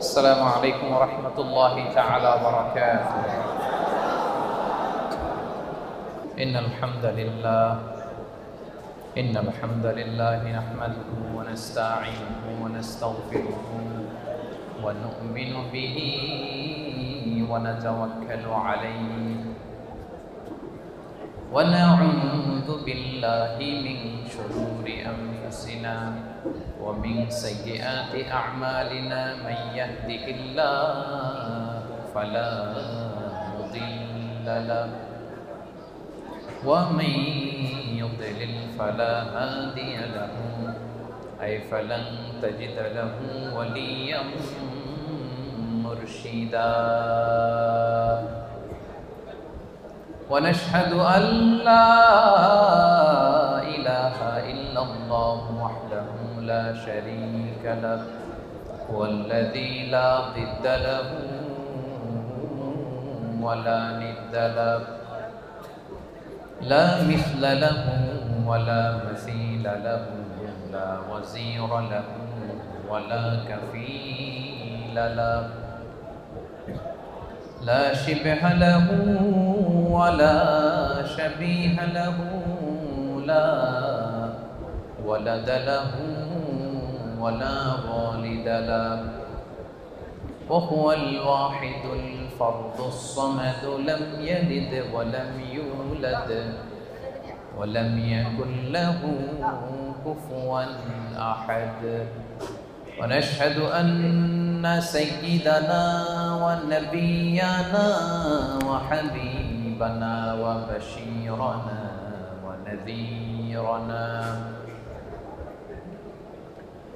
السلام عليكم ورحمة الله تعالى وبركاته. إن الحمد لله نحمده ونستعينه ونستغفره ونؤمن به ونتوكل عليه ونعوذ بالله من شرور أنفسنا ومن سيئات أعمالنا من يهده الله فلا مضل له ومن يضلل فلا هادي له فلن تجد له وليا مرشدا ونشهد أن لا إله إلا الله وحده لا شريك له والذي لا ضد له ولا ند له لا مثل له ولا مثيل له لا وزير له ولا كفيل له لا شبه له ولا شبيه له لا ولد له ولا والد له وهو الواحد الفرد الصمد لم يلد ولم يولد ولم يكن له كفوا أحد ونشهد أن سيدنا ونبينا وحبيبنا وبشيرنا ونذيرنا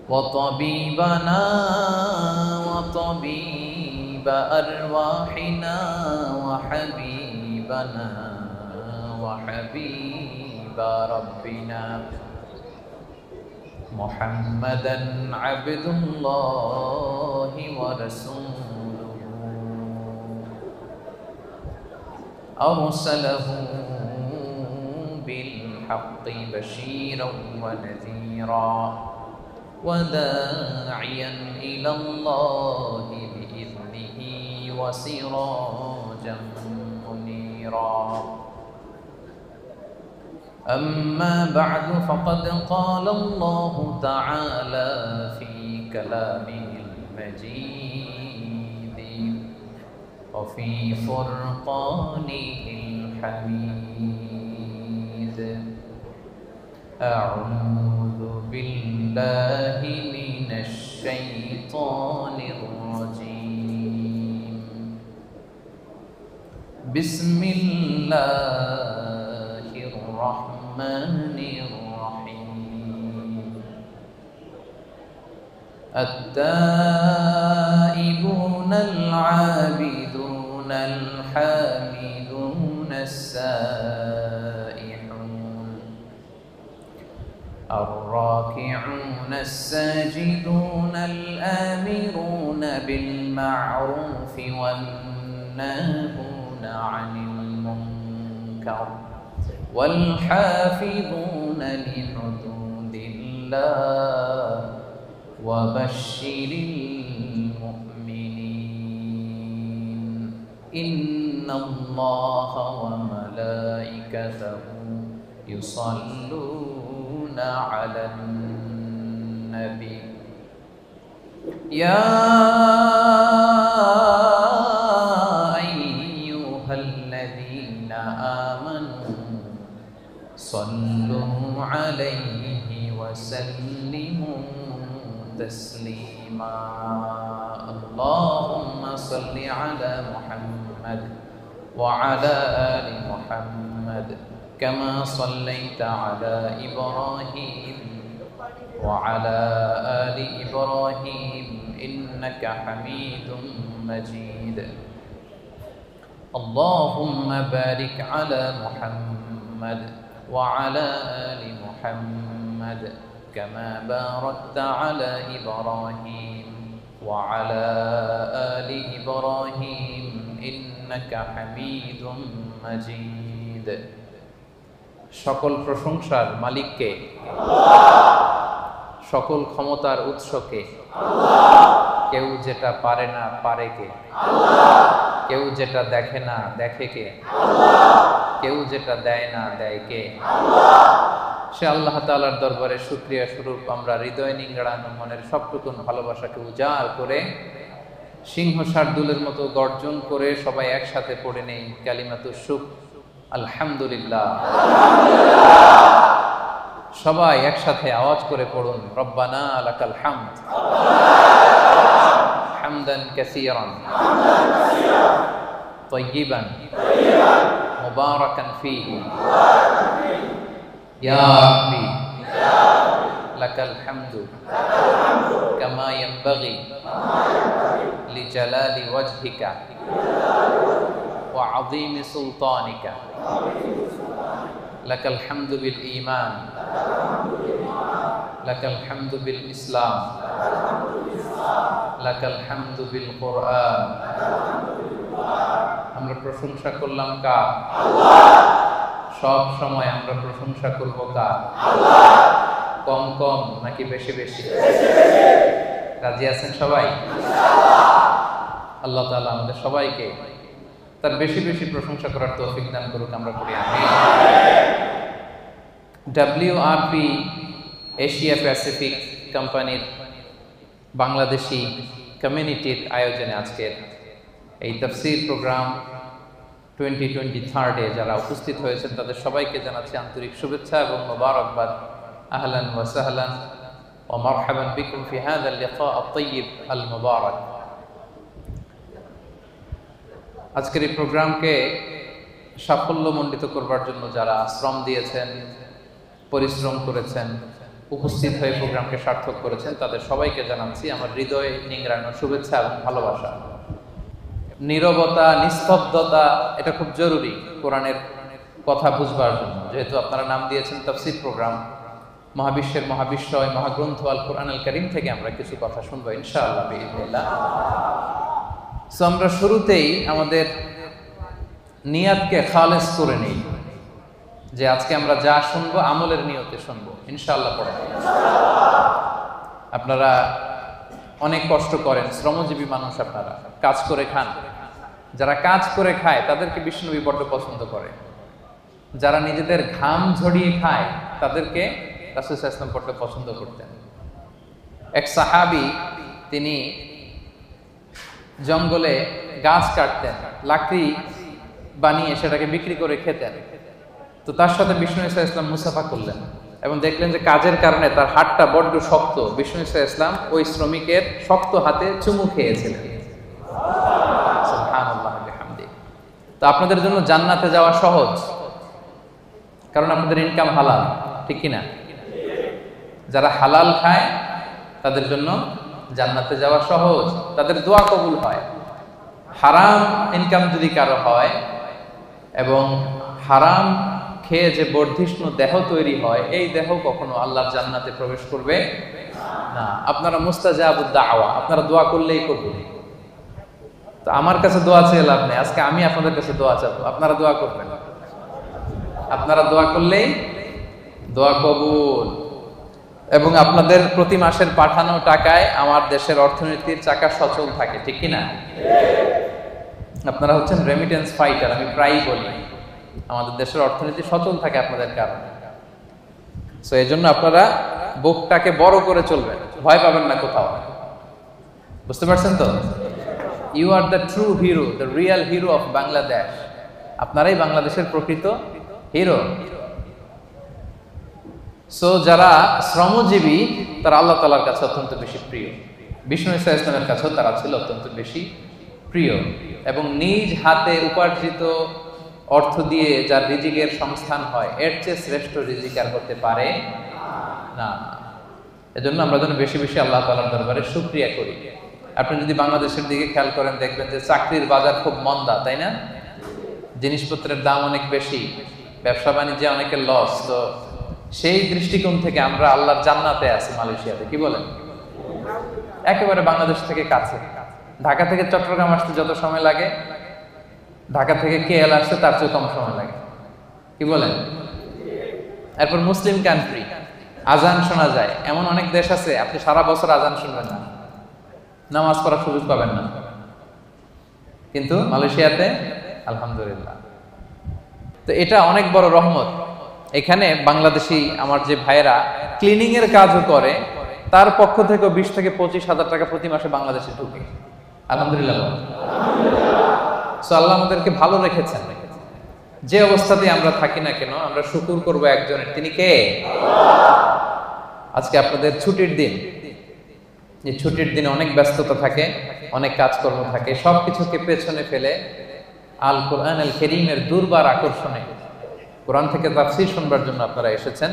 وطبيبنا وطبيب أرواحنا وحبيبنا وحبيب ربنا محمدا عبد الله ورسوله أرسله بالحق بشيرا ونذيرا وداعيا إلى الله بإذنه وسراجا منيرا أما بعد فقد قال الله تعالى في كلامه المجيد وفي فرقانه الحميد أعوذ بالله من الشيطان الرجيم بسم الله الرحمن الرحيم التائبون العابدون الحامدون السائحون الراكعون الساجدون الآمرون بالمعروف والناهون عن المنكر والحافظون لحدود الله وبشر المؤمنين إن الله وملائكته يصلون على النبي يا أيها الذين آمنوا صلوا عليه وسلموا تسليما اللهم صل على محمد وعلى آل محمد كما صليت على إبراهيم وعلى آل إبراهيم إنك حميد مجيد اللهم بارك على محمد وعلى آل محمد كما باركت على إبراهيم وعلى آل إبراهيم إنك حميد مجيد সকল প্রশংসার মালিককে আল্লাহ সকল ক্ষমতার উৎসকে আল্লাহ কেউ যেটা পারে না পারে কে? কেউ যেটা দেখে না দেখে কে? কেউ যেটা দেয় না দেয় কে? সে আল্লাহ তাআলার দরবারে শুকরিয়া স্বরূপ আমরা হৃদয় নিংড়ানো মনের সবটুকুন ভালোবাসাকে উজাড় করে সিংহ শার্দুলের মতো গর্জন করে সবাই একসাথে পড়ে নেই কালিমাতুশ শুকর, আলহামদুলিল্লাহ। সবাই একসাথে আওয়াজ করে পড়ুন, রব্বানা লাকাল হামদ হামদান কাসীরান তাইয়িবান মুবারাকান ফীহি ইয়া রাব্বি লাকাল হামদু কামা ইয়ানবাগি লিজালালি ওয়াজহিকা ওয়া আযীমি সুলতানিকা লাকাল হামদু বিল ঈমান লাকাল হামদু বিল ইসলাম লাকাল হামদু বিল কুরআন। আমরা প্রশংসা করলাম কার? সব সময় আমরা প্রশংসা করব কার? কম কম নাকি বেশি বেশি? রাজি আছেন সবাই? আল্লাহ তাআলা আমাদের সবাইকে তার বেশি বেশি প্রশংসা করার তৌফিক দান করুক, আমরা পড়ি আমিন। WRP এশিয়া প্যাসিফিক কোম্পানির বাংলাদেশি কমিউনিটির আয়োজনে আজকের এই তাফসীর প্রোগ্রাম 2023 যারা উপস্থিত হয়েছেন তাদের সবাইকে জানাচ্ছি আন্তরিক শুভেচ্ছা এবং মোবারকবাদ। আহলান ওয়া সাহলান ওয়া মারহাবান বিকুম ফি হাযা আল-লিকা আত-তাইয়িব আল-মুবারাক। আজকের এই প্রোগ্রামকে সাফল্যমণ্ডিত করবার জন্য যারা শ্রম দিয়েছেন, পরিশ্রম করেছেন, উপস্থিত হয়ে প্রোগ্রামকে সার্থক করেছেন, তাদের সবাইকে জানাচ্ছি আমার হৃদয় নিংড়ানো শুভেচ্ছা এবং ভালোবাসা। নীরবতা, নিস্তব্ধতা এটা খুব জরুরি কোরআনের কথা বুঝবার জন্য। যেহেতু আপনারা নাম দিয়েছেন তাফসীর প্রোগ্রাম, মহাবিশ্বের মহাবিশ্বয় মহাগ্রন্থ আল কোরআন আল কারীম থেকে আমরা কিছু কথা শুনবো ইনশাআল্লাহ বিইজনিল্লাহ। সো আমরা শুরুতেই আমাদের নিয়াতকে খালেস করে নেই যে আজকে আমরা যা শুনবো আমলের নিয়তে শুনবো ইনশাআল্লাহ। পড়ে আপনারা অনেক কষ্ট করেন, শ্রমজীবী মানুষ, আপনারা কাজ করে খান। যারা কাজ করে খায় তাদেরকে বিষ্ণুনবী বড্ড পছন্দ করে। যারা নিজেদের ঘাম ঝরিয়ে খায় তাদেরকে রাসূল সাল্লাল্লাহু আলাইহি ওয়াসাল্লাম বড্ড পছন্দ করতেন। এক সাহাবী তিনি জঙ্গলে গাছ কাটতেন, লাকড়ি বানিয়ে সেটাকে বিক্রি করে খেতেন। তো তার সাথে বিষ্ণু ইসা ইসলাম মুসাফা করলেন এবং দেখলেন যে কাজের কারণে তার হাতটা বড্ড শক্ত। বিষ্ণু ইসা ইসলাম ওই শ্রমিকের শক্ত হাতে চুমু খেয়েছিলেন। সুবহানাল্লাহ বিহামদি। তো আপনাদের জন্য জান্নাতে যাওয়া সহজ, কারণ আপনাদের ইনকাম হালাল, ঠিক কিনা? যারা হালাল খায় তাদের জন্য জান্নাতে যাওয়া সহজ, তাদের দোয়া কবুল হয়। হারাম ইনকাম যদি কারো হয় এবং হারাম খেয়ে যে বর্ধিষ্ণু দেহ তৈরি হয়, এই দেহ কখনো আল্লাহর জান্নাতে প্রবেশ করবে না। আপনারা মুস্তাজাবুদ দাওয়া, আপনারা দোয়া করলেই কবুল। তো আমার কাছে দোয়া চেয়ে লাভ নেই, আজকে আমি আপনাদের কাছে দোয়া চাবো, আপনারা দোয়া করবেন। আপনারা দোয়া করলেই দোয়া কবুল। এবং আপনাদের প্রতি মাসের পাঠানো টাকায় আমার দেশের অর্থনীতির চাকা সচল থাকে, ঠিক কিনা? আপনারা হচ্ছেন রেমিটেন্স ফাইটার। আমি প্রায়ই বলি আমাদের দেশের অর্থনীতি সচল থাকে আপনাদের কারণে। সো এই জন্য আপনারা বুকটাকে বড় করে চলবেন, ভয় পাবেন না কোথাও। বুঝতে পারছেন তো? You are the true hero, the real hero of Bangladesh. আপনারাই বাংলাদেশের প্রকৃত হিরো। সো যারা শ্রমজীবী তারা আল্লাহ তাআলার কাছে অত্যন্ত বেশি প্রিয়। বিষ্ণু ইসা ইসলামের কাছেও তারা ছিল অত্যন্ত বেশি প্রিয়। এবং নিজ হাতে উপার্জিত অর্থ দিয়ে যার রিজিকের সংস্থান হয়, এর চেয়ে শ্রেষ্ঠ রিজিক আর হতে পারে না। এজন্য আমরা যেন বেশি বেশি আল্লাহ তাআলার দরবারে শুকরিয়া করি। আপনি যদি বাংলাদেশের দিকে খেয়াল করেন দেখবেন যে চাকরির বাজার খুব মন্দা, তাই না? জিনিসপত্রের দাম অনেক বেশি, ব্যবসা বাণিজ্যে অনেকের লস। তো সেই দৃষ্টিকোণ থেকে আমরা আল্লাহর জান্নাতে আছি মালয়েশিয়াতে, কি বলেন? একেবারে বাংলাদেশ থেকে কাছে। ঢাকা থেকে চট্টগ্রাম আসতে যত সময় লাগে, ঢাকা থেকে KL আসতে তার চেয়ে কম সময় লাগে, কি বলেন? এরপর মুসলিম কান্ট্রি, আজান শোনা যায়। এমন অনেক দেশ আছে আপনি সারা বছর আজান শুনবেন না, নামাজ পড়ার সুযোগ পাবেন না, কিন্তু মালয়েশিয়াতে আলহামদুলিল্লাহ। তো এটা অনেক বড় রহমত। এখানে বাংলাদেশি আমার যে ভাইয়েরা ক্লিনিং এর কাজও করে, তার পক্ষ থেকে 20 থেকে 25,000 টাকা প্রতি মাসে বাংলাদেশে ঢুকে। আলহামদুলিল্লাহ। সো আল্লাহ আমাদেরকে ভালো রেখেছেন। যে অবস্থাতে আমরা থাকি না কেন, আমরা শুকর করব একজনের, তিনি কে? আজকে আপনাদের ছুটির দিন। এই ছুটির দিনে অনেক ব্যস্ততা থাকে, অনেক কাজকর্ম থাকে, সবকিছুকে পেছনে ফেলে আল কোরআন আল কারীমের দুর্বার আকর্ষণে কোরআন থেকে তাফসীর শুনবার জন্য আপনারা এসেছেন।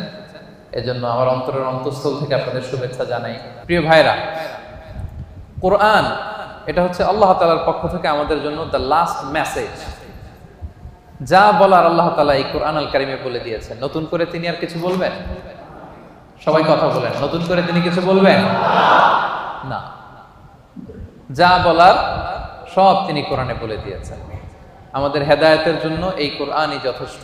এজন্য আমার অন্তরের অন্তঃস্থল থেকে আপনাদের শুভেচ্ছা জানাই। প্রিয় ভাইরা, কোরআন এটা হচ্ছে আল্লাহ তাআলার পক্ষ থেকে আমাদের জন্য দ্য লাস্ট মেসেজ। যা বলার আল্লাহ তাআলা এই কোরআন আল কারীমে বলে দিয়েছেন। নতুন করে তিনি আর কিছু বলবেন? সবাই কথা বলেন, নতুন করে তিনি কিছু বলবেন না। যা বলার সব তিনি কোরআনে বলে দিয়েছেন। আমাদের হেদায়েতের জন্য এই কোরআনই যথেষ্ট,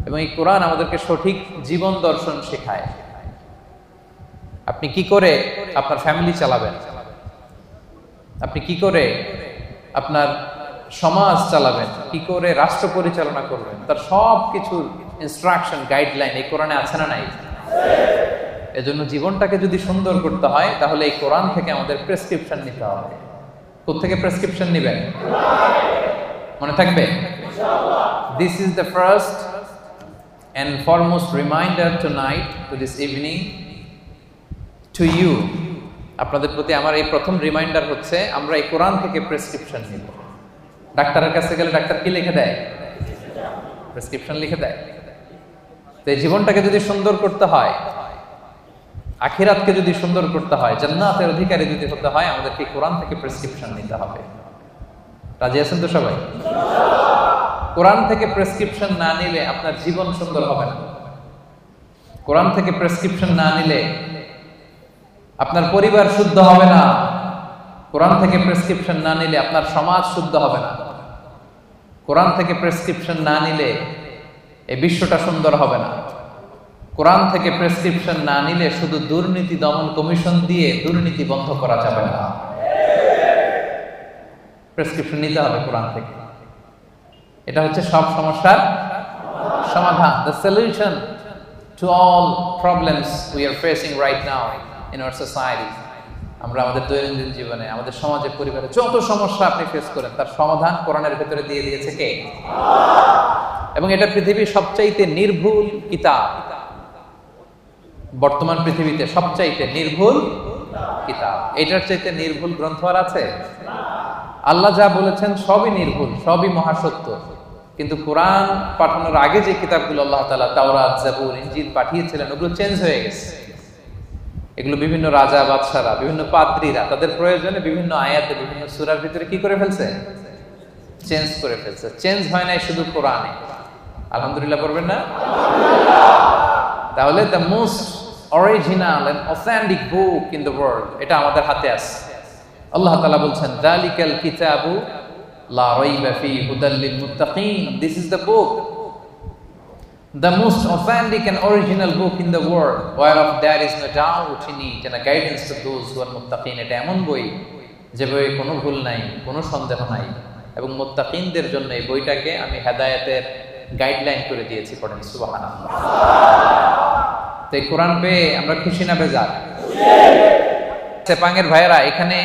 এবং এই কোরআন আমাদেরকে সঠিক জীবন দর্শন শেখায়। আপনি কি করে আপনার ফ্যামিলি চালাবেন, আপনি কি করে আপনার সমাজ চালাবেন, কি করে রাষ্ট্র পরিচালনা করবেন, তার সব কিছুর ইনস্ট্রাকশন, গাইডলাইন এই কোরআনে আছে না নাই? এজন্য জীবনটাকে যদি সুন্দর করতে হয়, তাহলে এই কোরআন থেকে আমাদের প্রেসক্রিপশন নিতে হবে। কোত্থেকে প্রেসক্রিপশন নেবেন? মনে থাকবে? This is the first and foremost reminder tonight, to this evening, to you. আপনাদের প্রতি আমার এই প্রথম রিমাইন্ডার হচ্ছে, আমরা এই কোরআন থেকে প্রেসক্রিপশন নিব। ডাক্তারের কাছে গেলে ডাক্তার কি লিখে দেয়? প্রেসক্রিপশন লিখে দেয়। তো এই জীবনটাকে যদি সুন্দর করতে হয়, আখিরাতকে যদি সুন্দর করতে হয়, জান্নাতের অধিকারী যদি হতে হয়, আমাদেরকে কোরআন থেকে প্রেসক্রিপশন নিতে হবে। রাজি আছেন তো সবাই? কোরআন থেকে প্রেসক্রিপশন না নিলে আপনার জীবন সুন্দর হবে না। কোরআন থেকে প্রেসক্রিপশন না নিলে আপনার পরিবার শুদ্ধ হবে না। কোরআন থেকে প্রেসক্রিপশন না নিলে আপনার সমাজ শুদ্ধ হবে না। কোরআন থেকে প্রেসক্রিপশন না নিলে এই বিশ্বটা সুন্দর হবে না। কোরআন থেকে প্রেসক্রিপশন না নিলে শুধু দুর্নীতি দমন কমিশন দিয়ে দুর্নীতি বন্ধ করা যাবে না। প্রেসক্রিপশন নিতে হবে কোরআন থেকে। এটা হচ্ছে সব সমস্যার সমাধান, the solution to all problems we are facing right now in our society. আমরা আমাদের দৈনন্দিন জীবনে, আমাদের সমাজে, পরিবারে যত সমস্যা আপনি ফেস করেন, তার সমাধান কোরআনের ভেতরে দিয়ে দিয়েছে কে? এবং এটা পৃথিবীর সবচাইতে নির্ভুল কিতাব। বর্তমান পৃথিবীতে সবচাইতে নির্ভুল কিতাব। এটার চাইতে নির্ভুল গ্রন্থ আর আছে? আল্লাহ যা বলেছেন সবই নির্ভুল, সবই মহাসত্য। কিন্তু কোরআন পাঠানোর আগে যে কিতাবগুলো আল্লাহ তাআলা তাওরাত, জাবুর, ইনজিল পাঠিয়েছিলেন, ওগুলো চেঞ্জ হয়ে গেছে। এগুলো বিভিন্ন রাজা বাদশারা, বিভিন্ন পাদ্রীরা তাদের প্রয়োজনে বিভিন্ন আয়াতে, বিভিন্ন সূরার ভিতরে কি করে ফেলছে? চেঞ্জ করে ফেলছে। চেঞ্জ হয় নাই শুধু কোরআনে। আলহামদুলিল্লাহ পড়বেন না? তাহলে the most original and authentic book in the world এটা আমাদের হাতে আছে। আল্লাহ তাআলা বলছেন, যালিকাল কিতাবু লা রাইবা ফিহি হুদাল লিল মুত্তাকিন। This is the book, the most authentic and original book in the world, whereof there is no doubt in it, and a guidance to those who are muttaqin. এটা এমন বই যে বইয়ে কোনো ভুল নাই, কোনো সন্দেহ নাই, এবং মুত্তাকিনদের জন্য এই বইটাকে আমি হেদায়েতের গাইডলাইন করে দিয়েছি। পড়েন সুবহানাল্লাহ। তো এই কোরআন পেয়ে আমরা খুশি না বেজার? চেপাঙের ভাইয়েরা, এখানে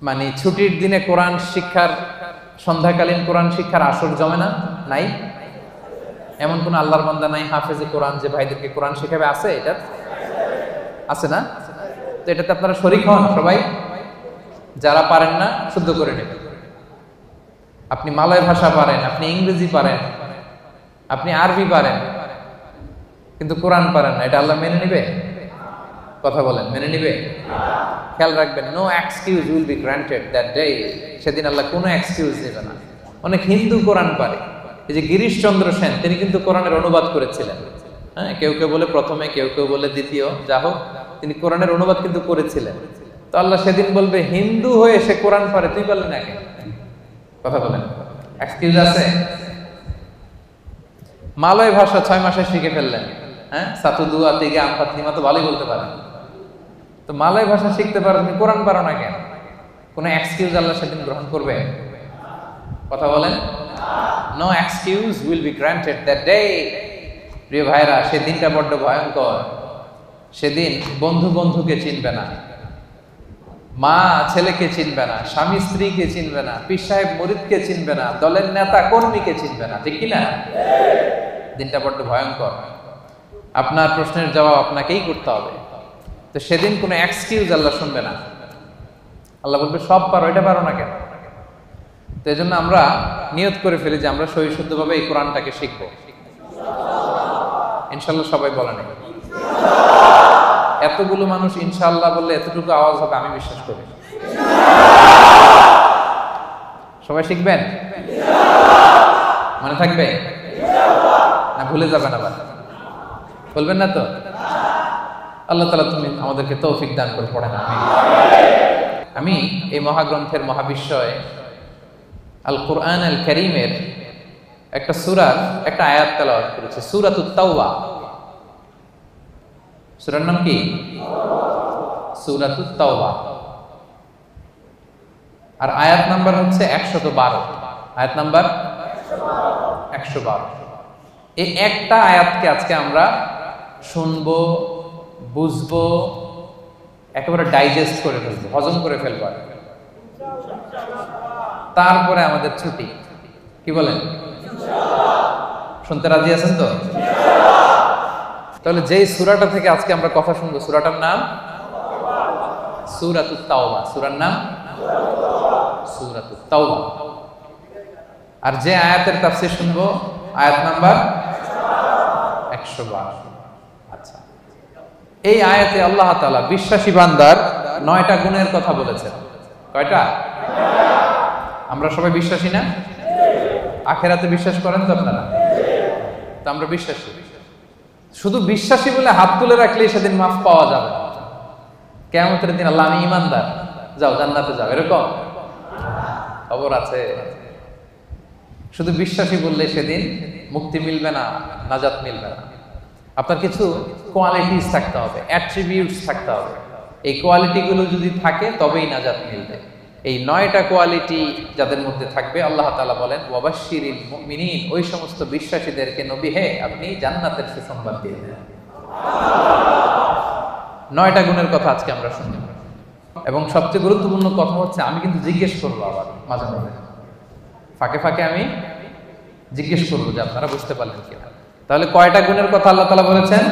মানে ছুটির দিনে কোরআন শিক্ষার, সন্ধ্যাকালীন কোরআন শিক্ষার আসর জমে না? নাই? এমন কোন আল্লাহর বান্দা নাই হাফেজে কোরআন যে ভাইদেরকে কোরআন শেখাবে? আছে? এটা আছে না? তো এটাতে আপনারা শরীক হন সবাই। যারা পারেন না শুদ্ধ করে নেবেন। আপনি মালয় ভাষা পারেন, আপনি ইংরেজি পারেন, আপনি আরবি পারেন, কিন্তু কোরআন পারেন না, এটা আল্লাহ মেনে নিবে? কথা বলেন, মেনে নিবে? খেয়াল রাখবেন, no excuse will be granted that day. সেদিন আল্লাহ কোনো এক্সকিউজ দেবে না। অনেক হিন্দু কোরআন পারে। এই যে গিরিশচন্দ্র সেন, তিনি কিন্তু কোরআনের অনুবাদ করেছিলেন। হ্যাঁ, কেউ কেউ বলে প্রথমে, কেউ কেউ বলে দ্বিতীয়, যা হোক তিনি কোরআনের অনুবাদ কিন্তু করেছিলেন। তো আল্লাহ সেদিন বলবে, হিন্দু হয়ে সে কোরআন পারে, তুই বললি না কেন? কথা বলেন, এক্সকিউজ আছে? মালয় ভাষা 6 মাসে শিখে ফেললেন। হ্যাঁ, সাতু দুয়া থেকে আমপাতলিমা তো ভালোই বলতে পারেন। তো মালয় ভাষা শিখতে পারো, তুমি কোরআন পারো না কেন? কোনো এক্সকিউজ আল্লাহ সেদিন গ্রহণ করবে? কথা বলেন। No excuse will be granted that day. প্রিয় ভাইরা, সেদিনটা বড্ড ভয়ঙ্কর। সেদিন বন্ধু বন্ধুকে চিনবে না, মা ছেলেকে চিনবে না, স্বামী স্ত্রীকে চিনবে না, পীর সাহেব মুরিদকে চিনবে না, দলের নেতা কর্মীকে চিনবে না, ঠিক কিনা? দিনটা বড্ড ভয়ঙ্কর। আপনার প্রশ্নের জবাব আপনাকেই করতে হবে। তো সেদিন কোনো এক্সকিউজ আল্লাহ শুনবে না। আল্লাহ বলবে সব পারো, এটা পারো না কেন? তো এই জন্য আমরা নিয়ত করে ফেলি যে আমরা সহিশুদ্ধভাবে এই কোরআনটাকে শিখবো। ইনশাল্লাহ সবাই বলে নেই। এতগুলো মানুষ ইনশাআল্লাহ বললে এতটুকু আওয়াজ হবে, আমি বিশ্বাস করি। সবাই শিখবেন? মনে থাকবে না ভুলে যাবেন? আবার বলবেন না তো? আল্লাহ তাআলা তুমি আমাদেরকে তৌফিক দান করে পড়েন। আমি এই মহাগ্রন্থের মহাবিশ্বয় আল কোরআন আল কারীমের একটা সূরার একটা আয়াত তেলাওয়াত করেছি, সূরাতুত তাওবা। সূরার নাম কি? সূরাতুত তাওবা। আর আয়াত নাম্বার হচ্ছে 112। আয়াত নাম্বার 112। এই একটা আয়াতকে আজকে আমরা শুনবো, বুঝবো, একেবারে ডাইজেস্ট করে ফেলবো, হজম করে ফেলবো। তারপরে আমাদের ছুটি। কি বলেন? শুনতে রাজি আছেন তো? তাহলে যেই সূরাটা থেকে আজকে আমরা কথা শুনবো, সূরাটার নাম সূরাতুত তাওবা। সূরার নাম সূরাতুত তাওবা। আর যে আয়াতের তাফসীর শুনবো, আয়াত নাম্বার 112। আচ্ছা, এই আয়াতে আল্লাহ তাআলা বিশ্বাসী বান্দার 9টা গুণের কথা বলেছেন। কয়টা? আমরা সবাই বিশ্বাসী না? আখিরাতে বিশ্বাস করেন তো আপনারা? তো আমরা বিশ্বাসী। শুধু বিশ্বাসী বলে হাত তুলে রাখলেই সেদিন মাফ পাওয়া যাবে না। কিয়ামতের দিন আল্লাহ আমি ঈমানদার, যাও জান্নাতে যাও, এরকম খবর আছে? শুধু বিশ্বাসী বললে সেদিন মুক্তি মিলবে না, নাজাত মিলবে না। আপনার কিছু কোয়ালিটিস থাকতে হবে, অ্যাট্রিবিউটস থাকতে হবে। এই কোয়ালিটিগুলো যদি থাকে তবেই নাজাত মিলবে। এই 9টা কোয়ালিটি যাদের মধ্যে থাকবে, আল্লাহ তাআলা বলেন ওয়াবাশশিরিল মুমিনিন, ওই সমস্ত বিশ্বাসীদেরকে নবী হে আপনি জান্নাতের সুসংবাদ দিয়ে দেন। 9টা গুণের কথা আজকে আমরা শুনব। এবং সবচেয়ে গুরুত্বপূর্ণ কথা হচ্ছে, আমি কিন্তু জিজ্ঞেস করবো আবার মাঝে মাঝে, ফাঁকে ফাঁকে আমি জিজ্ঞেস করবো যে আপনারা বুঝতে পারলেন কিনা। তাহলে কয়টা গুণের কথা আল্লাহ তাআলা বলেছেন?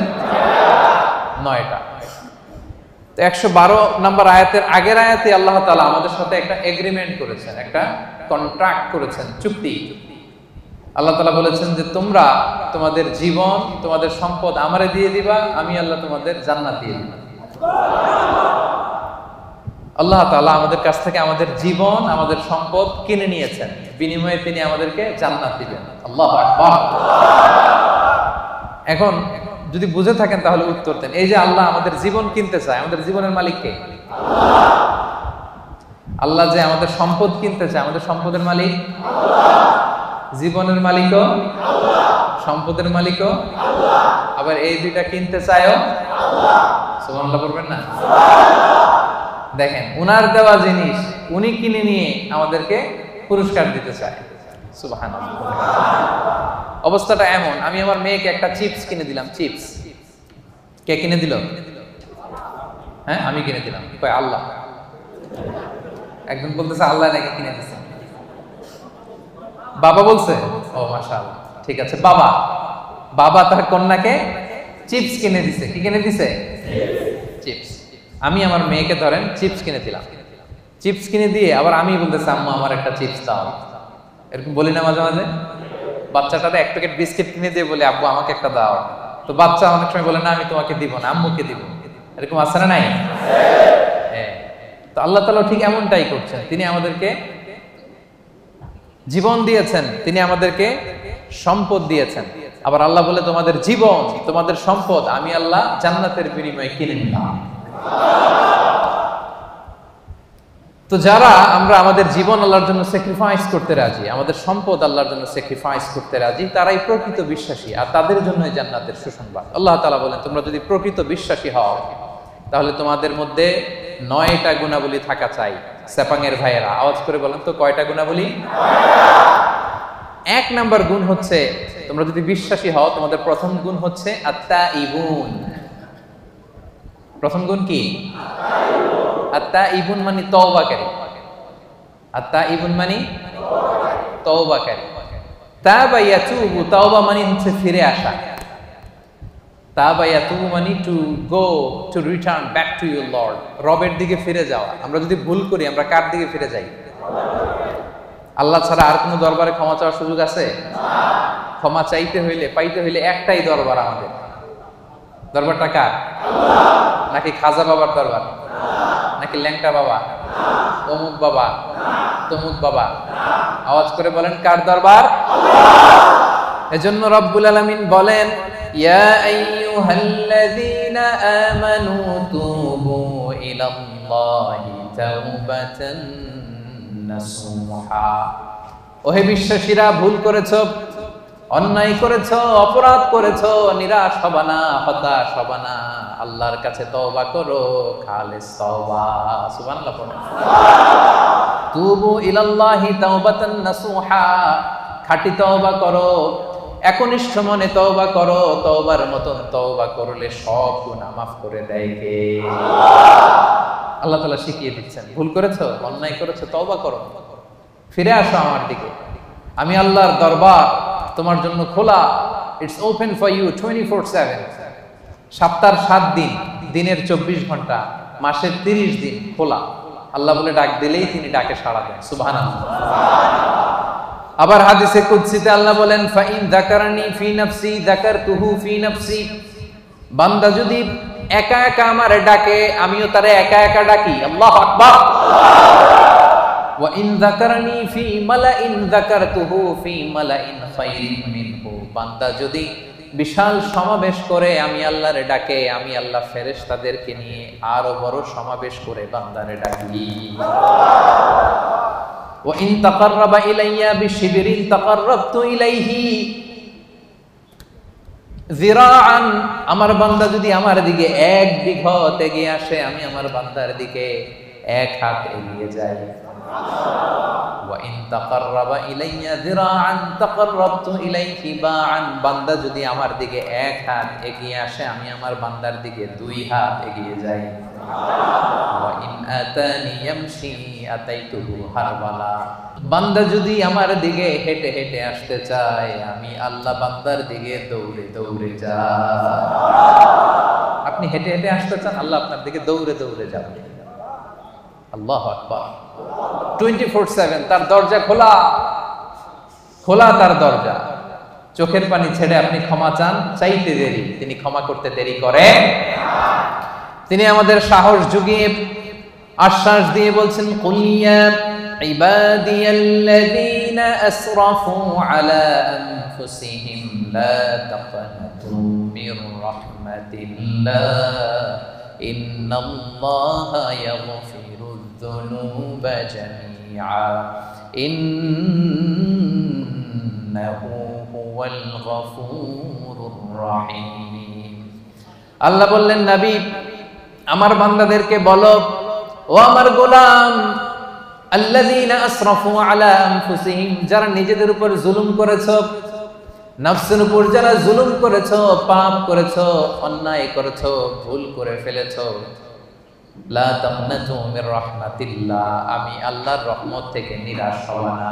9টা। তো 112 নম্বর আয়াতের আগের আয়াতে আল্লাহ তাআলা আমাদের সাথে একটা এগ্রিমেন্ট করেছেন, একটা কন্ট্রাক্ট করেছেন, চুক্তি। আল্লাহ তাআলা বলেছেন যে তোমরা তোমাদের জীবন, তোমাদের সম্পদ আমারে দিয়ে দিবা, আমি আল্লাহ তোমাদের জান্নাত দিয়ে দিব। আল্লাহ তাআলা আমাদের কাছ থেকে আমাদের জীবন, আমাদের সম্পদ কিনে নিয়েছেন, বিনিময়ে তিনি আমাদেরকে জান্নাত দিবেন। আল্লাহু আকবার। এখন যদি বুঝে থাকেন তাহলে উত্তর দেন। এই যে আল্লাহ আমাদের জীবন কিনতে চায়, আমাদের জীবনের মালিক কে? আল্লাহ। যে আমাদের সম্পদ কিনতে চায়, আমাদের সম্পদের মালিক আল্লাহ। জীবনের মালিকও আল্লাহ, সম্পদের মালিকও আল্লাহ। আবার এই দুইটা কিনতে চায়ও আল্লাহ। সুবহানাল্লাহ বলবেন না? দেখেন, উনার দেওয়া জিনিস উনি কিনে নিয়ে আমাদেরকে পুরস্কার দিতে চায়। সুবহানাল্লাহ। অবস্থাটা এমন, আমি আমার মেয়েকে একটা চিপস কিনে দিলাম। চিপস কে কিনে দিল? হ্যাঁ, আমি কিনে দিলাম। কয় আল্লাহ। একজন বলতেছে আল্লাহ নাকি কিনে দিছে। বাবা বলছে, ও মাশাআল্লাহ, ঠিক আছে। বাবা বাবা তার কন্যাকে চিপস কিনে দিছে। কি কিনে দিছে? চিপস। আমি আমার মেয়েকে ধরেন চিপস কিনে দিলাম। চিপস কিনে দিয়ে আবার আমি বলতেছি আম্মু আমার একটা চিপস দাও। এরকম বলি না মাঝে মাঝে? বাচ্চাটারে এক প্যাকেট বিস্কিট কিনে দিয়ে বলে আব্বু আমাকে একটা দাও। তো বাচ্চা অনেক সময় বলে না আমি তোমাকে দিব না, আম্মুকে দিব। এরকম আছে না নাই? হ্যাঁ। তো আল্লাহ তাআলা ঠিক এমনটাই করছেন। তিনি আমাদেরকে জীবন দিয়েছেন, তিনি আমাদেরকে সম্পদ দিয়েছেন। আবার আল্লাহ বলে তোমাদের জীবন, তোমাদের সম্পদ আমি আল্লাহ জান্নাতের বিনিময়ে কিনে নিলাম। তো যারা আমরা আমাদের জীবন আল্লাহর জন্য স্যাক্রিফাইস করতে রাজি, আমাদের সম্পদ আল্লাহর জন্য স্যাক্রিফাইস করতে রাজি, তারাই প্রকৃত বিশ্বাসী। আর তাদের জন্যই জান্নাতের সুসংবাদ। আল্লাহ তাআলা বলেন তোমরা যদি প্রকৃত বিশ্বাসী হও তাহলে তোমাদের মধ্যে 9টা গুণাবলী থাকা চাই। সেপাংয়ের ভাইয়েরা আওয়াজ করে বলেন তো কয়টা গুণাবলী? 1 নাম্বার গুণ হচ্ছে, তোমরা যদি বিশ্বাসী হও তোমাদের প্রথম গুণ হচ্ছে আত্তাইবুন। প্রথম গুণ কি? আত্তাইবুন মানে তওবাকারী। আত্তাইবুন মানে তওবাকারী। তাবা ইয়াতুবু, তাওবা মানে হচ্ছে ফিরে আসা। তাবা ইয়াতুবু মানে to go, to return back to your Lord, রবের দিকে ফিরে যাওয়া। আমরা যদি ভুল করি আমরা কার দিকে ফিরে যাই? আল্লাহ ছাড়া আর কোনো দরবারে ক্ষমা চাওয়ার সুযোগ আছে? ক্ষমা চাইতে হইলে, পাইতে হইলে একটাই দরবার আমাদের। দরবারটা কার? নাকি খাজা বাবার দরবার? নাকি ল্যাংটা বাবা, অমুক বাবা, তমুক বাবা? আওয়াজ করে বলেন কার দরবার? এজন্য রব্বুল আলামিন বলেন, ইয়া আইয়ুহাল্লাযীনা আমানু তুবু ইলাল্লাহি তাওবাতান নাসুহা। ওহে বিশ্বাসীরা, ভুল করেছো, অন্যায় করেছো, অপরাধ করেছো, নিরাশ হবা না, হতাশ হবা না, আল্লাহর কাছে তওবা করো, খালিস তওবা। সুবহানাল্লাহ পড়ো। তুবু ইলাল্লাহি তাওবাতান নাসুহা, খাঁটি তওবা করো, একনিষ্ঠ মনে তওবা করো। তওবার মতন তওবা করলে সব গুনাহ মাফ করে দেয় কে? আল্লাহ তাআলা শিখিয়ে দিচ্ছেন, ভুল করেছো, অন্যায় করেছো, তওবা করো, ফিরে আসো আমার দিকে। আমি আল্লাহর দরবার তোমার জন্য খোলা। It's open for you 24/7। সপ্তাহের 7 দিন, দিনের 24 ঘন্টা, মাসের 30 দিন খোলা। আল্লাহ বলে ডাক দিলেই তিনি ডাকে সাড়া দেন। সুবহানাল্লাহ। আবার হাদিসে কুদসিতে আল্লাহ বলেন, ফাইন যাকারানি ফি নাফসি যাকারতুহু ফি নাফসি। বান্দা যদি একা একা আমারে ডাকে, আমিও তারে একা একা ডাকি। আল্লাহু আকবার। ওয়া ইন যাকারানি ফি মালাইন যাকারতুহু ফি মালাইন খায়রিন মিনহু। বান্দা যদি বিশাল সমাবেশ করে আমি আল্লাহরে ডাকে, আমি আল্লাহ ফেরেশতাদেরকে নিয়ে আরো বড় সমাবেশ করে বান্দারে ডাকি। ওয়া ইন তাকাররাবা ইলাইয়া বিশিবরিন তাকাররাবতু ইলাইহি যিরাআন। আমার বান্দা যদি আমার দিকে 1 বিঘত এগিয়ে আসে, আমি আমার বান্দার দিকে 1 হাত এগিয়ে যাই। ওয়া ইন তাকাররাবা ইলাইয়া যিরাআন তাকাররাবতু ইলাইহি বাআন। বান্দা যদি আমার দিকে 1 হাত এগিয়ে আসে, আমি আমার বান্দার দিকে 2 হাত এগিয়ে যাই। ওয়া ইন আতানি ইয়ামশি আতাইতুহু হারওয়ালা। বান্দা যদি আমার দিকে হেঁটে হেঁটে আসতে চায়, আমি আল্লাহ বান্দার দিকে দৌড়ে দৌড়ে যাই। আপনি হেঁটে হেঁটে আসতে চান, আল্লাহ আপনার দিকে দৌড়ে দৌড়ে যাবে। আল্লাহু আকবার। 24/7 তার দরজা খোলা, খোলা তার দরজা। চোখের পানি ছেড়ে আপনি ক্ষমা চান, চাইতে দেরি, তিনি ক্ষমা করতে দেরি করে। তিনি আমাদের সাহস জুগিয়ে আশ্বাস দিয়ে বলছেন, কুল ইয়া ইবাদিয়াল্লাযীনা আসরাফু আলা আনফুসিহিম লা তাকনাতু মির রাহমাতিল্লাহ ইন্নাল্লাহা ইয়াগফিরুয যুনুবা জামিআ ইন্নাহু হুয়াল গফুরুর রহিম। আল্লাহ বললেন, নবী আমার বান্দাদেরকে বলো, ও আমার গোলাম, আল্লাযীনা আসরাফু আলা আনফুসিহিম, যারা নিজেদের উপর জুলুম করেছো, নফসের উপর যারা জুলুম করেছো, পাপ করেছো, অন্যায় করেছো, ভুল করে ফেলেছো, লা তাকনাতু মির রাহমাতিল্লাহ, আমি আল্লাহর রহমত থেকে নিরাশ হব না।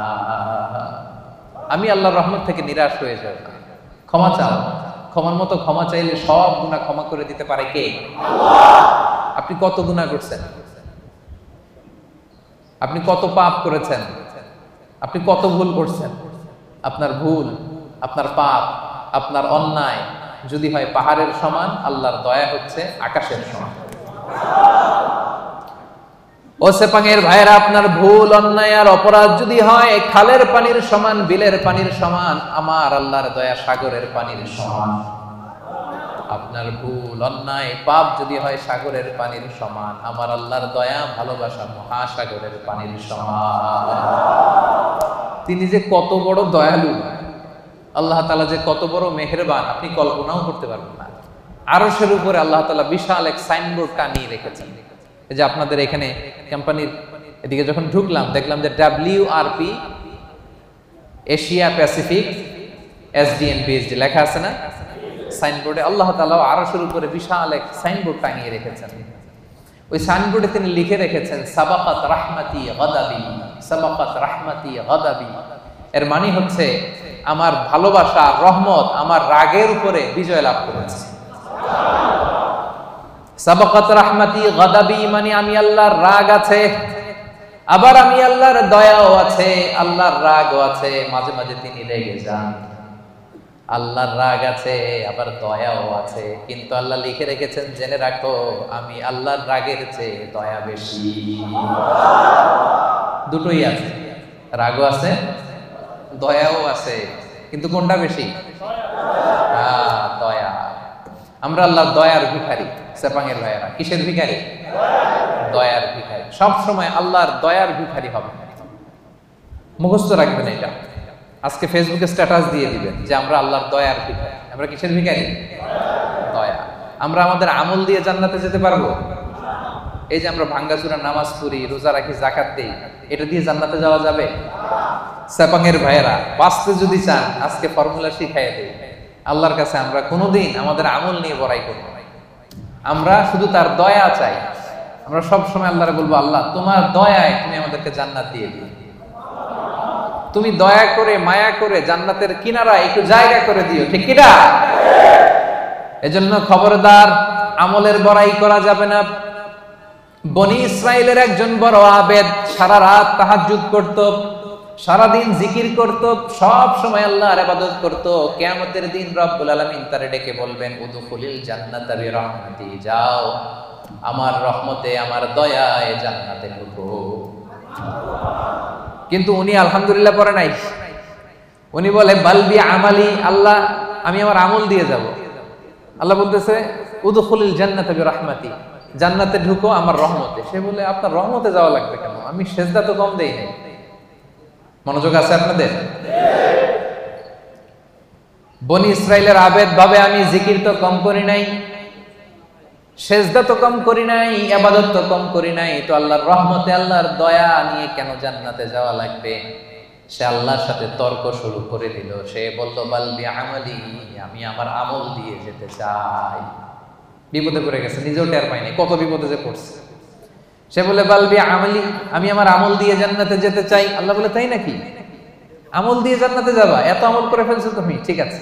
আমি আল্লাহর রহমত থেকে নিরাশ হয়ে যাব না। ক্ষমা চাও, ক্ষমার মতো ক্ষমা চাইলে সব গুনাহ ক্ষমা করে দিতে পারে কে? আল্লাহ। আপনি কত গুনাহ করছেন? আপনি কত পাপ করেছেন? আপনি কত ভুল করছেন? আপনার ভুল, আপনার পাপ, আপনার অন্যায় যদি হয় পাহাড়ের সমান, আল্লাহর দয়া হচ্ছে আকাশের সমান। ও সেপাংয়ের ভাইয়েরা, আপনার ভুল, অন্যায় আর অপরাধ যদি হয় খালের পানির সমান, বিলের পানির সমান, আমার আল্লাহর দয়া সাগরের পানির সমান। আপনার ভুল, অন্যায়, পাপ যদি হয় সাগরের পানির সমান, আমার আল্লাহর দয়া, ভালোবাসা মহাসাগরের পানির সমান। তিনি যে কত বড় দয়ালু, আল্লাহ তাআলা যে কত বড় মেহেরবান, আপনি কল্পনাও করতে পারবেন না। আরশের উপরে আল্লাহ তাআলা বিশাল এক সাইনবোর্ড টানিয়ে রেখেছেন। এই যে আপনাদের এখানে কোম্পানির এদিকে যখন ঢুকলাম দেখলাম যে WRP Asia Pacific SDN PhD লেখা আছে না সাইনবোর্ডে। আল্লাহ তাআলা আরশের উপরে বিশাল এক সাইনবোর্ড টানিয়ে রেখেছেন। ওই সাইনবোর্ডে তিনি লিখে রেখেছেন সাবাকাত রাহমাতি গাদাবি, সাবাকাত রাহমাতি গাদাবি। এর মানে হচ্ছে আমার ভালোবাসা রহমত আমার রাগের উপরে বিজয় লাভ করেছে। সাবাকাত রাহমাতি গাদাবি মানে আমি আল্লাহর রাগ আছে, আবার আমি আল্লাহর দয়াও আছে, আল্লাহর রাগও আছে, মাঝে মাঝে তিনি রেগে যান। আল্লাহর রাগ আছে আবার দয়াও আছে, কিন্তু আল্লাহ লিখে রেখেছেন জেনে রাখো আমি আল্লাহর রাগের চেয়ে দয়া বেশি। দুটোই আছে, রাগও আছে দয়াও আছে, কিন্তু কোনটা বেশি? দয়া। আমরা আল্লাহর দয়ার ভিখারি। সেপাঙের ভাইয়েরা কিসের ভিখারি? দয়ার ভিখারি। সব সময় আল্লাহর দয়ার ভিখারি হবে, মুখস্থ রাখবেন এটা। আজকে ফেসবুকে স্ট্যাটাস দিয়ে দিবেন যে আমরা আল্লাহর দয়ার ভিখারি। আমরা কিসের ভিখারি? দয়া। আমরা আমাদের আমল দিয়ে জান্নাতে যেতে পারবো? এই যে আমরা ভাঙ্গাচুরা নামাজ পড়ি, রোজা রাখি, যাকাত দেই, এটা দিয়ে জান্নাতে যাওয়া যাবে? সেপাঙের ভাইয়েরা বাঁচতে যদি চান আজকে ফর্মুলা শিখাইয়ে দেই। আল্লাহর কাছে আমরা কোনোদিন আমাদের আমল নিয়ে বড়াই করব না, আমরা শুধু তার দয়া চাই। আমরা সব সময় আল্লাহরে বলবো আল্লাহ তোমার দয়ায় তুমি আমাদেরকে জান্নাত দিয়ে দিও, তুমি দয়া করে মায়া করে জান্নাতের কিনারা একটু জায়গা করে দিও, ঠিক কিনা? এজন্য খবরদার আমলের বড়াই করা যাবে না। বনি ইসরাইলের একজন বড় আবেদ সারা রাত তাহাজ্জুদ করত, সারাদিন জিকির করত, সব সময় আল্লাহর ইবাদত করত। কিয়ামতের দিন রব্বুল আলামিন তারে ডেকে বলবেন উদখুলিল জান্নাতা বিরহমাতি, যাও আমার রহমতে আমার দয়ায় জান্নাতে ঢুকো। কিন্তু উনি আলহামদুলিল্লাহ পড়ে নাই, উনি বলে বালবি আমালি, আল্লাহ আমি আমার আমল দিয়ে যাব। আল্লাহ বলতেছে উদখুলিল জান্নাতা বিরহমাতি, জান্নাতে ঢুকো আমার রহমতে। সে বলে আপনার রহমতে যাওয়া লাগবে কেন? আমি সেজদা তো কম দেই নাই। মনোযোগ আছে আপনাদের? বনি ইসরাইলের আবেদ ভাবে আমি জিকির তো কম করি নাই, সেজদা তো কম করি নাই, ইবাদত তো কম করি নাই, তো আল্লাহর রহমতে আল্লাহর দয়া নিয়ে কেন জান্নাতে যাওয়া লাগবে? সে আল্লাহর সাথে তর্ক শুরু করে দিল। সে বলল বালবি আমালি, আমি আমার আমল দিয়ে যেতে চাই। বিপদে পড়ে গেছে, নিজেও টের পায়নি কত বিপদে যে পড়ছে। সে বলে বালবি আমালি, আমি আমার আমল দিয়ে জান্নাতে যেতে চাই। আল্লাহ বলে তাই নাকি? আমল দিয়ে জান্নাতে যাবা? এত আমল করে ফেলছো তুমি, ঠিক আছে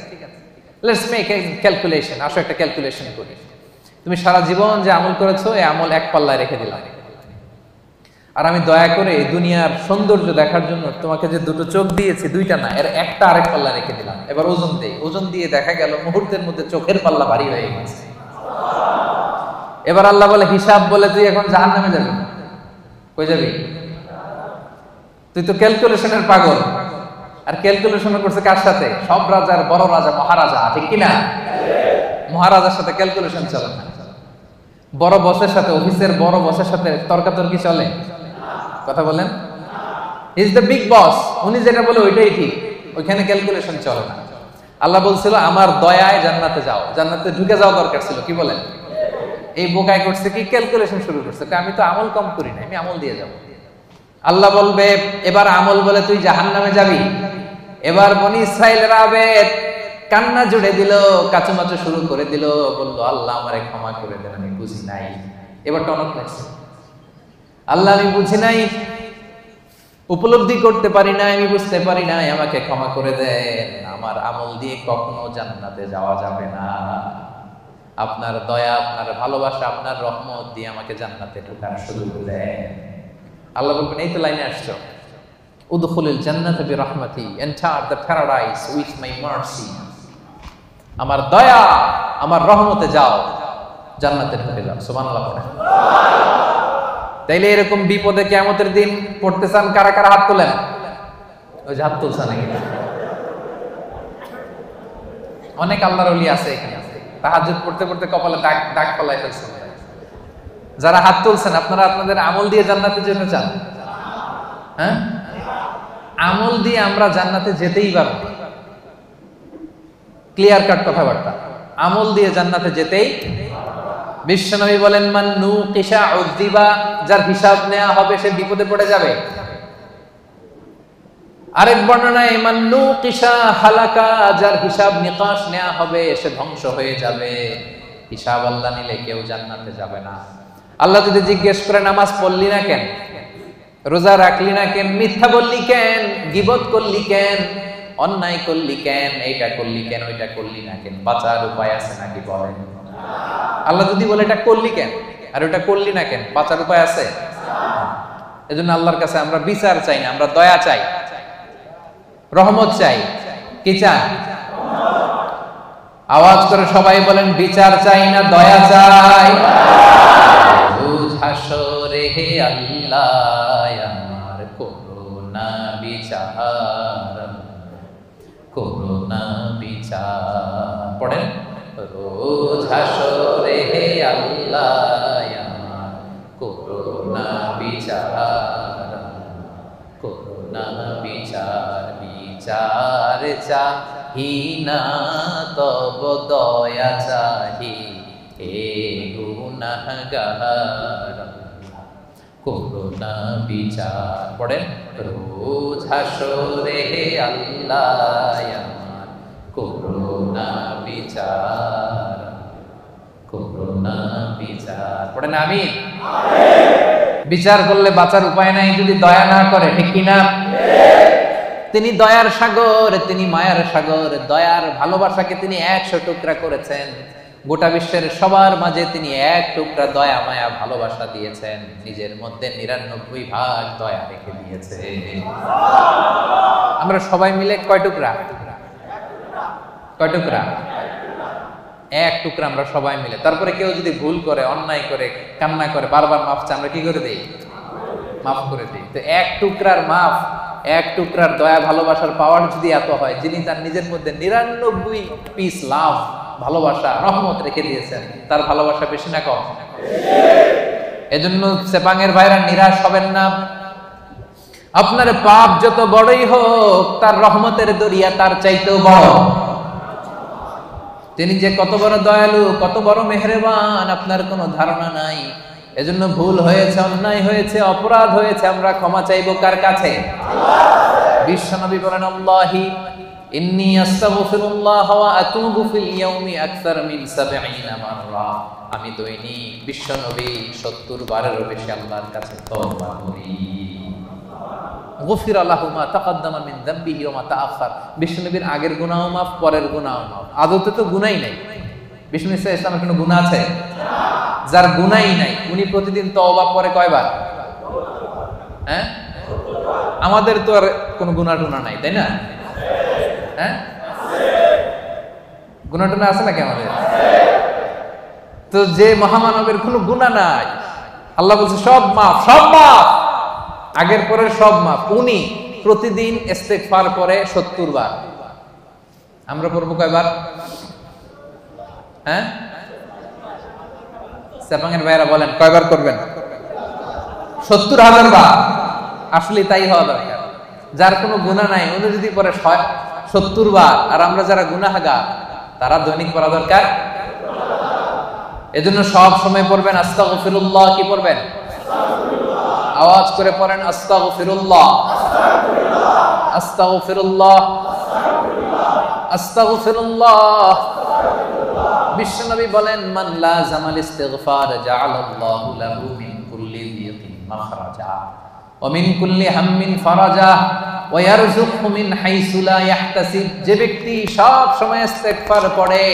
লেটস মেক এ ক্যালকুলেশন। আসো একটা ক্যালকুলেশন করি। তুমি সারা জীবন যে আমল করেছো এই আমল এক পাল্লায় রেখে দিলাম, আর আমি দয়া করে দুনিয়ার সৌন্দর্য দেখার জন্য তোমাকে যে দুটো চোখ দিয়েছি, দুইটা না, এর একটা আরেক পাল্লা রেখে দিলাম। এবার ওজন দেই, ওজন দিয়ে দেখা গেল মুহূর্তের মধ্যে চোখের পাল্লা ভারী হয়ে গেছে। এবার আল্লাহ বলে হিসাব বলে তুই এখন জাহান্নামে যাবি। কই যাবি? তুই তো ক্যালকুলেশনের পাগল। আর ক্যালকুলেশন করছে কার সাথে? সব রাজার বড় রাজা, মহারাজা, ঠিক কিনা? মহারাজার সাথে ক্যালকুলেশন চলে না। বড় বসের সাথে, অফিসের বড় বসের সাথে তর্কাতর্কি চলে? কথা বলেন। ইজ দ্য বিগ বস, উনি যেটা বলে ওইটাই ঠিক, ওইখানে ক্যালকুলেশন চলে না। আল্লাহ বলছিল আমার দয়ায় জান্নাতে যাও, জান্নাতে ঢুকে যাওয়া দরকার ছিল। কি বলেন? এই বোকায় করছে কি? ক্যালকুলেশন শুরু করছে, আমি তো আমল কম করি না, আমি আমল দিয়ে যাব। আল্লাহ বলবে এবার আমল বলে তুই জাহান্নামে যাবি। এবার বনি ইসরাইলের আবেদ কান্না জুড়ে দিল, কাচুমাচু শুরু করে দিল, বললো আল্লাহ আমারে ক্ষমা করে দেন, আমি বুঝি নাই। এবার টনক লাগছে, আল্লাহ আমি বুঝি নাই, উপলব্ধি করতে পারি নাই, আমি বুঝতে পারি নাই, আমাকে ক্ষমা করে দেন। আমার আমল দিয়ে কখনো জান্নাতে যাওয়া যাবে না, আপনার দয়া, আপনার ভালোবাসা, আপনার রহমত দিয়ে আমাকে জান্নাতে ঢোকার সুযোগ দেন। আল্লাহ বলবেন এই তো লাইনে আসছো, উদখুলিল জান্নাতা বিরহমাতি, enter the paradise with my mercy. আমার দয়া, আমার রহমতে যাও, জান্নাতে ঢুকে যাও। সুবহানাল্লাহ পড়ে। তাইলে এরকম বিপদে কিয়ামতের দিন পড়তে চান কারা কারা? হাত তোলেন। ওই যে হাত তুলছে নাকি? অনেক আল্লাহর ওলি আছে এখানে, তাহাজ্জুদ পড়তে পড়তে কপালে দাগ দাগ ফলাই ফেলছে। যারা হাত তুলছেন আপনারা আপনাদের আমল দিয়ে জান্নাতে যেতে চান? হ্যাঁ, আমল দিয়ে আমরা জান্নাতে যেতেই পারবো। ক্লিয়ার কাট কথাবার্তা। আমল দিয়ে জান্নাতে যেতেই। বিশ্বনবী বলেন মান নুকিশা উযিবা, যার হিসাব নেওয়া হবে সে বিপদে পড়ে যাবে। আরেক বর্ণনায় মান নুকিশা হালাকা, যার হিসাব নিকাশ নেওয়া হবে সে ধ্বংস হয়ে যাবে। হিসাব আল্লাহ নিলে কেউ জান্নাতে যাবে না। আল্লাহ যদি জিজ্ঞেস করে নামাজ পড়লি না কেন, রোজা রাখলি না কেন, মিথ্যা বললি কেন, গীবত করলি কেন, অন্যায় করলি কেন, এইটা করলি কেন, ওইটা করলি না কেন, বাঁচার উপায় আছে নাকি বলেন? আল্লাহ যদি বলে এটা করলি কেন আর ওটা করলি না কেন, বাঁচার উপায় আছে? এজন্য আল্লাহর কাছে আমরা বিচার চাই না, আমরা দয়া চাই, রহমত চাই। কি চাই? আওয়াজ করে সবাই বলেন বিচার চাই না দয়া চাই। হাসরে হে আল্লাহ আমার করুণা বিচার, করুণা বিচার। পড়েন রোজ হাসরে হে আল্লাহ আমার করুণা বিচার, করুণা বিচার। বিচার চাহি না তব দয়া চাহি, হে গুনাহগার করুণা বিচার। পড়েন রোজ হাসরে হে আল্লাহ আমার করুণা বিচার, করুণা বিচার। পড়েন আমিন। বিচার করলে বাঁচার উপায় নাই যদি দয়া না করে, ঠিক কিনা? তিনি দয়ার সাগর, তিনি মায়ার সাগর। দয়ার ভালোবাসাকে তিনি 100 টুকরা করেছেন। গোটা বিশ্বের সবার মাঝে তিনি 1 টুকরা দয়া মায়া ভালোবাসা দিয়েছেন, নিজের মধ্যে 99 ভাগ দয়া রেখে দিয়েছে। আমরা সবাই মিলে কয় টুকরা? কয় টুকরা? 1 টুকরা আমরা সবাই মিলে। তারপরে কেউ যদি ভুল করে, অন্যায় করে, কান্না করে, বারবার মাফ চাই, আমরা কি করে দেই? মাফ করে দিই। তো 1 টুকরার মাফ, 1 টুকরার দয়া ভালোবাসার পাওয়ার যদি এত হয়, যিনি তার নিজের মধ্যে 99 পিস লাভ, ভালোবাসা, রহমত রেখে দিয়েছেন, তার ভালোবাসা বেশি না কম? এজন্য সেপাঙের ভাইরা নিরাশ হবেন না। আপনার পাপ যত বড়ই হোক, তার রহমতের দরিয়া তার চাইতেও বড়। তিনি যে কত বড় দয়ালু, কত বড় মেহেরবান, আপনার কোনো ধারণা নাই। এজন্য ভুল হয়েছে, অন্যায় হয়েছে, অপরাধ হয়েছে, আমরা ক্ষমা চাইবো কার কাছে? বিশ্বনবী বলেন আল্লাহি ইন্নী আস্তাগফিরুল্লাহ ওয়া আতুবু ফিল ইয়াউমি আকসার মিন 70 মাররা। আমি দৈনিক বিশ্বনবী 70 বারেরও বেশি আল্লাহর কাছে তওবা করি। গফিরা লাহু মা তাকাদ্দামা মিন যামবিহি ওয়া মা তাআখার। বিশ্বনবীর আগের গুনাহ মাফ, পরের গুনাহ মাফ। আদতে তো গুনাহই নাই। বিষ্ণু ইসলামের কোনো গুনাহ আছে? যার গুনাহই নাই উনি প্রতিদিন তওবা করে কয়বার? হ্যাঁ, আমাদের তো আর কোনো গুনাহ টুনা নাই, তাই না? হ্যাঁ, গুনাহ টুনা আছে নাকি আমাদের? তো যে মহামানবের কোনো গুনাহ নাই, আল্লাহ বলছে সব মাফ, সব মাফ, আগের পরের সব মাফ। উনি প্রতিদিন ইস্তেগফার করে 70 বার। আমরা পড়বো কয়বার? হ্যাঁ, সেপাঙের ভাইরা বলেন কয়বার করবেন? 70,000 বার। আসলে তাই হওয়া দরকার। যার কোনো গুনাহ নাই উনি যদি পরে 70 বার, আর আমরা যারা গুনাহগার তারা দৈনিক পড়া দরকার। এজন্য সব সময় পড়বেন আস্তাগফিরুল্লাহ। কি পড়বেন? আওয়াজ করে পড়েন আস্তাগফিরুল্লাহ, আস্তাগফিরুল্লাহ, আস্তাগফিরুল্লাহ। বিশ্বনবী বলেন মান লাযামাল ইস্তিগফার জাআলাল্লাহু লাহু মিন কুল্লি যিকিন মাখরাজা ওয়া মিন কুল্লি হাম্মিন ফারাজা ওয়া ইয়ারযুকহু মিন হাইসু লা ইয়াহতাসিব। যে ব্যক্তি সব সময় ইস্তিগফার পড়ে,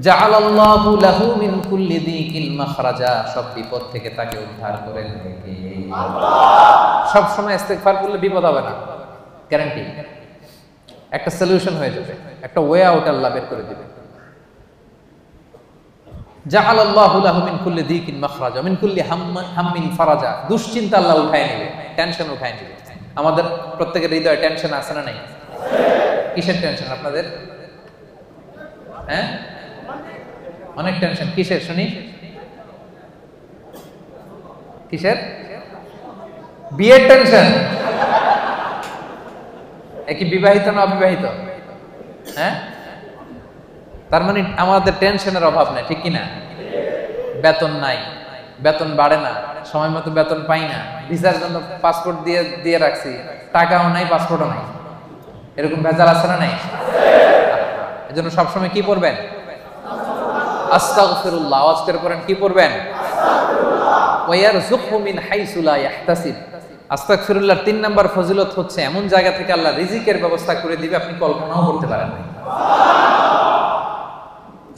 জাআলাল্লাহু লাহু মিন কুল্লি যিকিন মাখরাজা, সব বিপদ থেকে তাকে উদ্ধার করে দেবে আল্লাহ। সব সময় ইস্তিগফার করলে বিপদ হবে না, গ্যারান্টি। একটা সলিউশন হয়ে যাবে, একটা ওয়ে আউট আল্লাহ বের করে দিবে। জাআলাল্লাহু লাহু মিন কুল্লি যিকিন মাখরাজা মিন কুল্লি হাম্মিন ফারাজা। দুশ্চিন্তা আল্লাহ উঠায় নেবে, টেনশন উঠায় নেবে। আমাদের প্রত্যেকের হৃদয়ে টেনশন আছে না নাই? কিসের টেনশন আপনাদের? হ্যাঁ, অনেক টেনশন। কিসের শুনি? কিসের? বিয়ের টেনশন। একই বিবাহিত না অবিবাহিত? হ্যাঁ, তার মানে আমাদের টেনশনের অভাব নাই, ঠিক কিনা? বেতন নাই, বেতন বাড়ে না, সময় মতো বেতন পাই না, ভিসার জন্য পাসপোর্ট দিয়ে রাখছি, টাকাও নাই, পাসপোর্টও নাই, এরকম ভেজাল আছে না নাই? এজন্য সবসময় কি পড়বেন? আস্তাগফিরুল্লাহ। আওয়াজ করে পড়েন, কি পড়বেন? ওয়ায়ারযুকহু মিন হাইসু লা ইয়াহতাসিব। আস্তাগফিরুল্লাহর 3 নাম্বার ফজিলত হচ্ছে এমন জায়গা থেকে আল্লাহ রিজিকের ব্যবস্থা করে দিবে আপনি কল্পনাও করতে পারেন না।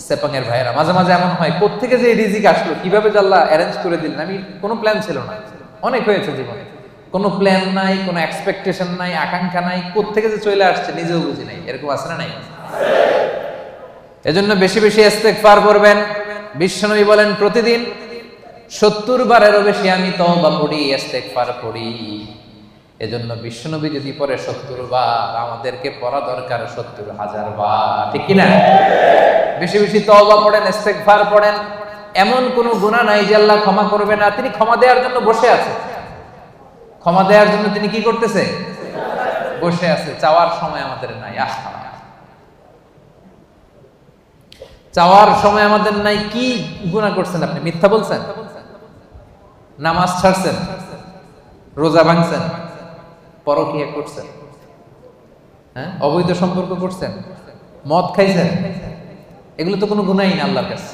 সেপাঙের ভাইয়েরা, মাঝে মাঝে এমন হয় কোত্থেকে যে রিজিক আসলো, কিভাবে যে আল্লাহ অ্যারেঞ্জ করে দিলেন, আমি কোনো প্ল্যান ছিল না। অনেক হয়েছে জীবনে, কোনো প্ল্যান নাই, কোনো এক্সপেকটেশন নাই, আকাঙ্ক্ষা নাই, কোত্থেকে যে চলে আসছে নিজেও বুঝি নাই। এরকম আছে না নাই? এজন্য বেশি বেশি ইস্তেগফার করবেন। বিশ্বনবী বলেন প্রতিদিন 70 বারেরও বেশি আমি তওবা পড়ি, ইস্তেগফার পড়ি। এজন্য বিশ্বনবী যদি পড়ে 70 বার, আমাদেরকে পড়া দরকার 70,000 বার, ঠিক কিনা? বেশি বেশি তওবা পড়েন, ইস্তেগফার পড়েন। এমন কোনো গুনাহ নাই যে আল্লাহ ক্ষমা করবে না। তিনি ক্ষমা দেওয়ার জন্য বসে আছে। ক্ষমা দেওয়ার জন্য তিনি কি করতেছে? বসে আছে। চাওয়ার সময় আমাদের নাই। চাওয়ার সময় আমাদের নাই। কি গুনাহ করছেন আপনি? মিথ্যা বলছেন, নামাজ ছাড়ছেন, রোজা ভাঙছেন, পরকীয়া করছেন, হ্যাঁ, অবৈধ সম্পর্ক করছেন, মদ খাইছেন, এগুলো তো কোনো গুনাহই না আল্লাহর কাছে।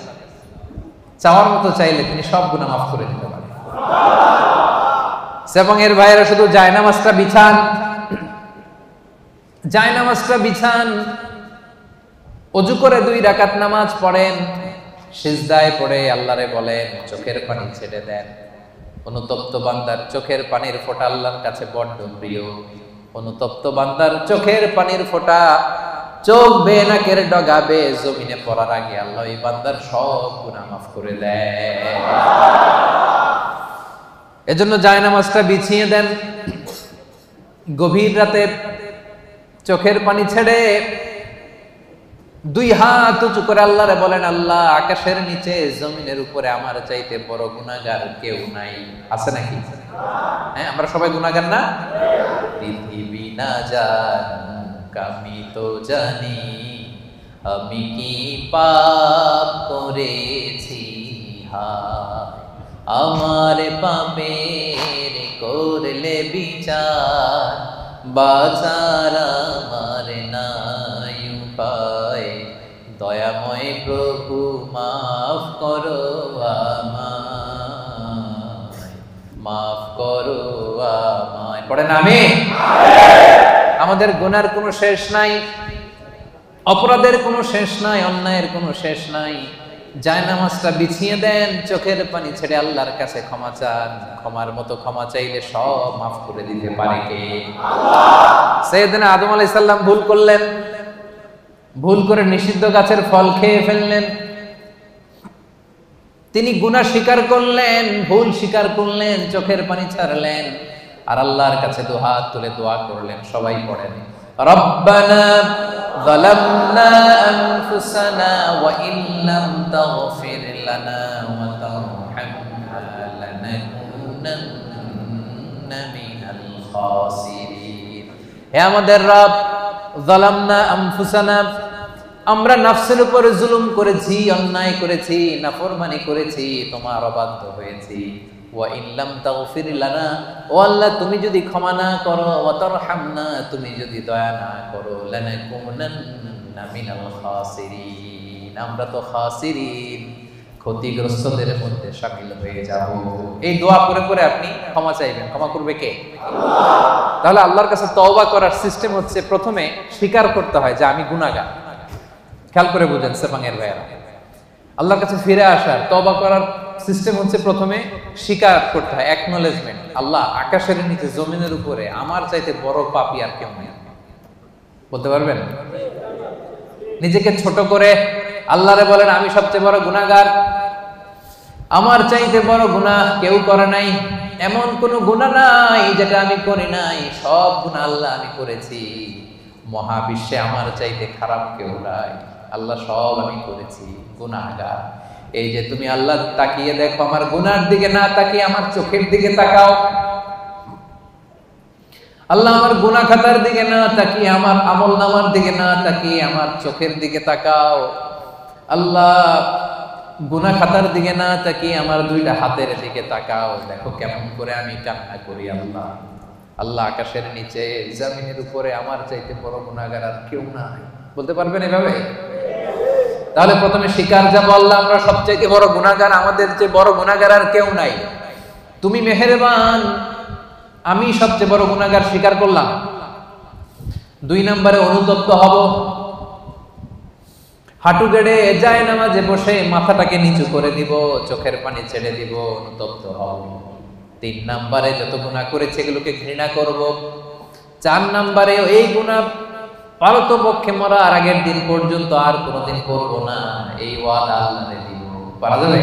চাওয়ার মতো চাইলে তিনি সব গুনাহ মাফ করে দিতে পারেন। এবং এর ভাইয়েরা শুধু জায়নামাজটা বিছান, জায়নামাজটা বিছান, ওযু করে 2 রাকাত নামাজ পড়েন, সিজদায় পড়ে আল্লাহরে বলেন, চোখের পানি ছেড়ে দেন। অনুতপ্ত বান্দার চোখের পানির ফোঁটা আল্লাহর কাছে বড্ড প্রিয়। অনুতপ্ত বান্দার চোখের পানির ফোঁটা চোখ বেয়ে নাকের ডগা বেয়ে জমিনে পড়ার আগে আল্লাহ এই বান্দার সব গুনাহ মাফ করে দেয়। এজন্য জায়নামাজটা বিছিয়ে দেন, গভীর রাতে চোখের পানি ছেড়ে 2 হাত উঁচু করে আল্লাহরে বলেন, আল্লাহ আকাশের নিচে জমিনের উপরে আমার চাইতে বড় গুনাহগার কেউ নাই। আছে নাকি? হ্যাঁ, আমরা সবাই গুনাহগার না? পৃথিবী না জানুক আমি তো জানি, আমি কি পাপ করেছি, হায় আমার পাপের করলে বিচার, বাঁচার আমার নাই উপায়, দয়াময় প্রভু মাফ করো আমায়, মাফ করো আমায়। পড়েন আমিন। আমাদের গুনার কোনো শেষ নাই, অপরাধের কোনো শেষ নাই, অন্যায়ের কোনো শেষ নাই। জায়নামাজটা বিছিয়ে দেন, চোখের পানি ছেড়ে আল্লাহর কাছে ক্ষমা চান। ক্ষমার মতো ক্ষমা চাইলে সব মাফ করে দিতে পারে কে? আল্লাহ। সাইয়েদনা আদম আলাইহিস সালাম ভুল করলেন, ভুল করে নিষিদ্ধ গাছের ফল খেয়ে ফেললেন। তিনি গুনাহ স্বীকার করলেন, ভুল স্বীকার করলেন, চোখের পানি ছাড়লেন, আর আল্লাহর কাছে দুহাত তুলে দোয়া করলেন। সবাই পড়েন, রব্বানা যালামনা আনফুসানা ওয়া ইল্লাম তাগফির লানা ওয়া তারহামনা লানাকুনান্না মিনাল খাসিরিন। হে আমাদের রব, যালামনা আনফুসানা, আমরা নফসের উপরে জুলুম করেছি, অন্যায় করেছি, নাফরমানি করেছি, তোমার অবাধ্য হয়েছি। ওয়া ইল্লাম তাগফির লানা, ও আল্লাহ তুমি যদি ক্ষমা না করো, ওয়া তারহামনা তুমি যদি দয়া না করো, লানাকুনান্না মিনাল খাসিরিন, আমরা তো খাসিরিন, ক্ষতিগ্রস্তদের মধ্যে শামিল হয়ে যাব। এই দোয়া করে করে আপনি ক্ষমা চাইবেন। ক্ষমা করবে কে? আল্লাহ। তাহলে আল্লাহর কাছে তওবা করার সিস্টেম হচ্ছে প্রথমে স্বীকার করতে হয় যে আমি গুনাহগার। খেয়াল করে বুঝেন সেপাঙের ভাইয়েরা, আল্লাহর কাছে ফিরে আসার তওবা করার সিস্টেম হচ্ছে প্রথমে স্বীকার করতে হয়, অ্যাকনলেজমেন্ট। আল্লাহ আকাশের নিচে জমিনের উপরে আমার চাইতে বড় পাপী আর কেউ নেই। বলতে পারবেন? নিজেকে ছোট করে আল্লাহরে বলেন আমি সবচেয়ে বড় গুনাহগার, আমার চাইতে বড় গুনাহ কেউ করে নাই, এমন কোনো গুনাহ নাই যেটা আমি করি নাই, সব গুনাহ আল্লাহ আমি করেছি, মহাবিশ্বে আমার চাইতে খারাপ কেউ নাই, আল্লাহ সব আমি করেছি, গুনাহগার। এই যে তুমি আল্লাহ তাকিয়ে দেখো, আমার গুনার দিকে না তাকিয়ে আমার চোখের দিকে তাকাও। আল্লাহ আমার গুনাহ খাতার দিকে না তাকিয়ে, আমার আমল নামার দিকে না তাকিয়ে আমার চোখের দিকে তাকাও। আল্লাহ গুনাহ খাতার দিকে না তাকিয়ে আমার দুইটা হাতের দিকে তাকাও, দেখো কেমন করে আমি কান্না করি। আল্লাহ আল্লাহ আকাশের নিচে জমিনের উপরে আমার চাইতে বড় গুনাহগার আর কেউ নাই। বলতে পারবেন এভাবে? তাহলে প্রথমে স্বীকার যাবো, আল্লাহ আমরা সবচেয়ে বড় গুনাহগার, আমাদের চেয়ে বড় গুনাহগার আর কেউ নাই, তুমি মেহেরবান, আমি সবচেয়ে বড় গুনাহগার স্বীকার করলাম। 2 নম্বরে অনুতপ্ত হব, হাঁটু গেড়ে যায় নামাজে বসে মাথাটাকে নিচু করে দিব, চোখের পানি ছেড়ে দিব, অনুতপ্ত হব। 3 নম্বরে যত গুনাহ করেছে এগুলোকে ঘৃণা করব। 4 নম্বরে এই গুনাহ পারতপক্ষে মরার আগের দিন পর্যন্ত আর কোনোদিন করব না, এই ওয়াদা আল্লাহকে দিব। পারা যাবে?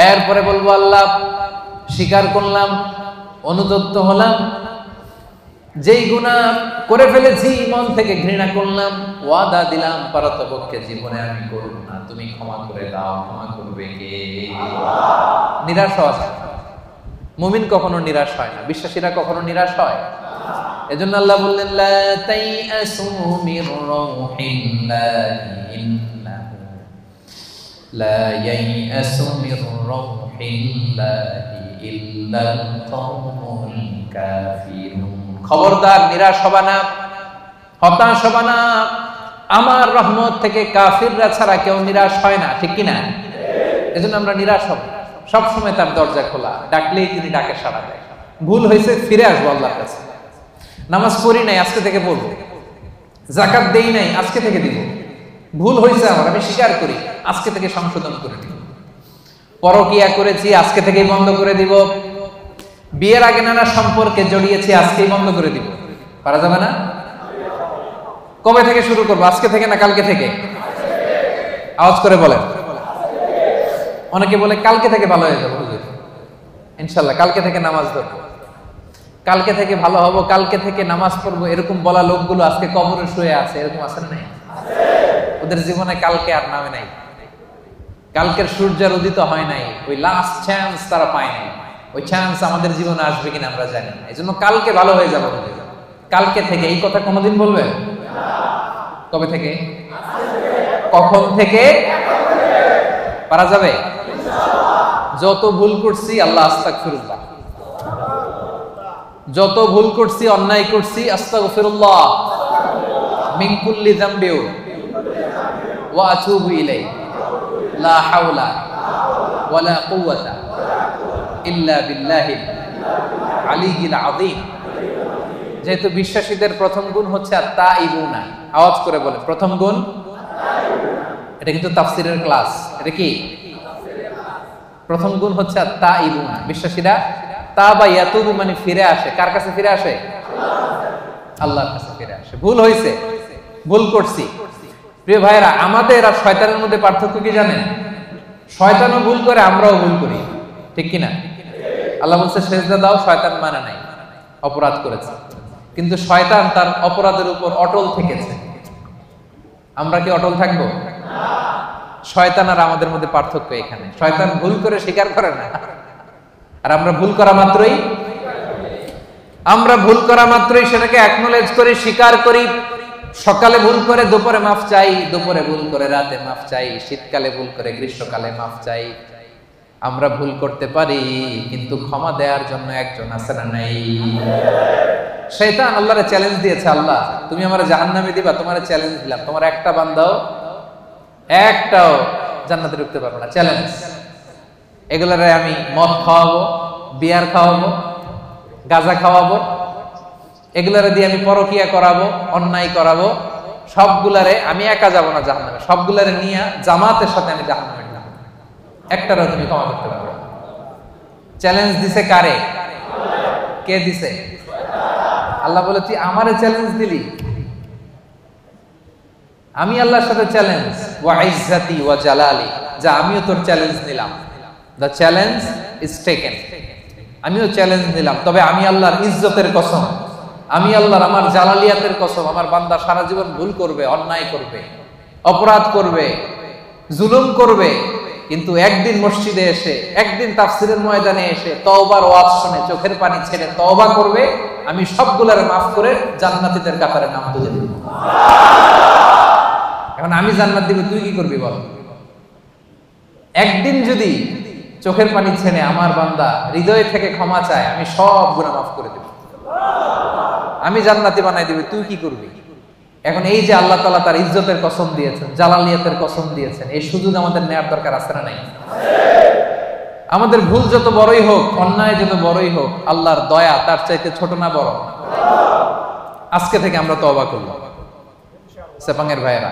এরপরে বলবো আল্লাহ স্বীকার করলাম, অনুতপ্ত হলাম, যেই গুনাহ করে ফেলেছি মন থেকে ঘৃণা করলাম, ওয়াদা দিলাম পারতপক্ষে জীবনে আমি করব না, তুমি ক্ষমা করে দাও। ক্ষমা করবে কে? নিরাশ হওয়া। মুমিন কখনো নিরাশ হয় না, বিশ্বাসীরা কখনো নিরাশ হয়। এজন্য আল্লাহ বললেন লা তাইআসু মির রাউহিল্লাহি ইন্নাহু লা ইয়াইআসু মির রাউহিল্লাহি ইল্লাল কওমুল কাফিরুন। খবরদার নিরাশ হবা না, হতাশ হবা না, আমার রহমত থেকে কাফিররা ছাড়া কেউ নিরাশ হয় না, ঠিক কি না? এজন্য আমরা নিরাশ হব, সব সময় তার দরজা খোলা, ডাকলেই তিনি ডাকে সাড়া দেয়। ভুল হয়েছে ফিরে আসবো আল্লাহর কাছে। নামাজ পড়ি নাই, আজকে থেকে পড়বো। যাকাত দেই নাই, আজকে থেকে দিব। ভুল হয়েছে আমার, আমি স্বীকার করি, আজকে থেকে সংশোধন করে দিব। পরকিয়া করেছি, আজকে থেকেই বন্ধ করে দিব। বিয়ের আগে নানা সম্পর্কে জড়িয়েছি, আজকেই বন্ধ করে দিব। পারা যাবে না? কবে থেকে শুরু করবো? আজকে থেকে না কালকে থেকে? আওয়াজ করে বলেন। অনেকে বলে কালকে থেকে ভালো হয়ে যাবো হুজুর, ইনশাল্লাহ কালকে থেকে নামাজ ধরবো, কালকে থেকে ভালো হবো, কালকে থেকে নামাজ পড়বো। এরকম বলা লোকগুলো আজকে কবরে শুয়ে আছে, এরকম আছে না? নাই? ওদের জীবনে কালকে আর নামে নাই, কালকের সূর্যের উদিত হয় নাই, ওই লাস্ট চান্স তারা পায় নাই। ওই চান্স আমাদের জীবনে আসবে কিনা আমরা জানি না। এই জন্য কালকে ভালো হয়ে যাবো, কালকে থেকে। এই কথা কোনোদিন বলবে? কবে থেকে? কখন থেকে? পারা যাবে? যত ভুল করছি আল্লাহ আস্তাগফিরুল্লাহ, যত ভুল করছি, অন্যায় করছি, আস্তাগফিরুল্লাহ মিন কুল্লি যামবি ওয়া আতুবু ইলাইহি লা হাওলা ওয়ালা কুওয়াতা ইল্লা বিল্লাহিল আলিয়্যিল আযীম। যেহেতু বিশ্বাসীদের প্রথম গুণ হচ্ছে আত-তাইবুনা, আওয়াজ করে বলেন প্রথম গুণ। এটা কিন্তু তাফসীরের ক্লাস। এটা কি? প্রথম গুণ হচ্ছে আত-তাইবুনা। বিশ্বাসীরা তাবা ইয়াতুবু মানে ফিরে আসে। কার কাছে ফিরে আসে? আল্লাহর কাছে ফিরে আসে। ভুল হয়েছে, ভুল করছি। প্রিয় ভাইরা, আমাদের আর শয়তানের মধ্যে পার্থক্য কি জানেন? শয়তানও ভুল করে, আমরাও ভুল করি, ঠিক কিনা? আল্লাহ বলছে সেজদা দাও, শয়তান মানে নাই, অপরাধ করেছে। কিন্তু শয়তান তার অপরাধের উপর অটল থেকেছে। আমরা কি অটল থাকবো? শয়তান আর আমাদের মধ্যে পার্থক্য এখানে। শয়তান ভুল করে স্বীকার করে না, আর আমরা ভুল করা মাত্রই সেটাকে অ্যাকনোলেজ করি, স্বীকার করি। সকালে ভুল করে দুপুরে মাফ চাই, দুপুরে ভুল করে রাতে মাফ চাই, শীতকালে ভুল করে গ্রীষ্মকালে মাফ চাই। আমরা ভুল করতে পারি, কিন্তু ক্ষমা দেওয়ার জন্য একজন আছে না? নাই। শয়তান আল্লাহরে চ্যালেঞ্জ দিয়েছে, আল্লাহ তুমি আমারে জাহান্নামে দিবা, তোমারে চ্যালেঞ্জ দিলাম, তোমার একটা বান্দাও একটাও জান্নাতে ঢুকতে পারবে না, চ্যালেঞ্জ। এগুলারে আমি মদ খাওয়াবো, বিয়ার খাওয়াবো, গাঁজা খাওয়াবো, এগুলারে দিয়ে আমি পরকিয়া করাবো, অন্যায় করাবো, সবগুলারে আমি একা যাবো না জাহান্নামে, সবগুলারে নিয়ে জামাতের সাথে আমি জাহান্নামে যাব, একটারও তুমি ক্ষমা করতে পারবে না। চ্যালেঞ্জ দিছে কারে? কে দিছে? আল্লাহ বলে তুই আমারে চ্যালেঞ্জ দিলি, আমি আল্লাহর সাথে চ্যালেঞ্জ। ওয়া ইজ্জাতি ওয়া জালালি, যা আমিও তোর চ্যালেঞ্জ নিলাম। দ্য চ্যালেঞ্জ ইজ টেকেন, আমিও চ্যালেঞ্জ নিলাম। তবে আমি আল্লাহর ইজ্জতের কসম, আমি আল্লাহর আমার জালালিয়াতের কসম, আমার বান্দা সারা জীবন ভুল করবে, অন্যায় করবে, অপরাধ করবে, জুলুম করবে, কিন্তু একদিন মসজিদে এসে, একদিন তাফসীরের ময়দানে এসে তওবার ওয়াজ শুনে চোখের পানি ছেড়ে তওবা করবে, আমি সবগুলার মাফ করে জান্নাতীদের কাতারে নাম তুলে দেব। এখন আমি জান্নাত দিব, তুই কি করবি বল? একদিন যদি চোখের পানি ছেড়ে আমার বান্দা হৃদয় থেকে ক্ষমা চায়, আমি সব গুনাহ মাফ করে দেব, আমি জান্নাতি বানাই দেব, তুই কি করবি? এখন এই যে আল্লাহ তাআলা তার ইজ্জতের কসম দিয়েছেন, জালালিয়াতের কসম দিয়েছেন, এই সুযোগ আমাদের নেয়ার দরকার আছে না নাই? আমাদের ভুল যত বড়ই হোক, অন্যায় যত বড়ই হোক, আল্লাহর দয়া তার চাইতে ছোট না বড়? আজকে থেকে আমরা তওবা করব সেপাঙের ভাইয়েরা,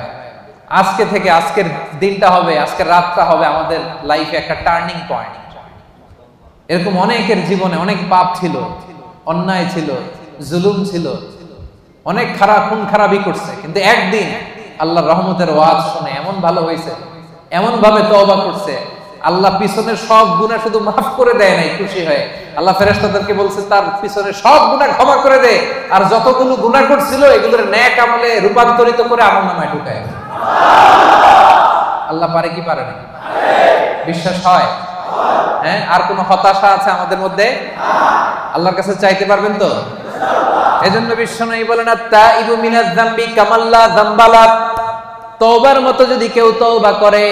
আজকে থেকে, আজকের দিনটা হবে, আজকের রাতটা হবে আমাদের লাইফে একটা টার্নিং পয়েন্ট। এরকম অনেকের জীবনে অনেক পাপ ছিল, অন্যায় ছিল, জুলুম ছিল, অনেক খারাপ খুন খারাপই করছে, কিন্তু একদিন আল্লাহর রহমতের ওয়াজ শুনে এমন ভালো হয়েছে, এমন ভাবে তওবা করছে, আল্লাহ পিছনের সব গুনাহ শুধু মাফ করে দেয় নাই, খুশি হয়ে আল্লাহ ফেরেশতাদেরকে বলছে তার পিছনের সব গুনাহ ক্ষমা করে দে, আর যতগুলো গুনাহ করছিল এগুলোর নেক আমলে রূপান্তরিত করে আমলনামায় ঢুকায়। আল্লাহ পারে কি পারে না? বিশ্বাস হয়? হ্যাঁ, আর কোন হতাশা আছে আমাদের মধ্যে? আল্লাহর কাছে চাইতে পারবেন তো? এজন্য বিশ্বনবী বলেন, আত-তাইবু মিনাজ যামবি কামাল্লা যামবালা, তওবার মতো যদি কেউ তওবা করে,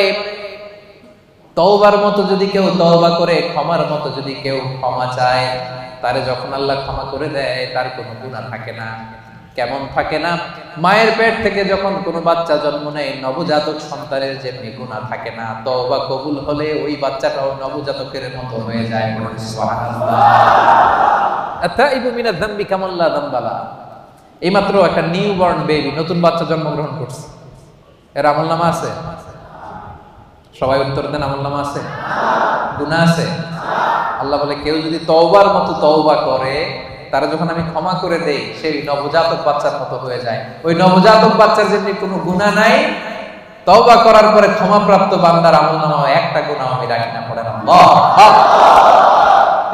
তওবার মতো যদি কেউ তওবা করে, ক্ষমার মতো যদি কেউ ক্ষমা চায়, তারে যখন আল্লাহ ক্ষমা করে দেয় তার কোনো গুনাহ থাকে না। কেমন থাকে না? মায়ের পেট থেকে যখন কোনো বাচ্চা জন্ম নেয়, নবজাতক সন্তানের যেমনি গুনাহ থাকে না, তওবা কবুল হলে ওই বাচ্চাটাও নবজাতকের মতো হয়ে যায়। সুবহানাল্লাহ। আত-তাইবু মিনাজ যামবি কামাল্লা যামবালা, এইমাত্র একটা নিউবর্ন বেবি, নতুন বাচ্চা জন্মগ্রহণ করছে, এর আমলনামা আছে? সবাই উত্তর দেন, আমলনামা আছে? গুনাহ আছে? আল্লাহ বলে কেউ যদি তওবার মতো তওবা করে, তারা যখন আমি ক্ষমা করে দেই, সেই নবজাতক বাচ্চার মতো হয়ে যায়। ওই নবজাতক বাচ্চার যেমনি কোনো গুনাহ নাই, তওবা করার পরে ক্ষমাপ্রাপ্ত বান্দার আমলনামা একটা গুনাহ আমি রাখি না। পড়েন আল্লাহ।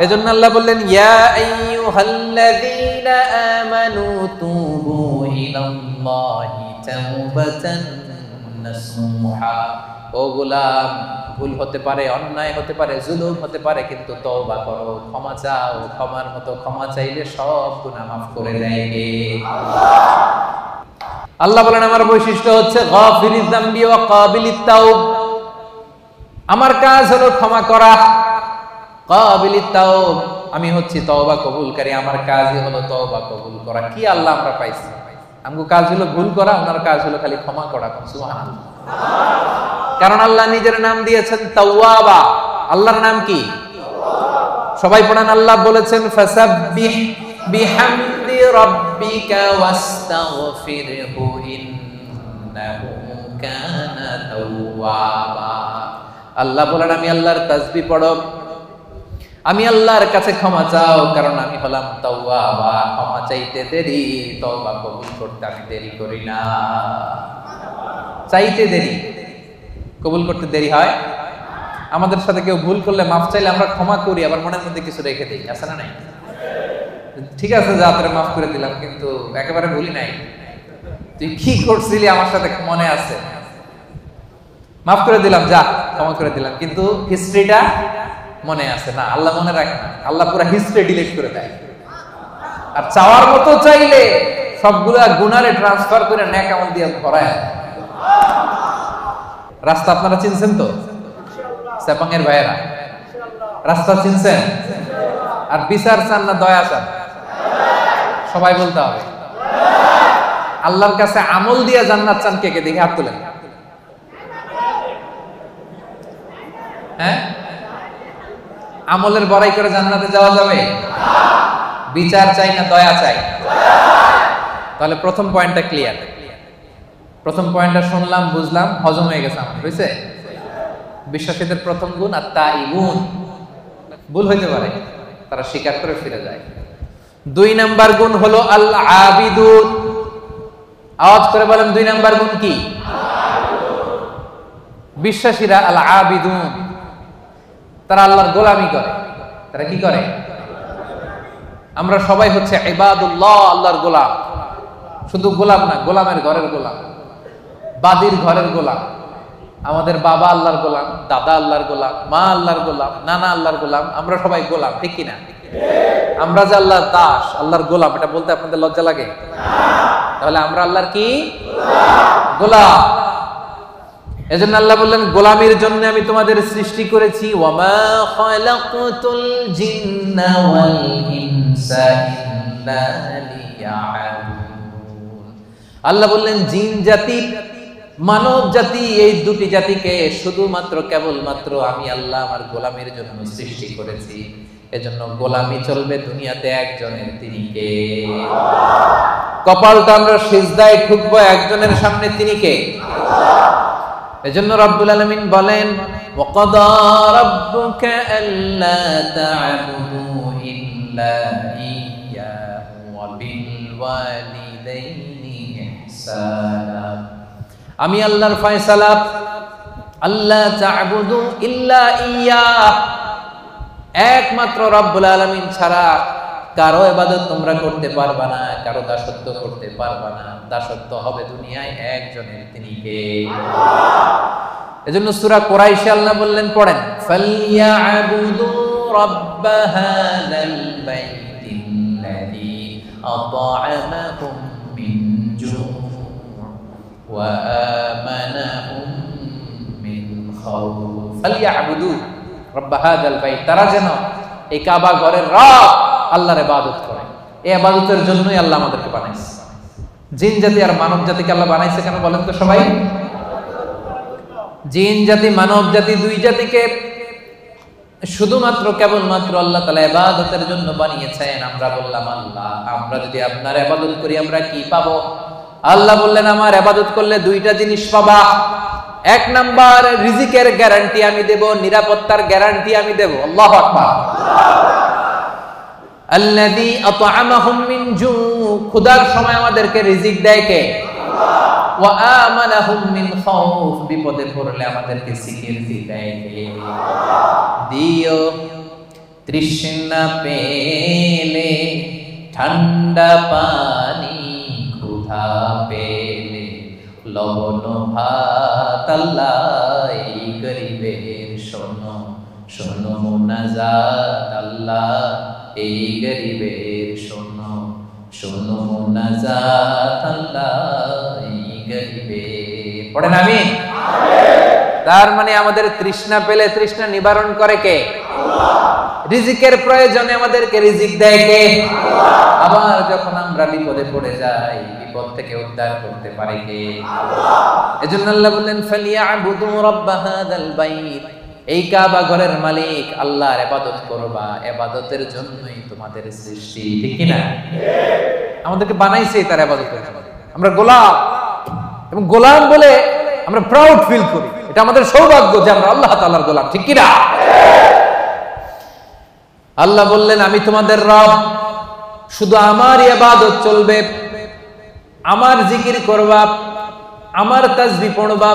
এজন্য আল্লাহ বললেন, ইয়া আইয়ুহাল্লাযীনা আমানু তুবু ইলাল্লাহি তাওবাতান নাসুহা। ও গোলাম, ভুল হতে পারে, অন্যায় হতে পারে, জুলুম হতে পারে, কিন্তু তওবা করো, ক্ষমা চাও, ক্ষমার মতো ক্ষমা চাইলে সব গুনাহ মাফ করে দেয় কে? আল্লাহ বলেন আমার বৈশিষ্ট্য হচ্ছে গাফিরিয যামবি ওয়া কাবিলিত তাওব, আমার কাজ হলো ক্ষমা করা। কাবিলিত তাওব, আমি হচ্ছি তওবা কবুলকারী, আমার কাজই হলো তওবা কবুল করা। কি আল্লাহ আমরা পাইছি? আমগো কাজ হলো ভুল করা, ওনার কাজ হলো খালি ক্ষমা করা। সুবহানাল্লাহ। কারণ আল্লাহ নিজের নাম দিয়েছেন তাওয়াবা। আল্লাহর নাম কি? সবাই পড়েন, আল্লাহ বলেছেন ফাসাব্বিহ বিহামদি রাব্বিকা ওয়াস্তাগফিরহু ইন্নাহু কানা তাওয়াবা। আল্লাহ বলেন আমি আল্লাহর তাসবিহ পড়ো, আমি আল্লাহর কাছে ক্ষমা চাও, কারণ আমি হলাম তাওয়াবা। ক্ষমা চাইতে দেরি, তওবা কবুল করতে আমি দেরি করি না। চাইতে দেরি, কবুল করতে দেরি হয়। আমাদের সাথে কেউ ভুল করলে মাফ চাইলে আমরা ক্ষমা করি, আবার মনের মধ্যে কিছু রেখে দিই, আছে না নাই? ঠিক আছে, যা তোরে মাফ করে দিলাম, কিন্তু একেবারে ভুলি নাই, তুই কি করছিলি আমার সাথে মনে আছে, মাফ করে দিলাম, যা ক্ষমা করে দিলাম, কিন্তু হিস্ট্রিটা মনে আছে না। আল্লাহ মনে রাখে না, আল্লাহ পুরো হিস্ট্রি ডিলিট করে দেয়। আর চাওয়ার মতো চাইলে সবগুলা গুনারে ট্রান্সফার করে নেক আমল দিয়ে ভরায়। রাস্তা আপনারা চিনছেন তো? সেপাঙের ভাইয়েরা, রাস্তা চিনছেন? আর বিচার চান না দয়া চান? সবাই বলতে হবে। আল্লাহর কাছে আমল দিয়ে জান্নাত চান কে কে? দেখে হাত তুলেন। হ্যাঁ, আমলের বড়াই করে জান্নাতে যাওয়া যাবে? বিচার চাই না দয়া চাই? তাহলে প্রথম পয়েন্টটা ক্লিয়ার। প্রথম পয়েন্টটা শুনলাম, বুঝলাম, হজম হয়ে গেছে আমার, বুঝছে? বিশ্বাসীদের প্রথম গুণ আত-তাইবুন, ভুল হইতে পারে, তারা স্বীকার করে ফিরে যায়। 2 নাম্বার গুণ হলো আল-আবিদুন। আওয়াজ করে বলেন 2 নাম্বার গুণ কি? বিশ্বাসীরা আল-আবিদুন, তারা আল্লাহর গোলামি করে। তারা কি করে? আমরা সবাই হচ্ছে ইবাদুল্লাহ, আল্লাহর গোলাম। শুধু গোলাম না, গোলামের ঘরের গোলাম, বাদীর ঘরের গোলাম। আমাদের বাবা আল্লাহর গোলাম, দাদা আল্লাহর গোলাম, মা আল্লাহর গোলাম, নানা আল্লাহর গোলাম। আমরা সবাই গোলাম, ঠিক কিনা? আমরা যে আল্লাহর দাস, আল্লাহর গোলাম, এটা বলতে আপনাদের লজ্জা লাগে? তাহলে আমরা আল্লাহর কি? গোলাম। এজন্য আল্লাহ বললেন গোলামির জন্য আমি তোমাদের সৃষ্টি করেছি, ওয়ামা খালাকতুল জিন্না ওয়াল ইনসা ইল্লা লিয়াবুদুন। আল্লাহ বললেন জিন জাতি মানব জাতি এই দুটি জাতিকে শুধুমাত্র কেবলমাত্র আমি আল্লাহ আমার গোলামির জন্য সৃষ্টি করেছি। এজন্য গোলামি চলবে দুনিয়াতে একজনের, তিনি কে? কপালটা আমরা সিজদায় ঠুকবো একজনের সামনে, তিনি কে? এজন্য রব্বুল আলামিন বলেন ওয়াকাদা রাব্বুকা আল্লা তা'বুদু ইল্লা ইয়্যাহু ওয়া বিল ওয়ালিদাইনি ইহসানা। আমি আল্লাহর ফয়সালা আল্লা তা'বুদু ইল্লা ইয়্যাহ, একমাত্র রব্বুল আলামিন ছাড়া কারো ইবাদত তোমরা করতে পারবা না, কারো দাসত্ব করতে পারবা না। দাসত্ব হবে দুনিয়ায় একজনের, তিনি কে? এজন্য সূরা কুরাইশে আল্লাহ বললেন, পড়েন ফালইয়াবুদু রাব্ব হাযাল বাইতিল্লাযী আত'আমাহুম মিন জু' ওয়া আমানাহুম মিন খাউফ। ফালইয়াবুদু রাব্ব হাযাল বাইত, তারা যেন এই কাবা ঘরের রব আল্লাহর ইবাদত করে। এই ইবাদতের জন্যই আল্লাহ আমাদেরকে বানাইছে। জিন জাতি আর মানব জাতিকে আল্লাহ বানাইছে কেন বলেন তো সবাই? জিন জাতি মানব জাতি দুই জাতিকে শুধুমাত্র কেবলমাত্র আল্লাহ তাআলা ইবাদতের জন্য বানিয়েছেন। আমরা বললাম আল্লাহ, আমরা যদি আপনার ইবাদত করি আমরা কি পাবো? আল্লাহ বললেন আমার ইবাদত করলে দুইটা জিনিস পাবা। এক নাম্বার, রিজিকের গ্যারান্টি আমি দেব, নিরাপত্তার গ্যারান্টি আমি দেব। আল্লাহু আকবার। আল্লাযী আত'আমাহুম মিন জু', ক্ষুধার সময় আমাদেরকে রিজিক দেয় কে? আল্লাহ। ওয়া আমানাহুম মিন খাউফ, বিপদে পড়লে আমাদেরকে সিকিউরিটি দেয় কে? আল্লাহ। দিও তৃষ্ণা পেলে ঠান্ডা পানি, ক্ষুধা পেলে লবণ ভাত, আল্লাহ এই গরিবের শোনো শোনো মুনাজাত, আল্লাহ এই গরিবের শোনো শোনো মুনাজাত, আল্লাহ এই গরিবের। পড়েন আমিন। তার মানে আমাদের তৃষ্ণা পেলে তৃষ্ণা নিবারণ করে কে? আল্লাহ। রিজিকের প্রয়োজনে আমাদেরকে রিজিক দেয় কে? আল্লাহ। আবার যখন আমরা বিপদে পড়ে যাই বিপদ থেকে উদ্ধার করতে পারে কে? আল্লাহ। এজন্য আল্লাহ বললেন ফালিয়াবুদু রাব্ব হাযাল বাইত, এই কাবা ঘরের মালিক আল্লাহর ইবাদত করবা, ইবাদতের জন্যই তোমাদের সৃষ্টি, ঠিক কি না? আমাদেরকে বানাইছে তার ইবাদতের জন্য। আমরা গোলাম, এবং গোলাম বলে আমরা প্রাউড ফিল করি। এটা আমাদের সৌভাগ্য যে আমরা আল্লাহ তাআলার গোলাম, ঠিক কি না? আল্লাহ বললেন আমি তোমাদের রব, শুধু আমার ইবাদত চলবে, আমার জিকির করবা, আমার তাসবিহ পড়বা,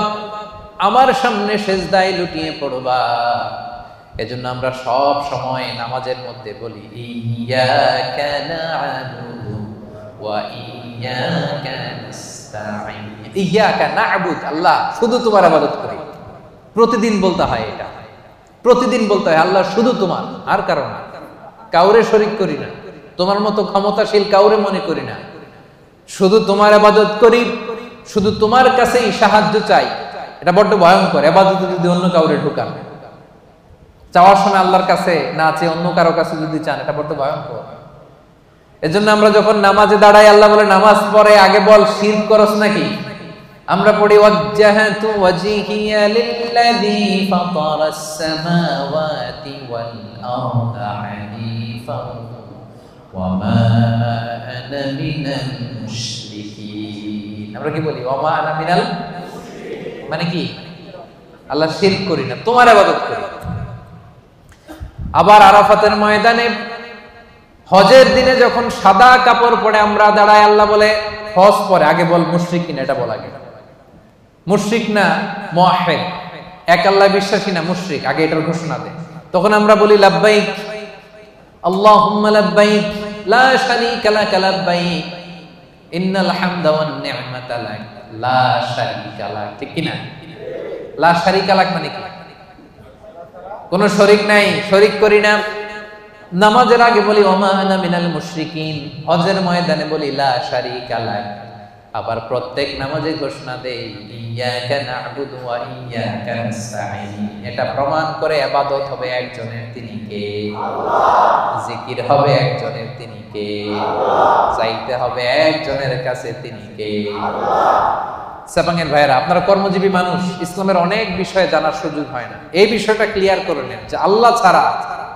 আমার সামনে সেজদায় লুটিয়ে পড়বা। এজন্য আমরা সব সময় নামাজের মধ্যে বলি ইয়্যাকা না'বুদু ওয়া ইয়্যাকা নাস্তাঈন। ইয়্যাকা না'বুদ, আল্লাহ শুধু তোমার ইবাদত করি। প্রতিদিন বলতে হয়, এটা প্রতিদিন বলতে হয়, আল্লাহ শুধু তোমার, আর কারণ না, কাউরে শরীক করি না, তোমার মতো ক্ষমতাশীল কাউরে মনে করি না, শুধু তোমার ইবাদত করি, শুধু তোমার কাছেই সাহায্য চাই। এটা বড্ড ভয়ঙ্কর। ইবাদতে যদি অন্য কাউরে ঢোকান, চাওয়ার সময় আল্লাহর কাছে না চেয়ে অন্য কারো কাছে যদি চান, এটা বড্ড ভয়ঙ্কর। এজন্য আমরা যখন নামাজে দাঁড়াই আল্লাহ বলে নামাজ পড়ে আগে বল শিরক করস নাকি? আমরা পড়ি ওয়াজ্জাহাতু ওয়াজহিয়া লিল্লাযী ফাতারাস সামাওয়াতি ওয়াল আরদা হানিফান ওয়া মা আনা মিনাল মুশরিকিন। আমরা কি বলি? ওয়া মা আনা মিনাল, মানে কি? আল্লাহ শিরক করি না, তোমার ইবাদত করি। আবার আরাফাতের ময়দানে হজের দিনে যখন সাদা কাপড় পরে আমরা দাঁড়াই, আল্লাহ বলে হজ পরে আগে বল মুশরিক কিনা, এটা বল আগে। মুশরিক না মুওয়াহহিদ, এক আল্লাহ বিশ্বাসী না, মুশরিক, আগে এটার ঘোষণা দেয়। তখন আমরা বলি লাব্বাইক আল্লাহুম্মা লাব্বাইক লা শারীকা লাকা লাব্বাইক ইন্নাল হামদা ওয়ান নি'মাতা লাক লা শারীকা লাক, ঠিক কি না? লা শারীকা লাক মানে কি? কোন শরীক নাই, শরীক করি না। নামাজের আগে বলি ওয়া মা আনা মিনাল মুশরিকিন, হজের ময়দানে বলি লা শারীকা লাক। আবার প্রত্যেক নামাজে ঘোষণা দেই ইয়্যাকা না'বুদু ওয়া ইয়্যাকা নাস্তাঈন। এটা প্রমাণ করে ইবাদত হবে একজনের, তিনি কে? আল্লাহ। জিকির হবে একজনের, তিনি কে? আল্লাহ। চাইতে হবে একজনের কাছে, তিনি কে? আল্লাহ। সাপাঙ্গের ভাইরা, আপনারা কর্মজীবী মানুষ, ইসলামের অনেক বিষয়ে জানার সুযোগ হয় না। এই বিষয়টা ক্লিয়ার করে নেন যে আল্লাহ ছাড়া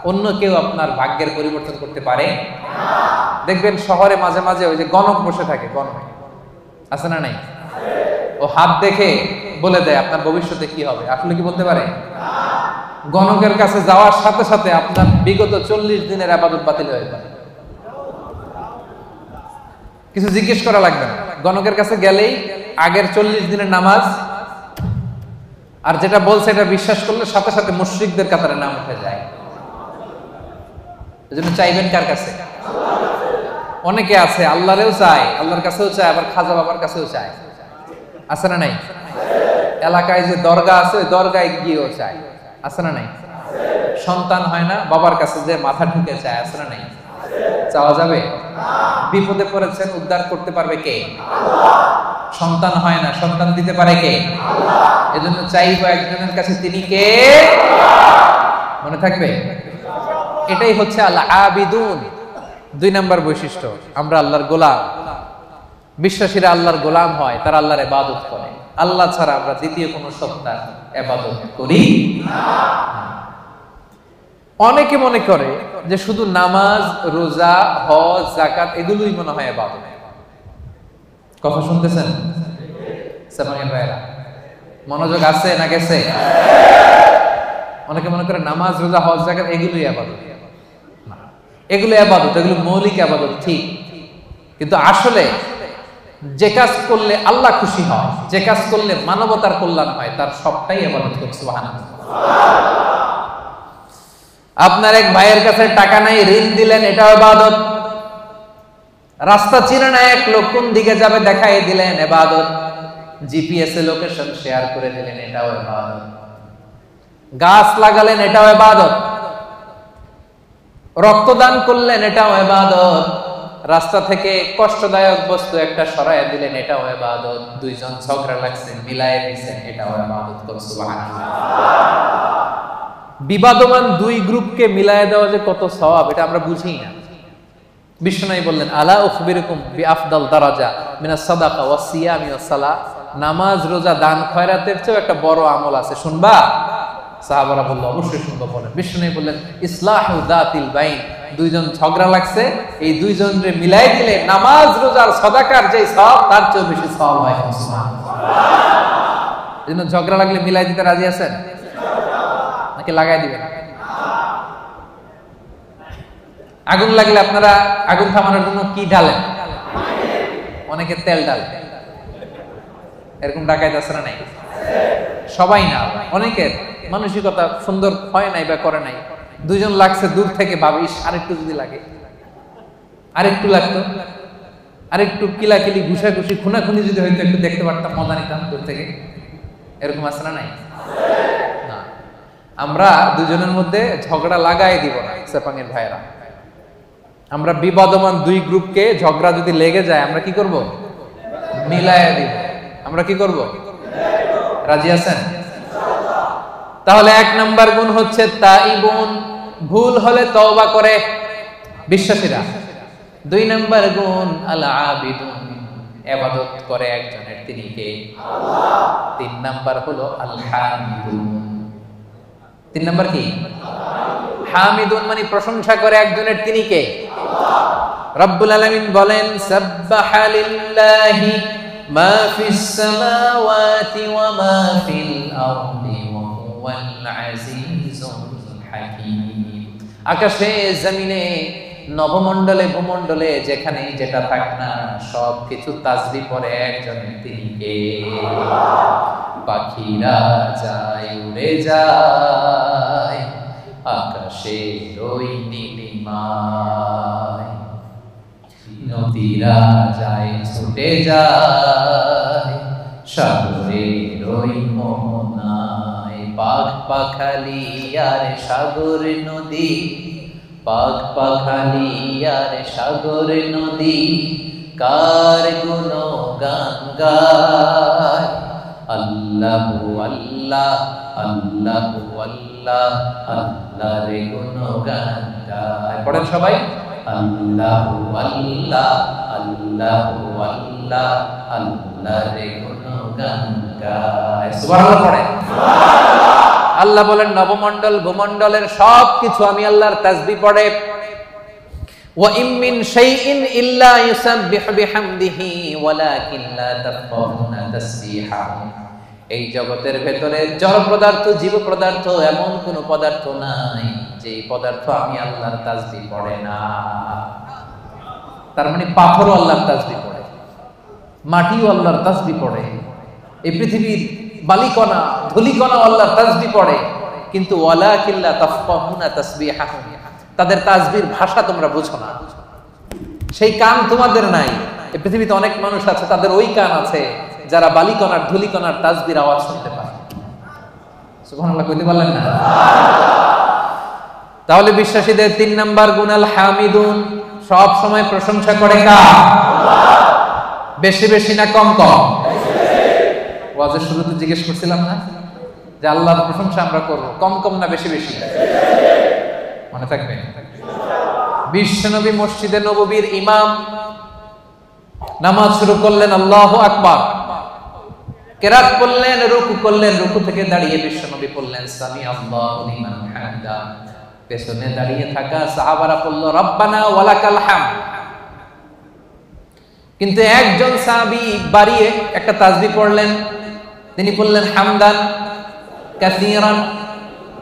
অন্য কেউ আপনার ভাগ্যের পরিবর্তন করতে পারে না। দেখবেন শহরে মাঝে মাঝে ওই যে গণক বসে থাকে, গণক আছে না নাই? ও হাত দেখে বলে দেয় আপনার ভবিষ্যতে কি হবে। আসলে কি বলতে পারে? গণকের কাছে যাওয়ার সাথে সাথে আপনার বিগত 40 দিনের ইবাদত বাতিল হয়ে যাবে। কিছু জিজ্ঞেস করা লাগবে না, গণকের কাছে গেলেই আগের 40 দিনের নামাজ আর যেটা বলছে এটা বিশ্বাস করলে সাথে সাথে মুশরিকদের কাতারে নাম উঠে যায়। এজন্য চাইবেন কার কাছে? অনেকে আছে আল্লাহরেও চায়, আল্লাহর কাছেও চায়, আবার খাজা বাবার কাছেও চায়, আছে না নাই? এলাকায় যে দরগা আছে ওই দরগায় গিয়েও চায়, আছে না নাই? সন্তান হয় না, বাবার কাছে যে মাথা ঢুকে চায়, আছে না নাই? চাওয়া যাবে? বিপদে পড়েছেন, উদ্ধার করতে পারবে কে? আল্লাহ। সন্তান হয় না, সন্তান দিতে পারে কে? আল্লাহ। এজন্য চাইবো একজনের কাছে, তিনি কে? মনে থাকবে? এটাই হচ্ছে আল আবিদুন। 2 নাম্বার বৈশিষ্ট্য, আমরা আল্লাহর গোলাম। বিশ্বাসীরা আল্লাহর গোলাম হয়, তারা আল্লাহর ইবাদত করে। আল্লাহ ছাড়া আমরা দ্বিতীয় কোন সত্তার ইবাদত করি না। অনেকে মনে করে যে শুধু নামাজ, রোজা, হজ, যাকাত এগুলোই মনে হয় ইবাদত। কথা শুনতেছেন সামাঙ্গের ভাইরা? মনোযোগ আছে না গেছে? অনেকে মনে করে নামাজ, রোজা, হজ, যাকাত এগুলোই ইবাদত। না, এগুলো ইবাদত, এগুলো মৌলিক ইবাদত, ঠিক। কিন্তু আসলে যে কাজ করলে আল্লাহ খুশি হয়, যে কাজ করলে মানবতার কল্যাণ হয়, তার সবটাই ইবাদত করতে। সুবহানাল্লাহ। আপনার এক ভাইয়ের কাছে টাকা নাই, ঋণ দিলেন, এটাও ইবাদত। রাস্তা চিনে না এক লোক, কোন দিকে যাবে দেখাই দিলেন, ইবাদত। জিপিএস এ লোকেশন শেয়ার করে দিলেন, এটাও ইবাদত। গাছ লাগালেন, এটাও ইবাদত। রক্তদান করলেন, এটাও ইবাদত। রাস্তা থেকে কষ্টদায়ক বস্তু একটা সরায় দিলেন, এটাও ইবাদত। 2 জন ঝগড়া লাগছে, মিলায়ে দিয়েছেন, এটাও ইবাদত। সুবহানাল্লাহ। বিবাদমান 2 গ্রুপকে মিলায়ে দেওয়া যে কত সওয়াব, এটা আমরা বুঝি না। বিশ্বনবী বললেন, আলা উখবিরুকুম বিআফদাল দারাজা মিনাস সাদাকা ওয়াস সিয়ামি ওয়াস সালাহ। নামাজ, রোজা, দান, খয়রাতের চেয়ে একটা বড় আমল আছে, শুনবা? সাহাবারা বলল, অবশ্যই শুনবো। বলেন। বিশ্বনবী বললেন, ইসলাহু যাতিল বাইন। 2 জন ঝগড়া লাগছে, এই 2 জনরে মিলাই দিলে নামাজ, রোজা আর সাদাকার যে সওয়াব তার চেয়ে বেশি সওয়াব হয়। সুবহানাল্লাহ। এজন্য ঝগড়া লাগলে মিলাই দিতে রাজি আছেন নাকি লাগাই দিবেন? আগুন লাগলে আপনারা আগুন থামানোর জন্য কি ঢালেন? অনেকে তেল ঢালে। এরকম ডাকাইত আছে না নাই? সবাই না, অনেকের মানসিকতা সুন্দর হয় নাই বা করে নাই। 2 জন লাগছে, দূর থেকে ভাবিস আরেকটু যদি লাগে, আরেকটু লাগতো, আরেকটু কিলাকিলি, ঘুষাঘুষি, খুনাখুনি যদি হয়তো একটু দেখতে পারতাম, মজা নিতাম দূর থেকে। এরকম আছে না নাই? না, আমরা 2 জনের মধ্যে ঝগড়া লাগাই দিব না সেপাঙ্গের ভাইয়েরা। আমরা বিবাদমান 2 গ্রুপকে ঝগড়া যদি লেগে যায়, আমরা কি করব? মিলায়া দিব। আমরা কি করব? রাজি আছেন? তাহলে 1 নাম্বার গুণ হচ্ছে তাইবুন, ভুল হলে তওবা করে বিশ্বাসীরা। 2 নাম্বার গুণ আল আবিদুন, ইবাদত করে একজনের, তিনি কে? আল্লাহ। 3 নাম্বার হলো আল হামিদুন। 3 নাম্বার কি? হামিদুন মানে প্রশংসা করে একজনের, তিনি কে? আল্লাহ। রব্বুল আলামিন বলেন, সাব্বাহা লিল্লাহি মা ফিস সামাওয়াতি ওয়া মা ফিল আরদি ওয়া হুয়াল আজিজুল হাকীম। আকাশে, জমিনে, নবমণ্ডলে, ভূমণ্ডলে, যেখানে যেটা থাক না, সবকিছু তাসবিহ পড়ে একজনের, তিনি কে? আল্লাহ। পাখিরা যায়, উড়ে যায় আকাশের ওই নীলিমায়, নদীরা যায়, ছুটে যায় সাগরের ওই মোহনায়। পাখ পাখালি আর সাগর নদী, পাখ পাখালি আর সাগর নদী, কার গুণ গান গায়। আল্লাহু আল্লাহ আল্লাহু আল্লাহ আল্লাহর গুণগান গায়। পড়েন সবাই, আল্লাহু আল্লাহ আল্লাহু আল্লাহ আল্লাহর গুণগান গায়। সুবহানাল্লাহ পড়েন। আল্লাহ বলেন নবমণ্ডল ভূমণ্ডলের সবকিছু আমি আল্লাহর তাসবিহ পড়ে। ওয়া ইম মিন শাইইন ইল্লা ইউসাব্বিহু বিহামদিহি ওয়ালাকিন লা তাফকাহুনা তাসবিহাহু। এই জগতের ভেতরে জড় পদার্থ, জীব পদার্থ, এমন কোন পদার্থ নাই যে পদার্থ আমি আল্লাহর তাসবিহ পড়ে না। তার মানে পাথরও আল্লাহর তাসবিহ পড়ে, মাটিও আল্লাহর তাসবিহ পড়ে, এই পৃথিবীর বালিকণা ধুলিকণা আল্লাহর তাসবিহ পড়ে। কিন্তু ওয়ালাকিন লা তাফকাহুনা তাসবিহাহু, তাদের তাসবিহর ভাষা তোমরা বুঝো না, সেই কান তোমাদের নাই। এই পৃথিবীতে অনেক মানুষ আছে তাদের ওই কান আছে যারা বালিকণার ধুলিকণার তাসবিহর আওয়াজ শুনতে পায়। সুবহানাল্লাহ কইতে পারলেন না? তাহলে বিশ্বাসীদের 3 নাম্বার গুণ আল হামিদুন, সব সময় প্রশংসা করে কার? আল্লাহ। বেশি বেশি না কম কম? ওয়াজের শুরুতে জিজ্ঞেস করছিলাম না যে আল্লাহর প্রশংসা আমরা করব, কম কম না বেশি বেশি? মনে থাকবে? বিশ্বনবী মসজিদে নববীর ইমাম, নামাজ শুরু করলেন, আল্লাহু আকবার, কেরাত করলেন, রুকু করলেন, রুকু থেকে দাঁড়িয়ে বিশ্বনবী বললেন সামি আল্লাহু লিমান হামদা। পেছনে দাঁড়িয়ে থাকা সাহাবারা বলল রব্বানা ওয়ালাকাল হামদ। কিন্তু একজন সাহাবী বাড়িয়ে একটা তাসবিহ পড়লেন, তিনি বললেন হামদান কাসীরান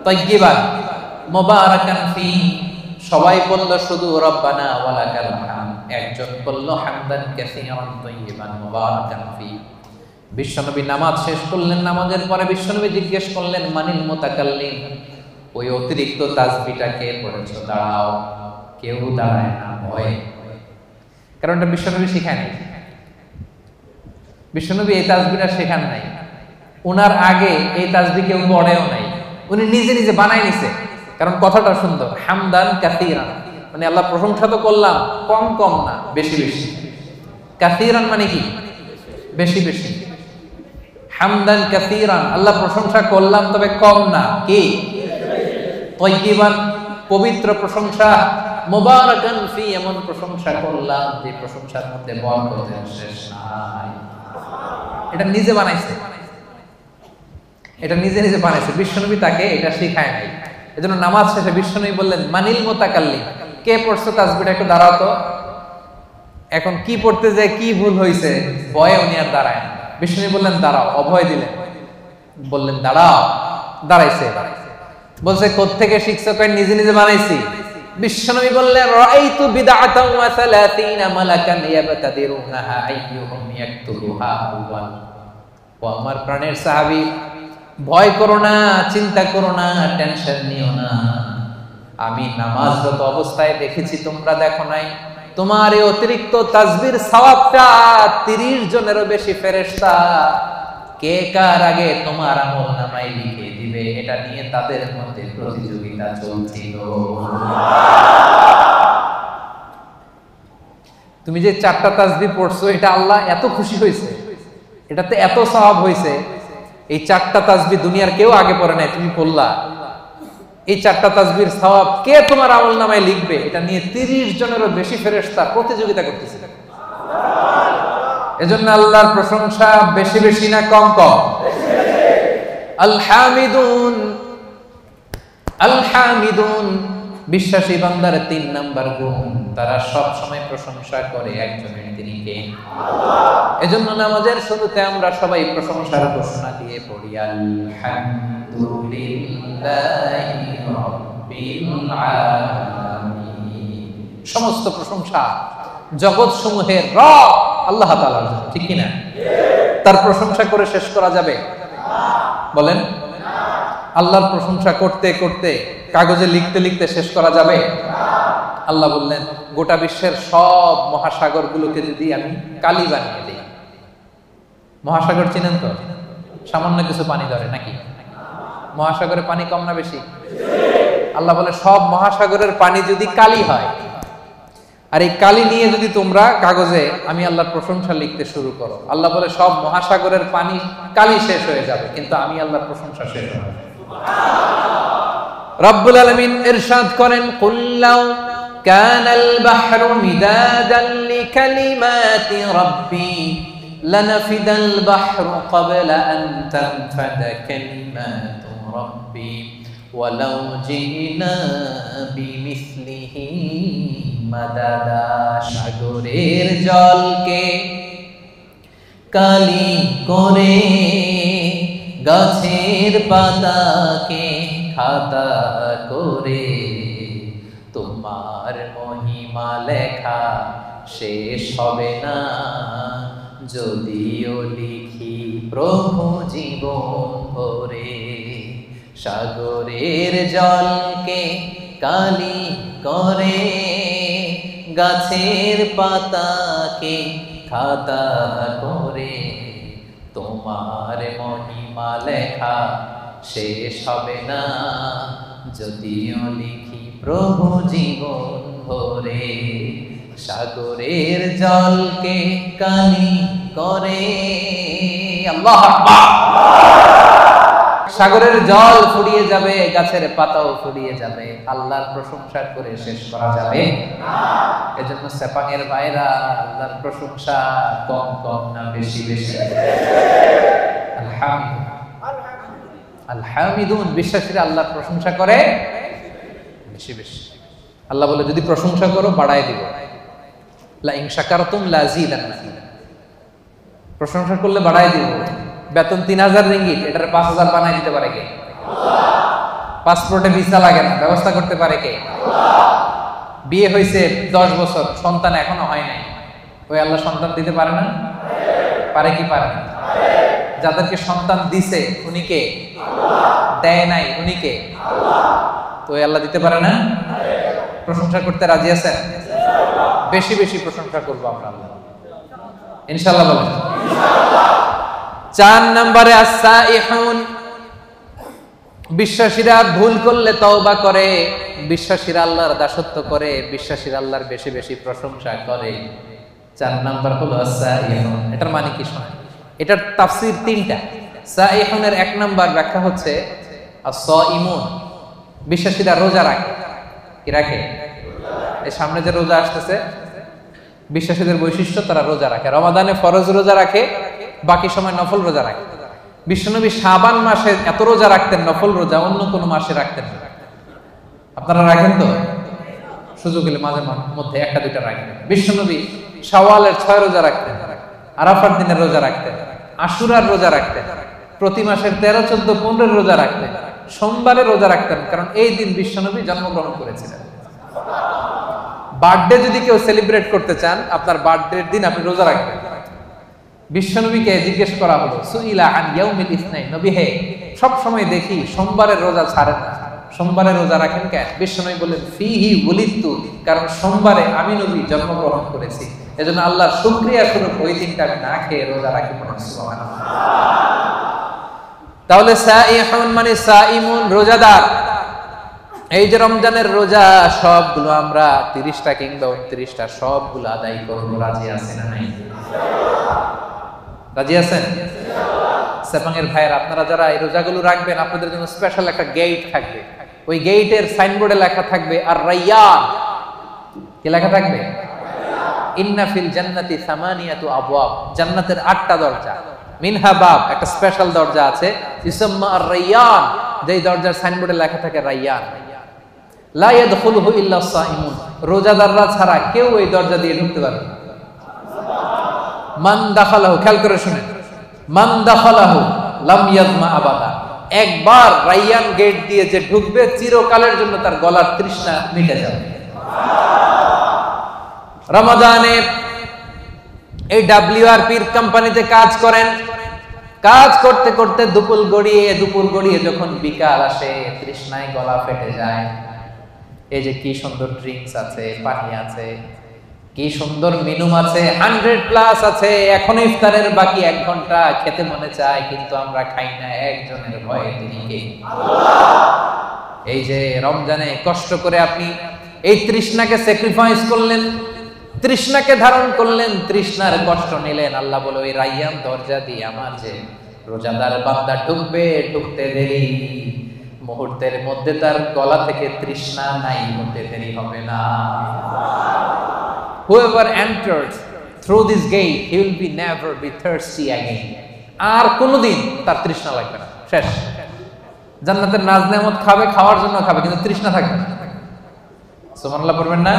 তাইয়িবান মুবারাকান ফি। সবাই বলল শুধু রব্বানা ওয়ালাকাল হামদ, একজন বলল হামদান কাসীরান তাইয়িবান মুবারাকান ফি। বিশ্বনবী নামাজ শেষ করলেন, নামাজের পরে বিশ্বনবী জিজ্ঞেস করলেন মানিল মুতাকাল্লিম, ওই অতিরিক্ত তাসবিহটা কে পড়েছো? দাঁড়াও। কেউ দাঁড়ায় না, ভয়। কারণ এটা বিশ্বনবী শেখায় নাই, বিশ্বনবী এই তাসবিহটা শেখান নাই, ওনার আগে এই তাসবিহ কেউ পড়েও নাই, উনি নিজে নিজে বানাই নিছে। কারণ কথাটা সুন্দর, হামদান কাসীরান মানে আল্লাহ প্রশংসা তো করলাম, কম কম না বেশি বেশি। কাসীরান মানে কি? বেশি বেশি। হামদান কাসীরান, আল্লাহ প্রশংসা করলাম তবে কম না, কি? তাইয়িবান পবিত্র প্রশংসা, মুবারাকান ফি এমন প্রশংসা করলাম যে প্রশংসার মধ্যে বরকতের শেষ নাই। এটা নিজে বানাইছে, এটা নিজে নিজে বানাইছে, বিশ্বনবী তাকে এটা শেখায় নাই। এজন্য নামাজ শেষে বিশ্বনবী বললেন মানিল মুতাকাল্লিম, কে পড়ছো তাসবিহটা একটু দাঁড়াও তো। এখন কি পড়তে যায় কি ভুল হইছে, ভয়ে উনি আর দাঁড়ায় না। বিশ্বনবী বললেন দাঁড়াও, অভয় দিলেন, বললেন দাঁড়াও, দাঁড়াইছে। বলছে কোত্থেকে শিখছো? কয় নিজে নিজে বানাইছি। বিশ্বনবী বললেন রাআইতু বিদআতান ওয়া 30 মালাকান ইয়াবতাদিরুনাহা আইয়ুহুম ইয়াকতুবুহা আউয়াল। ও আমার প্রাণের সাহাবী, ভয় করো না, চিন্তা করো না, টেনশন নিও না। আমি নামাজরত অবস্থায় দেখেছি, তোমরা দেখো নাই। তোমার এই অতিরিক্ত তাসবিহর সওয়াবটা 30 জনেরও বেশি ফেরেশতা কে কার আগে তোমার আমলনামায় লিখে দিবে, এটা নিয়ে তাদের মধ্যে প্রতিযোগিতা চলছিল। তুমি যে 4টা তাসবিহ পড়ছো, এটা আল্লাহ এত খুশি হয়েছে, এটাতে এত সওয়াব হয়েছে। এই 4টা তাসবিহ দুনিয়ার কেউ আগে পড়ে নাই, তুমি পড়লা। এই 4টা তাসবিহর সওয়াব কে তোমার আমলনামায় লিখবে, এটা নিয়ে 30 জনেরও বেশি ফেরেশতা প্রতিযোগিতা করতেছিল। এজন্য আল্লাহর প্রশংসা বেশি বেশি না কম কম? আল হামিদুন, আল হামিদুন বিশ্বাসী বান্দার 3 নাম্বার গুণ, তারা সব সময় প্রশংসা করে একজনের, তিনি কে? আল্লাহ। এজন্য নামাজের শুরুতে আমরা সবাই প্রশংসার ঘোষণা দিয়ে পড়ি আলহামদুলিল্লাহি রাব্বিল আলামিন। সমস্ত প্রশংসা জগৎ সমূহের রব আল্লাহ তাআলার জন্য, ঠিক কি না? তার প্রশংসা করে শেষ করা যাবে? বলেন, আল্লাহর প্রশংসা করতে করতে কাগজে লিখতে লিখতে শেষ করা যাবে? আল্লাহ বললেন গোটা বিশ্বের সব মহাসাগরগুলোকে যদি আমি কালি বানিয়ে দিই। মহাসাগর চিনেন তো? সামান্য কিছু পানি ধরে নাকি? মহাসাগরে পানি কম না বেশি? আল্লাহ বলে সব মহাসাগরের পানি যদি কালি হয় আর এই কালি নিয়ে যদি তোমরা কাগজে আমি আল্লাহর প্রশংসা লিখতে শুরু করো, আল্লাহ বলে সব মহাসাগরের পানি কালি শেষ হয়ে যাবে, কিন্তু আমি আল্লাহর প্রশংসা শেষ হবে না। রব্বুল আলামিন ইরশাদ করেন, কুল্লাউ কানাল বাহরু মিদাদান লিকালিমাতি রাব্বি লানাফিদাল বাহরু ক্বাবলা আন তানফাদা কালিমাতু রাব্বি ওয়ালাউ জিনা বিমিসলিহি মাদাদা। সাগরের জলকে কালি করে, গাছের পাতাকে খাতা করে, তোমার মহিমা লেখা শেষ হবে না, যদিও লিখি প্রভু জীবন ভরে। সাগরের জলকে কালি করে, গাছের পাতাকে খাতা করে, তোমার মহিমা লেখা শেষ হবে না, যদিও লিখি প্রভু জীবন ভরে। সাগরের জলকে কালি করে। আল্লাহু আকবার। সাগরের জল ফুরিয়ে যাবে, গাছের পাতাও ফুরিয়ে যাবে, আল্লাহর প্রশংসা করে শেষ করা যাবে না। এজন্য সেপাঙের ভাইরা, আল্লাহর প্রশংসা কম কম না বেশি বেশি? আলহামিদুন, বিশ্বাসীরা আল্লাহর প্রশংসা করে বেশি বেশি। আল্লাহ বলে যদি প্রশংসা করো বাড়ায় দিব, লা ইন শাকারতুম লাযীদান্নাকুম, প্রশংসা করলে বাড়ায় দিব। বেতন 3000 রিঙ্গিট, এটার 5000 বানাই দিতে পারে কে? আল্লাহ। পাসপোর্টে ভিসা লাগে না, ব্যবস্থা করতে পারে কে? আল্লাহ। বিয়ে হয়েছে 10 বছর, সন্তান এখনো হয় নাই, ওই আল্লাহ সন্তান দিতে পারে না? পারে কি পারে না? যাদেরকে সন্তান দিছে উনি কে? আল্লাহ। দেয় নাই উনি কে? আল্লাহ। তো ওই আল্লাহ দিতে পারে না? প্রশংসা করতে রাজি আছেন? বেশি বেশি প্রশংসা করবো আমরা আল্লাহ, ইনশাআল্লাহ বলেন ইনশাআল্লাহ। 4 নম্বরে আস-সাইহুন, বিশ্বাসীরা ভুল করলে তওবা করে, বিশ্বাসীরা আল্লাহর দাসত্ব করে, বিশ্বাসীরা আল্লাহর বেশি বেশি প্রশংসা করে। 4 নাম্বার হলো আস-সাইহুন। এটার মানে কি শোনেন, এটার তাফসীর 3টা। সাইহুনের 1 নাম্বার ব্যাখ্যা হচ্ছে আস-সাইমুন, বিশ্বাসীরা রোজা রাখে। কি রাখে? এই সামনে যে রোজা আসতেছে, বিশ্বাসীদের বৈশিষ্ট্য তারা রোজা রাখে। রমাদানে ফরজ রোজা রাখে, বাকি সময় নফল রোজা রাখে। বিশ্বনবী শাবান মাসে এত রোজা রাখতেন, নফল রোজা অন্য কোন মাসে রাখতেন না। আপনারা রাখেন তো? সুযোগ হলে মাঝে মধ্যে 1-2টা রাখেন। বিশ্বনবী শাওয়ালের 6 রোজা রাখতেন, আরাফার দিনের রোজা রাখতেন, আশুরার রোজা রাখতেন, প্রতি মাসের 13, 14, 15 রোজা রাখতেন, সোমবারে রোজা রাখতেন, কারণ এই দিন বিশ্বনবী জন্মগ্রহণ করেছিলেন। বার্থডে যদি কেউ সেলিব্রেট করতে চান, আপনার বার্থডের দিন আপনি রোজা রাখবেন। বিশ্বনবীকে জিজ্ঞেস করা হলো, সুইলা আন ইয়াউমিল ইসনাইন, নবী হে, সব সময় দেখি সোমবারের রোজা ছাড়েন না, সোমবারে রোজা রাখেন কেন? বিশ্বনবী বলেন, ফিহি উলিদতু, কারণ সোমবারে আমি নবী জন্মগ্রহণ করেছি, এজন্য আল্লাহর শুকরিয়া স্বরূপ ওই দিনটা আমি না খেয়ে রোজা রাখি। সুবহানাল্লাহ। তাহলে সাইহুন মানে সাইমুন, রোজাদার। এই যে রমজানের রোজা, সবগুলো আমরা 30টা কিংবা 29টা সবগুলো আদায় করবো। রাজি আছেন না নাই? রাজি আছেন? সেপাঙের ভাইয়ের, আপনারা যারা এই রোজাগুলো রাখবেন, আপনাদের জন্য স্পেশাল একটা গেট থাকবে। ওই গেটের সাইনবোর্ডে লেখা থাকবে আর রাইয়ান। কি লেখা থাকবে? ইন্না ফিল জান্নাতি সামানিয়াতু আবওয়াব, জান্নাতের 8টা দরজা। মিনহা বাব, একটা স্পেশাল দরজা আছে, ইসমা আর রাইয়ান, যেই দরজার সাইনবোর্ডে লেখা থাকে রাইয়ান। লা ইয়াদখুলুহু ইল্লা সাইমুন, রোজাদাররা ছাড়া কেউ এই দরজা দিয়ে ঢুকতে পারবে না। মান দাখালাহু, খেয়াল করে শুনেন, মান দাখালাহু লাম ইয়াজমা আবাদা, একবার রাইয়ান গেট দিয়ে যে ঢুকবে, চিরকালের জন্য তার গলার তৃষ্ণা মিটে যাবে। রমাদানে এই WRPর কোম্পানিতে কাজ করেন, কাজ করতে করতে দুপুর গড়িয়ে যখন বিকাল আসে, তৃষ্ণায় গলা ফেটে যায়। এই যে কি সুন্দর ড্রিঙ্কস আছে, পানি আছে, কি সুন্দর মেনু আছে, 100+ আছে, এখন ইফতারের বাকি 1 ঘন্টা, খেতে মনে চায় কিন্তু আমরা খাই না। একজনের ভয়ে, তিনি কে? আল্লাহ। এই যে রমজানে কষ্ট করে আপনি এই তৃষ্ণাকে স্যাক্রিফাইস করলেন, তৃষ্ণাকে ধারণ করলেন, তৃষ্ণার কষ্ট নিলেন। আল্লাহ বলে ওই রাইয়ান দরজা দিয়ে আমার যে রোজাদার বান্দা ঢুকবে, ঢুকতে দেরি, মুহূর্তের মধ্যে তার গলা থেকে তৃষ্ণা নাই হতে দেরি হবে না। Whoever enters through this gate, he will be never be thirsty again. আর কোনোদিন তার তৃষ্ণা লাগবে না, শেষ। জান্নাতের নাজ নেয়ামত খাবে, খাওয়ার জন্য খাবে, কিন্তু তৃষ্ণা থাকবে না। সুবহানাল্লাহ পড়বেন না?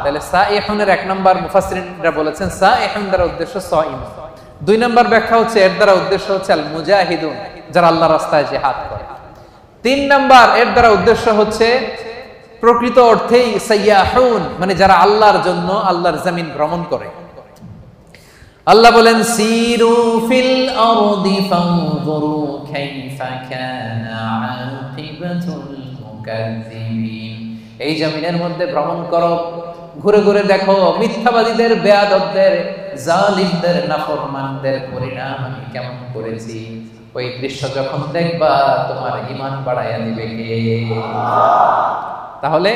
তাহলে সাইহুনের এক নাম্বার মুফাসসিরিনরা বলেছেন সাইহুন দ্বারা উদ্দেশ্য সাইম। দুই নাম্বার ব্যাখ্যা হচ্ছে এর দ্বারা উদ্দেশ্য হচ্ছে আল মুজাহিদুন, যারা আল্লাহর রাস্তায় জিহাদ করে। তিন নাম্বার এর দ্বারা উদ্দেশ্য হচ্ছে প্রকৃত অর্থেই সাইয়াহুন, মানে যারা আল্লাহর জন্য আল্লাহর জমিন ভ্রমণ করে। আল্লাহ বলেন সিরু ফিল আরদি ফানজুরু কাইফা কানা আকিবাতুল মুকাজ্জিবিন। এই জমিনের মধ্যে ভ্রমণ করো, ঘুরে ঘুরে দেখো মিথ্যাবাদীদের, বেয়াদবদের, জালিমদের, নাফরমানদের পরিণাম আমি কেমন করেছি। ওই দৃশ্য যখন দেখবা তোমার ঈমান বাড়াইয়া দিবে কে? তাহলে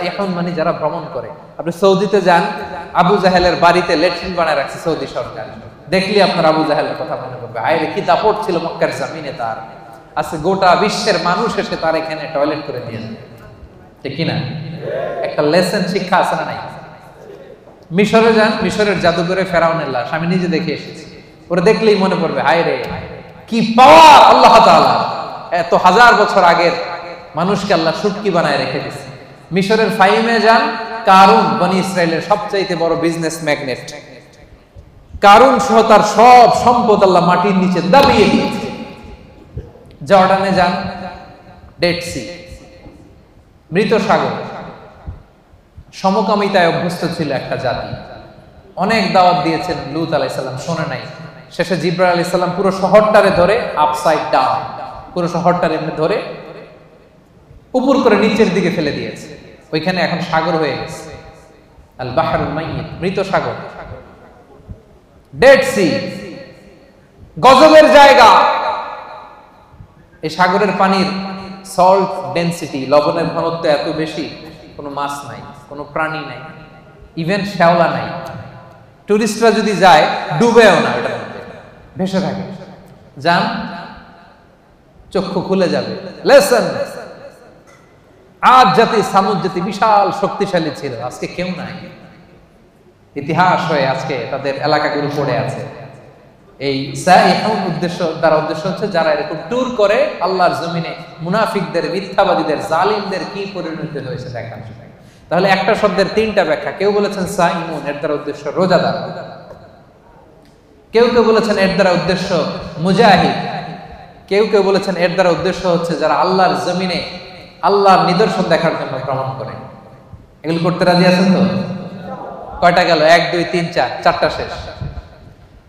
এখন মানে যারা ভ্রমণ করে, আপনি সৌদিতে যান, আবু জাহেলের বাড়িতে ল্যাট্রিন বানায় রাখছে সৌদি সরকার, দেখলি আপনার আবু জাহেলের কথা মনে পড়বে। আরে কি দাপট ছিল মক্কার জমিনে তার, আজকে গোটা বিশ্বের মানুষ এসে তার এখানে টয়লেট করে দিয়ে যায়, ঠিক কিনা? একটা লেসন শিক্ষা আছে না নাই? মিশরে যান, মিশরের জাদুঘরে ফেরাউনের লাশ আমি নিজে দেখে এসেছি। ওরা দেখলেই মনে পড়বে হায় রে কি পাওয়ার আল্লাহ তাআলা, এত হাজার বছর আগের মানুষকে আল্লাহ শুটকি বানায় রেখে দিয়েছে। মিশরের ফাইমে যান, কারুন বনি ইসরায়েলের সবচাইতে বড় বিজনেস ম্যাগনেট, কারুন সহ তার সব সম্পদ আল্লাহ মাটির নিচে দাবিয়ে দিয়েছে। জর্ডানে যান, ডেড সি, মৃত সাগর, সমকামিতায় অভ্যস্ত ছিল একটা জাতি। অনেক দাওয়াত দিয়েছেন লূত আলাইহিস সালাম, শোনে নাই। শেষে জিবরাইল আলাইহিস সালাম পুরো শহরটারে ধরে আপসাইড ডাউন, পুরো শহরটারে এমনি ধরে উপর করে নিচের দিকে ফেলে দিয়েছে। ওইখানে এখন সাগর হয়ে গেছে, আল বাহরুল মাইয়িত, মৃত সাগর, ডেড সি, গজবের জায়গা। এই সাগরের পানির সল্ট ডেনসিটি, লবণের ঘনত্ব এত বেশি, কোনো মাছ নাই, কোনো প্রাণী নাই, ইভেন শ্যাওলা নাই। টুরিস্টরা যদি যায় ডুবেও না, ওটার মধ্যে ভেসে থাকে। যান, চক্ষু খুলে যাবে। লেসন, আজ জাতি সামুদ জাতি বিশাল শক্তিশালী ছিল, আজকে কেউ নাই। ইতিহাস হয়ে আজকে তাদের এলাকাগুলো পড়ে আছে। এই সাইহুন উদ্দেশ্য দ্বারা উদ্দেশ্য হচ্ছে যারা এরকম ট্যুর করে আল্লাহর জমিনে মুনাফিকদের, মিথ্যাবাদীদের, জালিমদের কি পরিণতি হয়েছে দেখা। তাহলে একটা শব্দের তিনটা ব্যাখ্যা। কেউ বলেছেন সাইমুন, এর দ্বারা উদ্দেশ্য রোজাদার। কেউ কেউ বলেছেন এর দ্বারা উদ্দেশ্য মুজাহিদ। কেউ কেউ বলেছেন এর দ্বারা উদ্দেশ্য হচ্ছে যারা আল্লাহর জমিনে আল্লাহর নিদর্শন দেখার জন্য ভ্রমণ করে। এগুলো করতে রাজি আছেন তো? কয়টা গেল? 1 2 3 4, চারটা শেষ।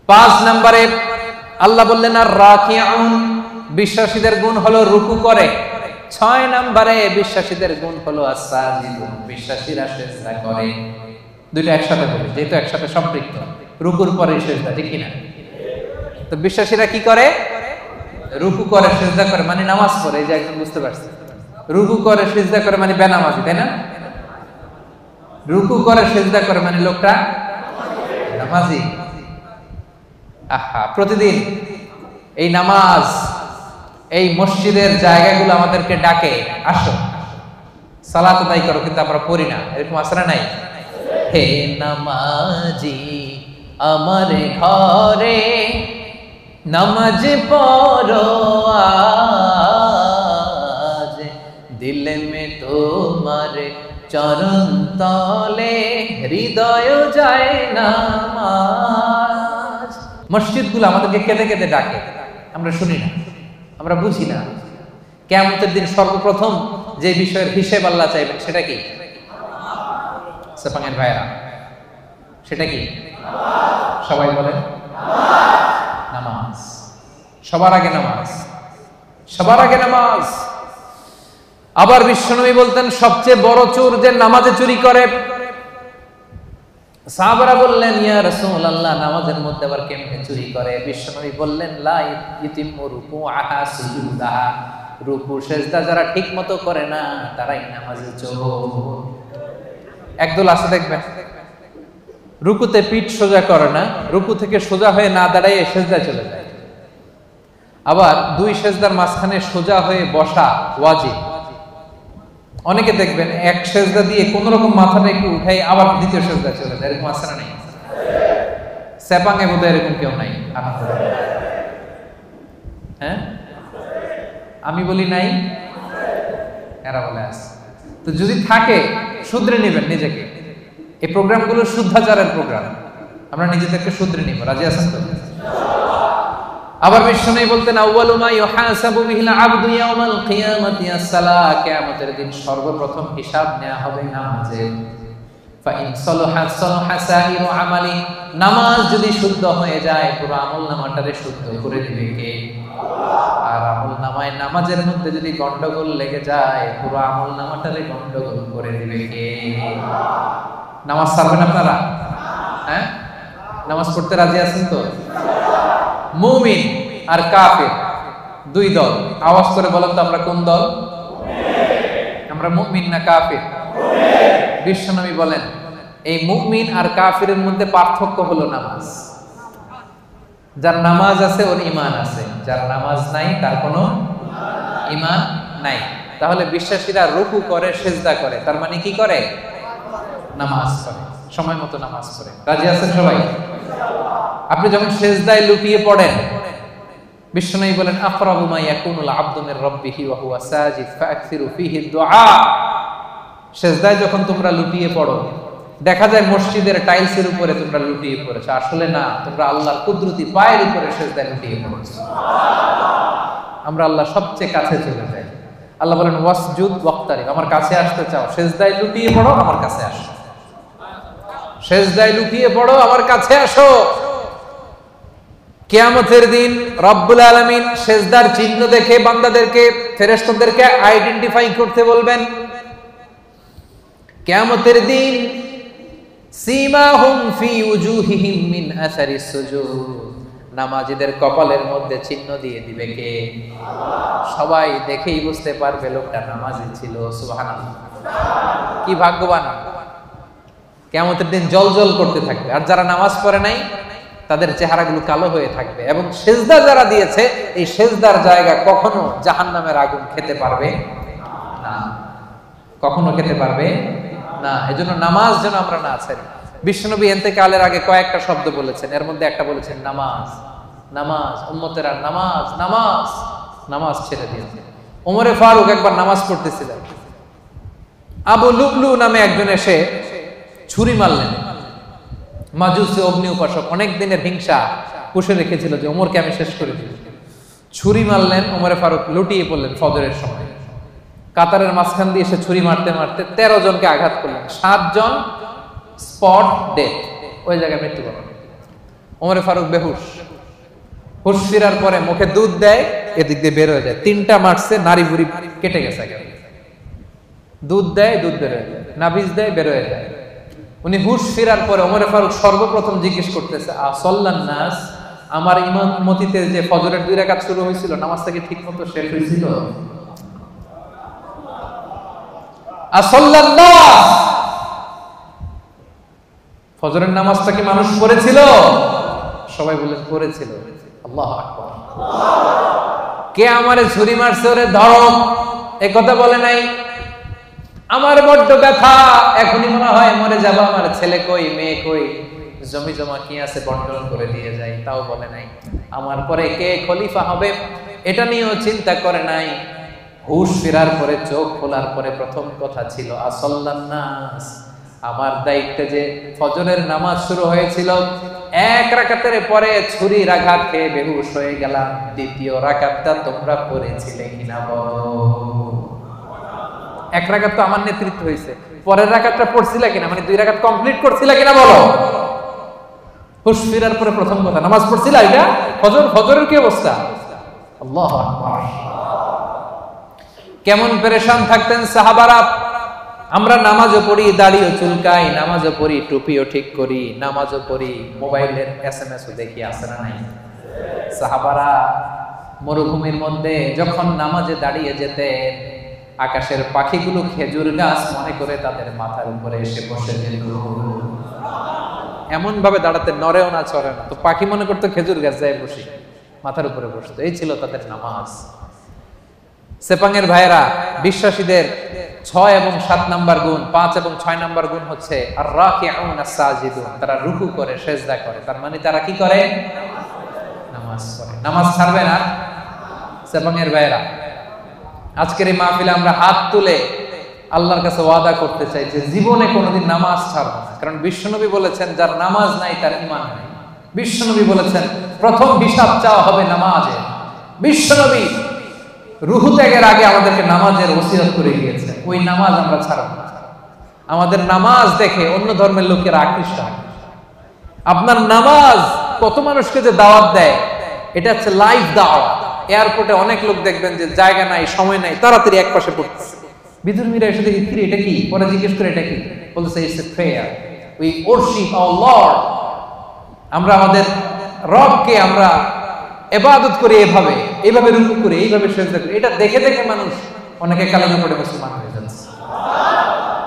5 নম্বরে আল্লাহ বললেন আর রাকিউন, বিশ্বাসীদের গুণ হলো রুকু করে। 6 নম্বরে বিশ্বাসীদের গুণ হলো আস-সাজিদুন, বিশ্বাসীরা সিজদা করে। দুইটা একসাথে বলি যেহেতু একসাথে সম্পৃক্ত। রুকুর পরে সিজদা, ঠিক কি না? তো বিশ্বাসীরা কি করে? রুকু করে, সিজদা করে, মানে নামাজ পড়ে। এই যে একজন বুঝতে পারছে, রুকু করে সিজদা করে মানে বেনামাজি, তাই না? রুকু করে সিজদা করে মানে লোকটা নামাজি। আহা, প্রতিদিন এই নামাজ, এই মসজিদের জায়গাগুলো আমাদেরকে ডাকে, আসো সালাত আদায় করো, কিন্তু আমরা পড়ি না। এরকম আছে না নাই? হে নামাজি আমার ঘরে নামাজ পড়ো আজ, দিল মে তোমার চরণ তলে হৃদয় যায় নামাজ। মসজিদগুলো আমাদেরকে কেঁদে কেঁদে ডাকে, আমরা শুনি না, আমরা বুঝি না। কিয়ামতের দিন সর্বপ্রথম যে বিষয়ের হিসেব আল্লাহ চাইবেন সেটা কি? সাপাঙ্গের ভাইরা, সেটা কি? সবাই বলেন নামাজ। সবার আগে নামাজ, সবার আগে নামাজ। আবার বিশ্বনবী বলতেন সবচেয়ে বড় চোর যে নামাজে চুরি করে। সাহাবারা বললেন ইয়া রাসূলুল্লাহ, নামাজের মধ্যে আবার কেমনে চুরি করে? বিশ্বনবী বললেন লা ইতিমু রুকুআহা সুজুদাহা, রুকু সিজদা যারা ঠিকমতো করে না তারাই নামাজে চোর। একদল আছে দেখবেন রুকুতে পিঠ সোজা করে না, রুকু থেকে সোজা হয়ে না দাঁড়ায় সেজদায় চলে যায়। আবার দুই সেজদার মাঝখানে সোজা হয়ে বসা ওয়াজিব। অনেকে দেখবেন এক সেজদা দিয়ে কোন রকম মাথাটা একটু উঠাই আবার দ্বিতীয় সেজদায় চলে যায়, এরকম আছে না? নাই? সেপাঙে বোধহয় এরকম কেউ নাই। হ্যাঁ, আমি বলি নাই, এরা বলে আছে। তো যদি থাকে শুধরে নেবেন নিজেকে। এই প্রোগ্রামগুলো শুদ্ধাচারের প্রোগ্রাম, আমরা নিজেদেরকে শুধরে নিব। রাজি আছেন তো? আবার বিশ্বনবী বলতেন আউয়ালু মা ইউহাসাবু বিহিল আবদু ইয়াউমাল কিয়ামাতি আস-সালাহ, কিয়ামতের দিন সর্বপ্রথম হিসাব নেওয়া হবে নামাজের। ফা ইন সালাহাত সালাহা সাইরু আমালি, নামাজ যদি শুদ্ধ হয়ে যায় পুরো আমলনামাটারে শুদ্ধ করে দিবে কে? আর আমলনামায় নামাজের মধ্যে যদি গন্ডগোল লেগে যায় পুরো আমলনামাটারে গন্ডগোল করে দিবে কে? নামাজ ছাড়বেন আপনারা? হ্যাঁ, নামাজ পড়তে রাজি আছেন তো? মুমিন আর কাফির দুই দল। আওয়াজ করে বলেন তো আমরা কোন দল? আমরা মুমিন না কাফির? বিশ্বনবী বলেন এই মুমিন আর কাফিরের মধ্যে পার্থক্য হলো নামাজ। যার নামাজ আছে ওর ঈমান আছে, যার নামাজ নাই তার কোনো ঈমান নাই। তাহলে বিশ্বাসীরা রুকু করে, সিজদা করে, তার মানে কি করে? নামাজ পড়ে, সময় মতো নামাজ পড়ে। রাজি আছেন সবাই? আপনি যখন সিজদায় লুটিয়ে পড়েন, বিশ্বনবী বলেন আকরাবু মা ইয়াকুনুল আবদু মির রাব্বিহি ওয়া হুয়া সাজিদ ফাআকসিরু ফীহি দুআ। সিজদায় যখন তোমরা লুটিয়ে পড়ো, দেখা যায় মসজিদের টাইলসের উপরে তোমরা লুটিয়ে পড়েছো, আসলে না, তোমরা আল্লাহর কুদরতি পায়ের উপরে সিজদায় লুটিয়ে পড়েছো। আমরা আল্লাহ সবচেয়ে কাছে চলে যাই। আল্লাহ বলেন ওয়াসজুদ ওয়াক্তারিব, আমার কাছে আসতে চাও, সিজদায় লুটিয়ে পড়ো, আমার কাছে আসো। সিজদায় লুটিয়ে পড়ো, আমার কাছে আসো। কিয়ামতের দিন রব্বুল আলামিন সিজদার চিহ্ন দেখে বান্দাদেরকে, ফেরেশতাদেরকে আইডেন্টিফাই করতে বলবেন। কিয়ামতের দিন সীমাহুম ফি উজুহিহিম মিন আসারিস সুজুদ, নামাজীদের কপালের মধ্যে চিহ্ন দিয়ে দিবে কে? সবাই দেখেই বুঝতে পারবে লোকটা নামাজি ছিল। সুবহানাল্লাহ, কি ভাগ্যবান! কিয়ামতের দিন জ্বলজ্বল করতে থাকবে, আর যারা নামাজ পড়ে নাই তাদের চেহারাগুলো কালো হয়ে থাকবে। এবং সিজদা যারা দিয়েছে, এই সিজদার জায়গা কখনো জাহান্নামের আগুন খেতে পারবে না, কখনো খেতে পারবে না। এজন্য নামাজ যেন আমরা না ছাড়ি। বিশ্বনবী ইন্তেকালের আগে কয়েকটা শব্দ বলেছেন, এর মধ্যে একটা বলেছেন নামাজ। নামাজ, উম্মতেরা নামাজ, নামাজ, নামাজ ছেড়ে দিয়েছে। ওমরে ফারুক একবার নামাজ পড়তেছিলেন, আবু লুবলু নামে একজন এসে ছুরি মারলেন। মাজুসি অগ্নি উপাসক, অনেক দিনের হিংসা পুষে রেখেছিল যে ওমরকে আমি শেষ করে দিব। ছুরি মারলেন, ওমরে ফারুক লুটিয়ে পড়লেন ফজরের সময়। কাতারের মাঝখান দিয়ে এসে ছুরি মারতে মারতে 13 জনকে আঘাত করলেন, 7 জন স্পট ডেথ, ওই জায়গায় মৃত্যুবরণ। ওমরে ফারুক বেহুশ, হুশ ফিরার পরে মুখে দুধ দেয়, এদিক দিয়ে বের হয়ে যায়। 3টা মারছে, নারী বুড়ি কেটে গেছে। দুধ দেয়, দুধ বের হয়ে যায়, নাভিজ দেয়, বের হয়ে যায়। উনি হুশ ফিরার পরে ওমরে ফারুক সর্বপ্রথম জিজ্ঞেস করতেছে আসল্লান নাস, আমার ইমামতিতে যে ফজরের 2 রাকাত শুরু হয়েছিল, নামাজটা কি ঠিক মতো শেষ হয়েছিল? আসল্লান নাস, ফজরের নামাজটা কি মানুষ পড়েছিল? সবাই বললেন পড়েছিল। আল্লাহু আকবার। কে আমারে ছুরি মারছে, ওরে ধরো, এই কথা বলে নাই। আমার বড্ড ব্যথা, এখনই মনে হয় মরে যাব, আমার ছেলে কই, মেয়ে কই, জমি জমা কি আছে বন্টন করে দিয়ে যাই, তাও বলে নাই। আমার পরে কে খলিফা হবে এটা নিয়েও চিন্তা করে নাই। হুশ ফেরার পরে, চোখ খোলার পরে প্রথম কথা ছিল আসল্লান নাস, আমার দায়িত্বে যে ফজরের নামাজ শুরু হয়েছিল, 1 রাকাতের পরে ছুরির আঘাত খেয়ে বেহুশ হয়ে গেলাম, 2য় রাকাতটা তোমরা পড়েছিলে কিনা বলো। 1 রাকাত তো আমার নেতৃত্ব হয়েছে, পরের রাকাতটা পড়ছিলা কিনা, মানে 2 রাকাত কমপ্লিট করছিলা কিনা বলো। হুশ ফিরার পরে প্রথম কথা, নামাজ পড়ছিলা? এটা ফজরের কি অবস্থা? আল্লাহু আকবার। কেমন পেরেশান থাকতেন সাহাবারা। আমরা নামাজও পড়ি, দাড়িও চুলকাই, নামাজও পড়ি, টুপিও ঠিক করি, নামাজও পড়ি, মোবাইলের SMS ও দেখি, আছে না নাই? সাহাবারা মরুভূমির মধ্যে যখন নামাজে দাঁড়িয়ে যেতেন, আকাশের পাখিগুলো খেজুর গাছ মনে করে তাদের মাথার উপরে এসে বসে যেত। এমন ভাবে দাঁড়াতে, নড়েও না চড়ে না। তো পাখি মনে করতো খেজুর গাছ যায় বসে, মাথার উপরে বসতো। এই ছিল তাদের নামাজ। সেপাঙের ভাইয়েরা, বিশ্বাসীদের 6 এবং 7 নাম্বার গুণ, 5 এবং 6 নাম্বার গুণ হচ্ছে আর রাকিউন আস-সাজিদুন, তারা রুকু করে, সিজদা করে। তার মানে তারা কি করে? নামাজ পড়ে। নামাজ ছাড়বে না সেপাঙের ভাইয়েরা। আজকের এই মাহফিলে আমরা হাত তুলে আল্লাহর কাছে ওয়াদা করতে চাই যে জীবনে কোনোদিন নামাজ ছাড়বো না। কারণ বিশ্বনবী বলেছেন, যার নামাজ নাই তার ঈমান নাই। বিশ্বনবী বলেছেন প্রথম হিসাব চাওয়া হবে নামাজের। বিশ্বনবী রুহু ত্যাগের আগে আমাদেরকে নামাজের ওসিয়ত করে গিয়েছেন। ওই নামাজ আমরা ছাড়ব না। আমাদের নামাজ দেখে অন্য ধর্মের লোকেরা আকৃষ্ট হয়। আপনার নামাজ কত মানুষকে যে দাওয়াত দেয়, এটা হচ্ছে লাইভ দাওয়াত। এয়ারপোর্টে অনেক লোক দেখবেন যে জায়গা নাই, সময় নাই, তাড়াতাড়ি এক পাশে পড়তেছে। বিধর্মীরা এসে দেখি, কি এটা কি? পরে জিজ্ঞেস করে এটা কি, বলতেছে it's a prayer, we worship our lord. আমরা আমাদের রবকে আমরা ইবাদত করি, এইভাবে রুকু করি, এইভাবে সিজদা করি। এটা দেখে দেখে মানুষ অনেকে কালেমা পড়ে মুসলমান হয়ে যাচ্ছে।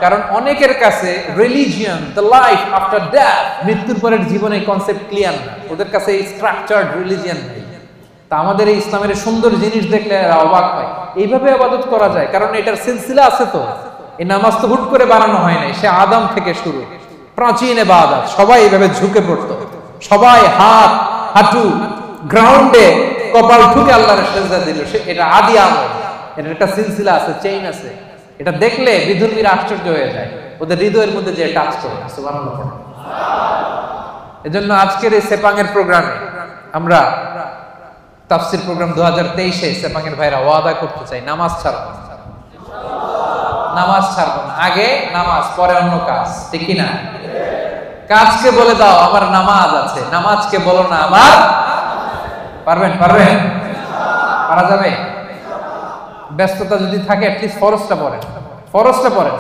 কারণ অনেকের কাছে religion, the life after death, মৃত্যুর পরের জীবনে কনসেপ্ট ক্লিয়ার না। ওদের কাছে এই স্ট্রাকচারড রিলিজিয়ন নেই। তা আমাদের এই ইসলামের সুন্দর জিনিস দেখলে এরা অবাক হয়, এইভাবে ইবাদত করা যায়। কারণ এটার সিলসিলা আছে। তো এই নামাজ তো হুট করে বানানো হয় নাই, সে আদম থেকে শুরু, প্রাচীন ইবাদত। সবাই এইভাবে ঝুঁকে পড়তো, সবাই হাত হাঁটু গ্রাউন্ডে কপাল ঠুকে আল্লাহর সিজদা দিল। এটা আদি আমল, এটার একটা সিলসিলা আছে, চেইন আছে। এটা দেখলে বিধর্মীরা আশ্চর্য হয়ে যায়, ওদের হৃদয়ের মধ্যে যে টাচ করে। সুবহানাল্লাহ। এজন্য আজকের এই সেপাঙের প্রোগ্রামে আমরা তাফসীর প্রোগ্রাম 2023-এ সেপাঙের ভাইরা ওয়াদা করতে চাই, নামাজ ছাড়বো না। নামাজ ছাড়বো না। আগে নামাজ, পরে অন্য কাজ, ঠিক কি না? কাজকে বলে দাও আমার নামাজ আছে, নামাজকে বলো না আমার। পারবেন? পারা যাবে? ব্যস্ততা যদি থাকে অ্যাটলিস্ট ফরজটা পড়েন।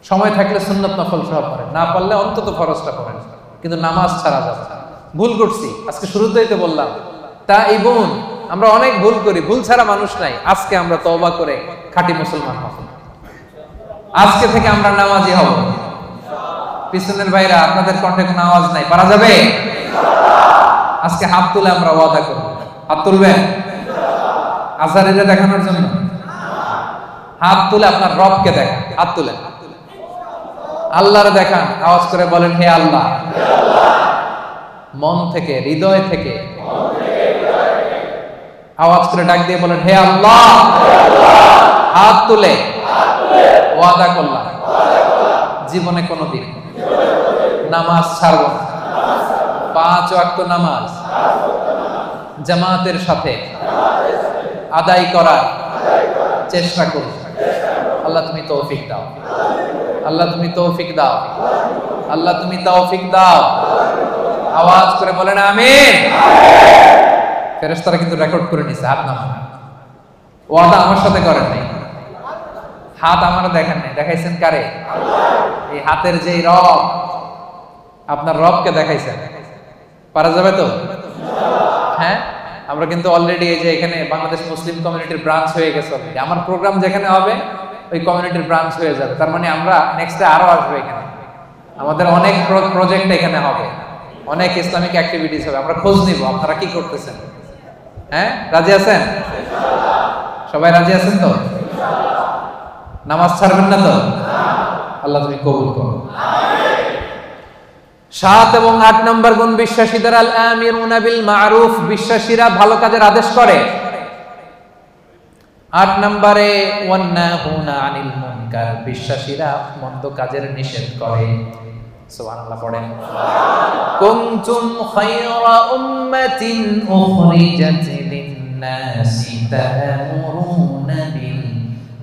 সময় থাকলে সুন্নত নফল সহ পড়েন, না পারলে অন্তত ফরজটা পড়েন। কিন্তু নামাজ ছাড়া যাবে না। ভুল করছি, আজকে শুরুতেই তো বললাম, তা এই বোন, আমরা অনেক ভুল করি, ভুল ছাড়া মানুষ নাই। আজকে আমরা তওবা করে খাঁটি মুসলমান হব। আজকে থেকে আমরা নামাজি হব। পিছনের ভাইরা, আপনাদের কণ্ঠে কোনো আওয়াজ নাই, পারা যাবে? আজকে হাত তুলে আমরা ওয়াদা করব। হাত তুলবেন আজারিরে দেখানোর জন্য? হাত তুলে আপনার রবকে দেখান। হাত তুলে আল্লাহরে দেখান, আওয়াজ করে বলেন হে আল্লাহ। মন থেকে, হৃদয় থেকে আওয়াজ করে ডাক দিয়ে বলেন হে আল্লাহ। হাত তুলে ওয়াদা করলাম জীবনে কোনোদিন নামাজ ছাড়ব না। 5 ওয়াক্ত নামাজ জামাতের সাথে আদায় করার চেষ্টা করব। আল্লাহ তুমি তৌফিক দাও, আল্লাহ তুমি তৌফিক দাও, আল্লাহ তুমি তৌফিক দাও। আওয়াজ করে বলেন আমিন। ফেরেশতারা কিন্তু রেকর্ড করে নিছে। হাত নামান। ওয়াদা আমার সাথে করেন নাই, হাত আমার দেখেন নাই, দেখাইছেন কারে? এই হাতের যে রব, আপনার রবকে দেখাইছেন। পারা যাবে তো? হ্যাঁ, আমরা কিন্তু অলরেডি এই যে এখানে বাংলাদেশ মুসলিম কমিউনিটির ব্রাঞ্চ হয়ে গেছে। আমার প্রোগ্রাম যেখানে হবে ওই কমিউনিটির ব্রাঞ্চ হয়ে যাবে। তার মানে আমরা নেক্সটে আরো আসবো এখানে। আমাদের অনেক প্রজেক্ট এখানে হবে, অনেক ইসলামিক অ্যাক্টিভিটিস হবে। আমরা খোঁজ নিব আপনারা কি করতেছেন। হ্যাঁ, রাজি আছেন? সবাই রাজি আছেন তো? নামাজ ছাড়বেন না তো? আল্লাহ তুমি কবুল করো। 7 এবং 8 নম্বর গুণ বিশ্বাসীদের আল আমিরুনা বিল মারুফ, বিশ্বাসীরা ভালো কাজের আদেশ করে। 8 নম্বরে ওয়ান্নাহুনা আনিল মুনকার, বিশ্বাসীরা মন্দ কাজের নিষেধ করে। সুবহানাল্লাহ পড়েন। কুনতুম খায়রা উম্মাতিন উখরিজাত লিন-নাসি তা'মুরুনা বিল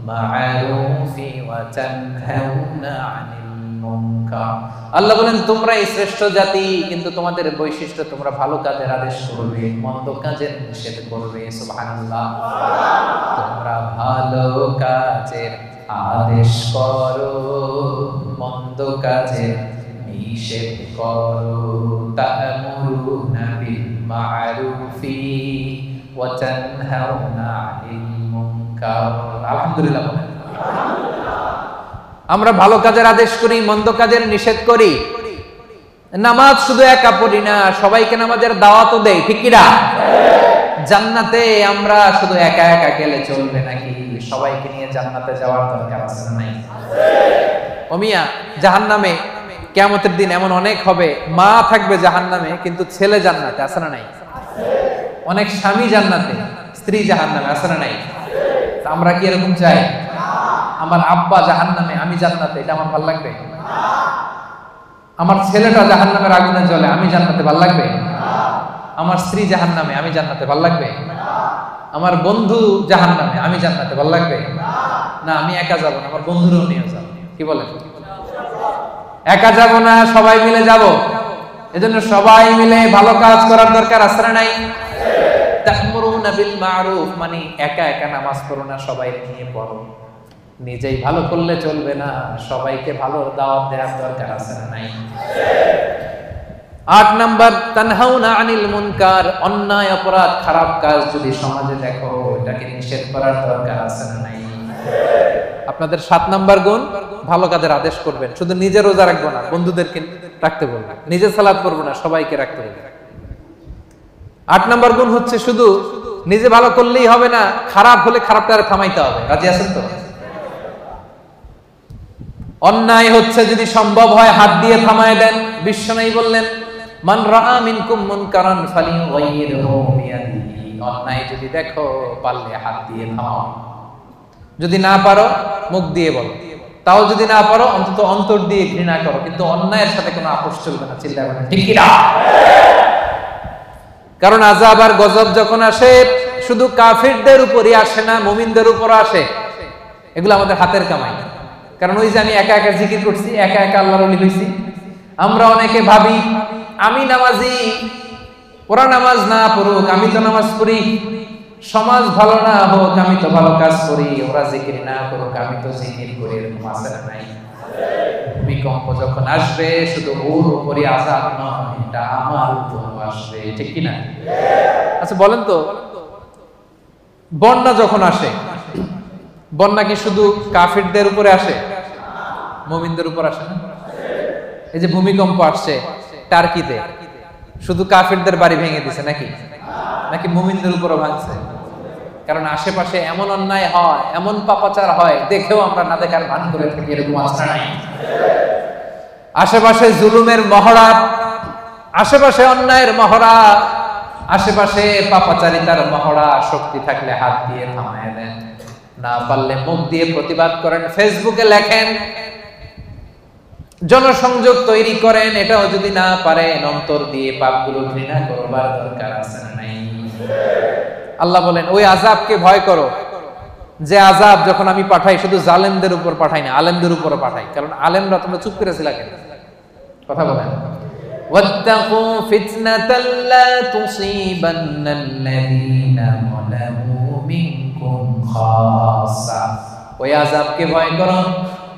মা'রুফি ওয়া তানহাউনা আনিল মুনকার। আল্লাহ বলেন তোমরা এই শ্রেষ্ঠ জাতি, কিন্তু তোমাদের বৈশিষ্ট্য তোমরা ভালো কাজের আদেশ করবে, মন্দ কাজের নিষেধ করবে। সুবহানাল্লাহ। তোমরা ভালো কাজের আদেশ করো, মন্দ কাজের নিষেধ করো। তা'মুরুনা বিল মা'রুফি ওয়া তানহাউনা আনিল মুনকার। আলহামদুলিল্লাহ। আমরা ভালো কাজের আদেশ করি, মন্দ কাজের নিষেধ করি। নামাজ শুধু একা পড়ি না, সবাইকে নামাজের দাওয়াতও দেই, ঠিক কি না? জান্নাতে আমরা শুধু একা একা গেলে চলবে নাকি? সবাইকে নিয়ে জান্নাতে যাওয়ার দরকার আছে না নাই? ও মিয়া, জাহান্নামে কিয়ামতের দিন এমন অনেক হবে, মা থাকবে জাহান্নামে কিন্তু ছেলে জান্নাতে, আছে না নাই? অনেক স্বামী জান্নাতে, স্ত্রী জাহান্নামে, আছে না নাই? আমরা কি এরকম চাই? আমার আব্বা জাহান্নামে, আমি জান্নাতে, এটা আমার ভালো লাগবে? আমার ছেলেটা জাহান্নামের আগুনে জ্বলে, আমি জান্নাতে, ভালো লাগবে? আমার স্ত্রী জাহান্নামে, আমি জান্নাতে, ভালো লাগবে? আমার বন্ধু জাহান্নামে, আমি জান্নাতে, ভালো লাগবে? না, আমি একা যাব না, আমার বন্ধুরাও নিয়ে যাব। কি বলেন? একা যাব না, সবাই মিলে যাব। এজন্য সবাই মিলে ভালো কাজ করার দরকার আছে না নাই? তা'মুরুনা বিল মা'রুফ, মানে একা একা নামাজ পড়ো না, সবাই নিয়ে পড়ো। নিজেই ভালো করলে চলবে না, সবাইকে ভালো দাওয়াত দেওয়ার দরকার আছে না নাই? 8 নাম্বার, তানহাউনা আনিল মুনকার, অন্যায় অপরাধ খারাপ কাজ যদি সমাজে দেখো, এটাকে নিষেধ করার দরকার আছে না নাই? আপনাদের 7 নাম্বার গুণ, ভালো কাজের আদেশ করবেন, শুধু নিজে রোজা রাখবো না, বন্ধুদেরকে রাখতে বলবেন, নিজে সালাত করবো না, সবাইকে রাখতে বলবেন। 8 নাম্বার গুণ হচ্ছে শুধু নিজে ভালো করলেই হবে না, খারাপ হলে খারাপটা আর থামাইতে হবে। রাজি আছেন তো? অন্যায় হচ্ছে যদি সম্ভব হয় হাত দিয়ে থামায় দেন। বিশ্বনবী বললেন, মান রাআ মিনকুম মুনকারান ফালিয়ুগাইয়িরহু বিয়াদিহি, অন্যায় যদি দেখো পারলে হাত দিয়ে থামাও, যদি না পারো মুখ দিয়ে বলো, তাও যদি না পারো অন্তত অন্তর দিয়ে ঘৃণা করো, কিন্তু অন্যায়ের সাথে কোনো আপোষ চলবে না। চিল্লায় বলেন ঠিক কি না? কারণ আযাব আর গজব যখন আসে শুধু কাফিরদের উপরই আসে না, মুমিনদের উপরও আসে। এগুলো আমাদের হাতের কামাই। কারণ ওই যে আমি একা একা জিকির করছি, একা একা আল্লাহর ওলি হইছি। আমরা অনেকে ভাবি আমি নামাজি, ওরা নামাজ না পড়ুক, আমি তো নামাজ পড়ি, সমাজ ভালো না হোক, আমি তো ভালো কাজ করি, ওরা জিকির না করুক, আমি তো জিকির করি। এরকম আছে না নাই? ভূমিকম্প যখন আসবে শুধু ওর উপরই আযাব নয়, এটা আমার উপরও আসবে, ঠিক কি না? আচ্ছা বলেন তো, বন্যা যখন আসে, বন্যা কি শুধু কাফিরদের উপরে আসে? মুমিনদের উপর আসে না? এই যে ভূমিকম্প আসছে টার্কিতে, শুধু কাফিরদের বাড়ি ভেঙে দিছে নাকি? নাকি মুমিনদের উপরও ভাঙছে? কারণ আশেপাশে এমন অন্যায় হয়, এমন পাপাচার হয়, দেখেও আমরা না দেখার ভান করে থাকি। এরকম আছে না? আশেপাশে জুলুমের মহড়া, আশেপাশে অন্যায়ের মহড়া, আশেপাশে পাপাচারিতার মহড়া। শক্তি থাকলে হাত দিয়ে থামায় দেন, না পারলে মুখ দিয়ে প্রতিবাদ করেন, ফেসবুকে লেখেন, জনসংযোগ তৈরি করেন। এটাও যদি না পারেন অন্তর দিয়ে পাপগুলো ঘৃণা করবার দরকার আছে না নাই? আল্লাহ বলেন ওই আযাবকে ভয় করো, যে আযাব যখন আমি পাঠাই শুধু জালেমদের উপর পাঠাই না, আলেমদের উপরও পাঠাই। কারণ আলেমরা তোমরা চুপ করেছিল কেন? কথা বলেন। ওয়াত্তাকু ফিতনাতাল লা তুসিবান্নাল্লাযীনা যালামু মিনকুম খাসসা, ওই আযাবকে ভয় করো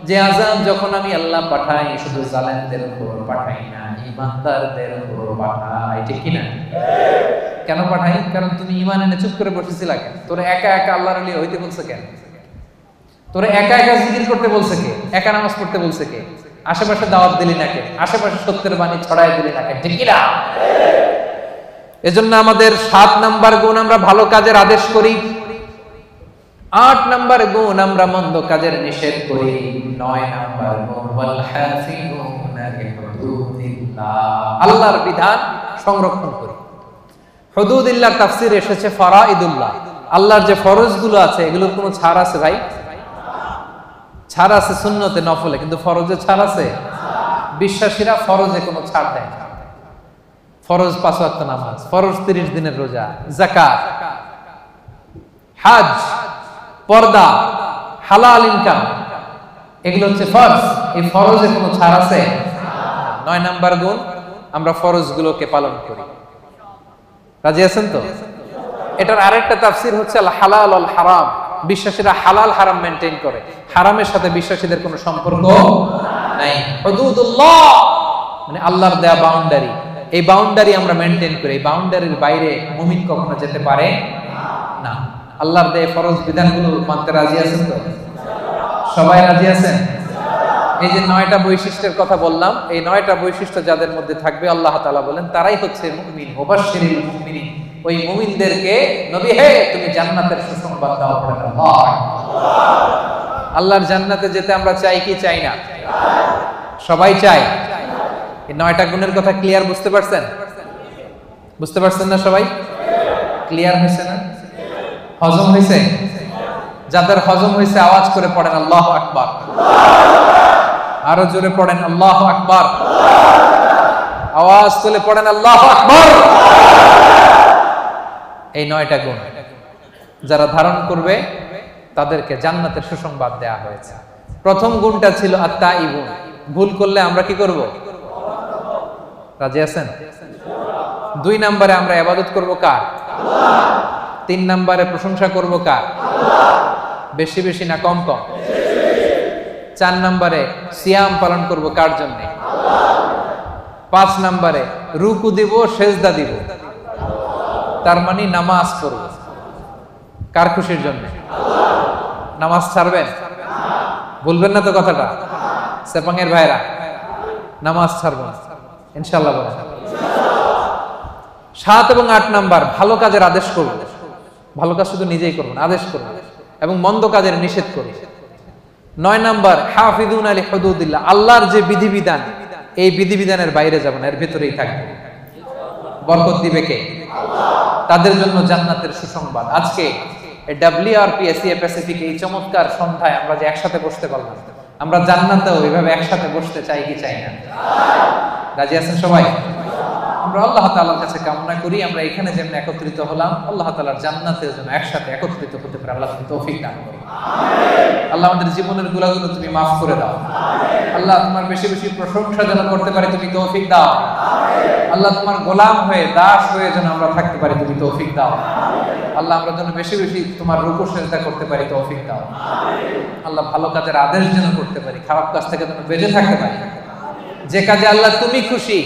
যে আযাব যখন আমি আল্লাহ পাঠাই শুধু জালেমদের উপর পাঠাই না, ঈমানদারদের উপর পাঠাই, ঠিক কি না? কেন পাঠাই? কারণ তুমি ঈমান এনে চুপ করে বসেছিলা কেন? তোরে একা একা আল্লাহর ওলি হইতে বলছে কেন? তোরে একা একা জিকির করতে বলছে কে? একা নামাজ পড়তে বলছে কে? আশেপাশে দাওয়াত দিলি না কে? আশেপাশে সত্যের বাণী ছড়াই দিলি না কে? ঠিক কি না? এজন্য আমাদের 7 নাম্বার গুণ, আমরা ভালো কাজের আদেশ করি। 8 নাম্বার গুণ, আমরা মন্দ কাজের নিষেধ করি। 9 নাম্বার গুণ, ওয়াল হাফিজুনা লিহুদুদিল্লাহ, আল্লাহর বিধান সংরক্ষণ করি। হুদুদিল্লাহর তাফসীরে এসেছে ফারাইদুল্লাহ, আল্লাহর যে ফরজগুলো আছে এগুলোর কোনো ছাড় আছে ভাই? ছাড় আছে সুন্নতে নফলে, কিন্তু ফরজে ছাড় আছে? বিশ্বাসীরা ফরজে কোনো ছাড় দেয় না। ফরজ 5 ওয়াক্ত নামাজ, ফরজ 30 দিনের রোজা, যাকাত, হজ, পর্দা, হালাল ইনকাম, এগুলো হচ্ছে ফরজ। এই ফরজে কোনো ছাড় আছে? 9 নাম্বার গুণ, আমরা ফরজগুলোকে পালন করি। রাজি আছেন তো? এটার আরেকটা তাফসীর হচ্ছে আল হালাল আল হারাম, বিশ্বাসীরা হালাল হারাম মেইনটেইন করে, হারামের সাথে বিশ্বাসীদের কোনো সম্পর্ক নাই। হুদুদুল্লাহ মানে আল্লাহর দেয়া বাউন্ডারি, এই বাউন্ডারি আমরা মেইনটেইন করি। এই বাউন্ডারির বাইরে মুমিন কখনো যেতে পারে না। আল্লাহর দেয়া ফরজ বিধানগুলো মানতে রাজি আছেন তো? সবাই রাজি আছেন? এই যে 9টা বৈশিষ্ট্যের কথা বললাম, এই 9টা বৈশিষ্ট্য যাদের মধ্যে থাকবে আল্লাহ তাআলা বলেন তারাই হচ্ছে মুমিন। মুবাশশিরিল মুমিনিন, ওই মুমিনদেরকে নবী হে তুমি জান্নাতের সুসংবাদ দাও। আল্লাহ আল্লাহর জান্নাতে যেতে আমরা চাই কি চাই না? সবাই চাই। এই 9টা গুণের কথা ক্লিয়ার বুঝতে পারছেন? বুঝতে পারছেন না সবাই? ক্লিয়ার হয়েছে না? হজম হয়েছে? যাদের হজম হয়েছে আওয়াজ করে পড়েন আল্লাহু আকবার। আরো জোরে পড়েন আল্লাহু আকবার। আওয়াজ তুলে পড়েন আল্লাহু আকবার। এই 9টা গুণ যারা ধারণ করবে তাদেরকে জান্নাতের সুসংবাদ দেয়া হয়েছে। প্রথম গুণটা ছিল আত-তাইবুন, ভুল করলে আমরা কি করব? রাজি আছেন? 2 নম্বরে আমরা ইবাদত করব কার? আল্লাহ। 3 নম্বরে প্রশংসা করব কার? আল্লাহ। বেশি বেশি না কম কম? 4 নম্বরে সিয়াম পালন করব কার জন্য? আল্লাহ। 5 নম্বরে রুকু দিব, সেজদা দিব, তার মানে নামাজ পড়ব কার খুশির জন্য? আল্লাহ। নামাজ ছাড়বেন? বলবেন না তো কথাটা? সেপাঙের ভাইরা নামাজ ছাড়বেন ইনশাআল্লাহ বলেন। 7 এবং 8 নাম্বার ভালো কাজের আদেশ করব, ভালো কাজ শুধু নিজেই করব না, আদেশ করব, এবং মন্দ কাজের নিষেধ করব। 9 নাম্বার হাফিজুনা লিহুদুদিল্লাহ, আল্লাহর যে বিধিবিধান এই বিধিবিধানের বাইরে যাব না, এর ভিতরেই থাকবে। বরকত দিবে কে? আল্লাহ। তাদের জন্য জান্নাতের সুসংবাদ। আজকে WRP এশিয়া প্যাসিফিক এই চমৎকার সন্ধ্যায় আমরা যে একসাথে বসতে পারলাম, আমরা জান্নাতেও এইভাবে একসাথে বসতে চাই কি চাই না? রাজি আছেন সবাই? আমরা আল্লাহ তাআলার কাছে কামনা করি আমরা এখানে যেমন একত্রিত হলাম, আল্লাহ তাআলার জান্নাতেও যেন একসাথে একত্রিত হতে পারে। আল্লাহ তুমি তৌফিক দান করো। আমিন। আল্লাহ আমাদের জীবনের গুনাহগুলো তুমি maaf করে দাও। আমিন। আল্লাহ তোমার বেশি বেশি প্রশংসা যেন করতে পারি, তুমি তৌফিক দাও। আমিন। আল্লাহ তোমার গোলাম হয়ে, দাস হয়ে যেন আমরা থাকতে পারি, তুমি তৌফিক দাও। আমিন। আল্লাহ আমরা যেন বেশি বেশি তোমার রুকু সিজদা করতে পারি, তৌফিক দাও। আমিন। আল্লাহ ভালো কাজের আদেশ যেন করতে পারি, খারাপ কাজ থেকে যেন বেঁচে থাকতে পারি। যে কাজে আল্লাহ তুমি খুশি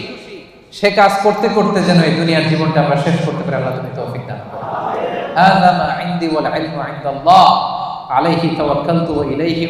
সে কাজ করতে করতে যেন এই দুনিয়ার জীবনটা আমরা শেষ করতে পারি, আল্লাহ তুমি তৌফিক দান করো। আমিন। হাযা মা ইনদি ওয়াল ইলমু ইনদাল্লাহ আলাইহি তাওয়াক্কালতু ওয়া ইলাইহি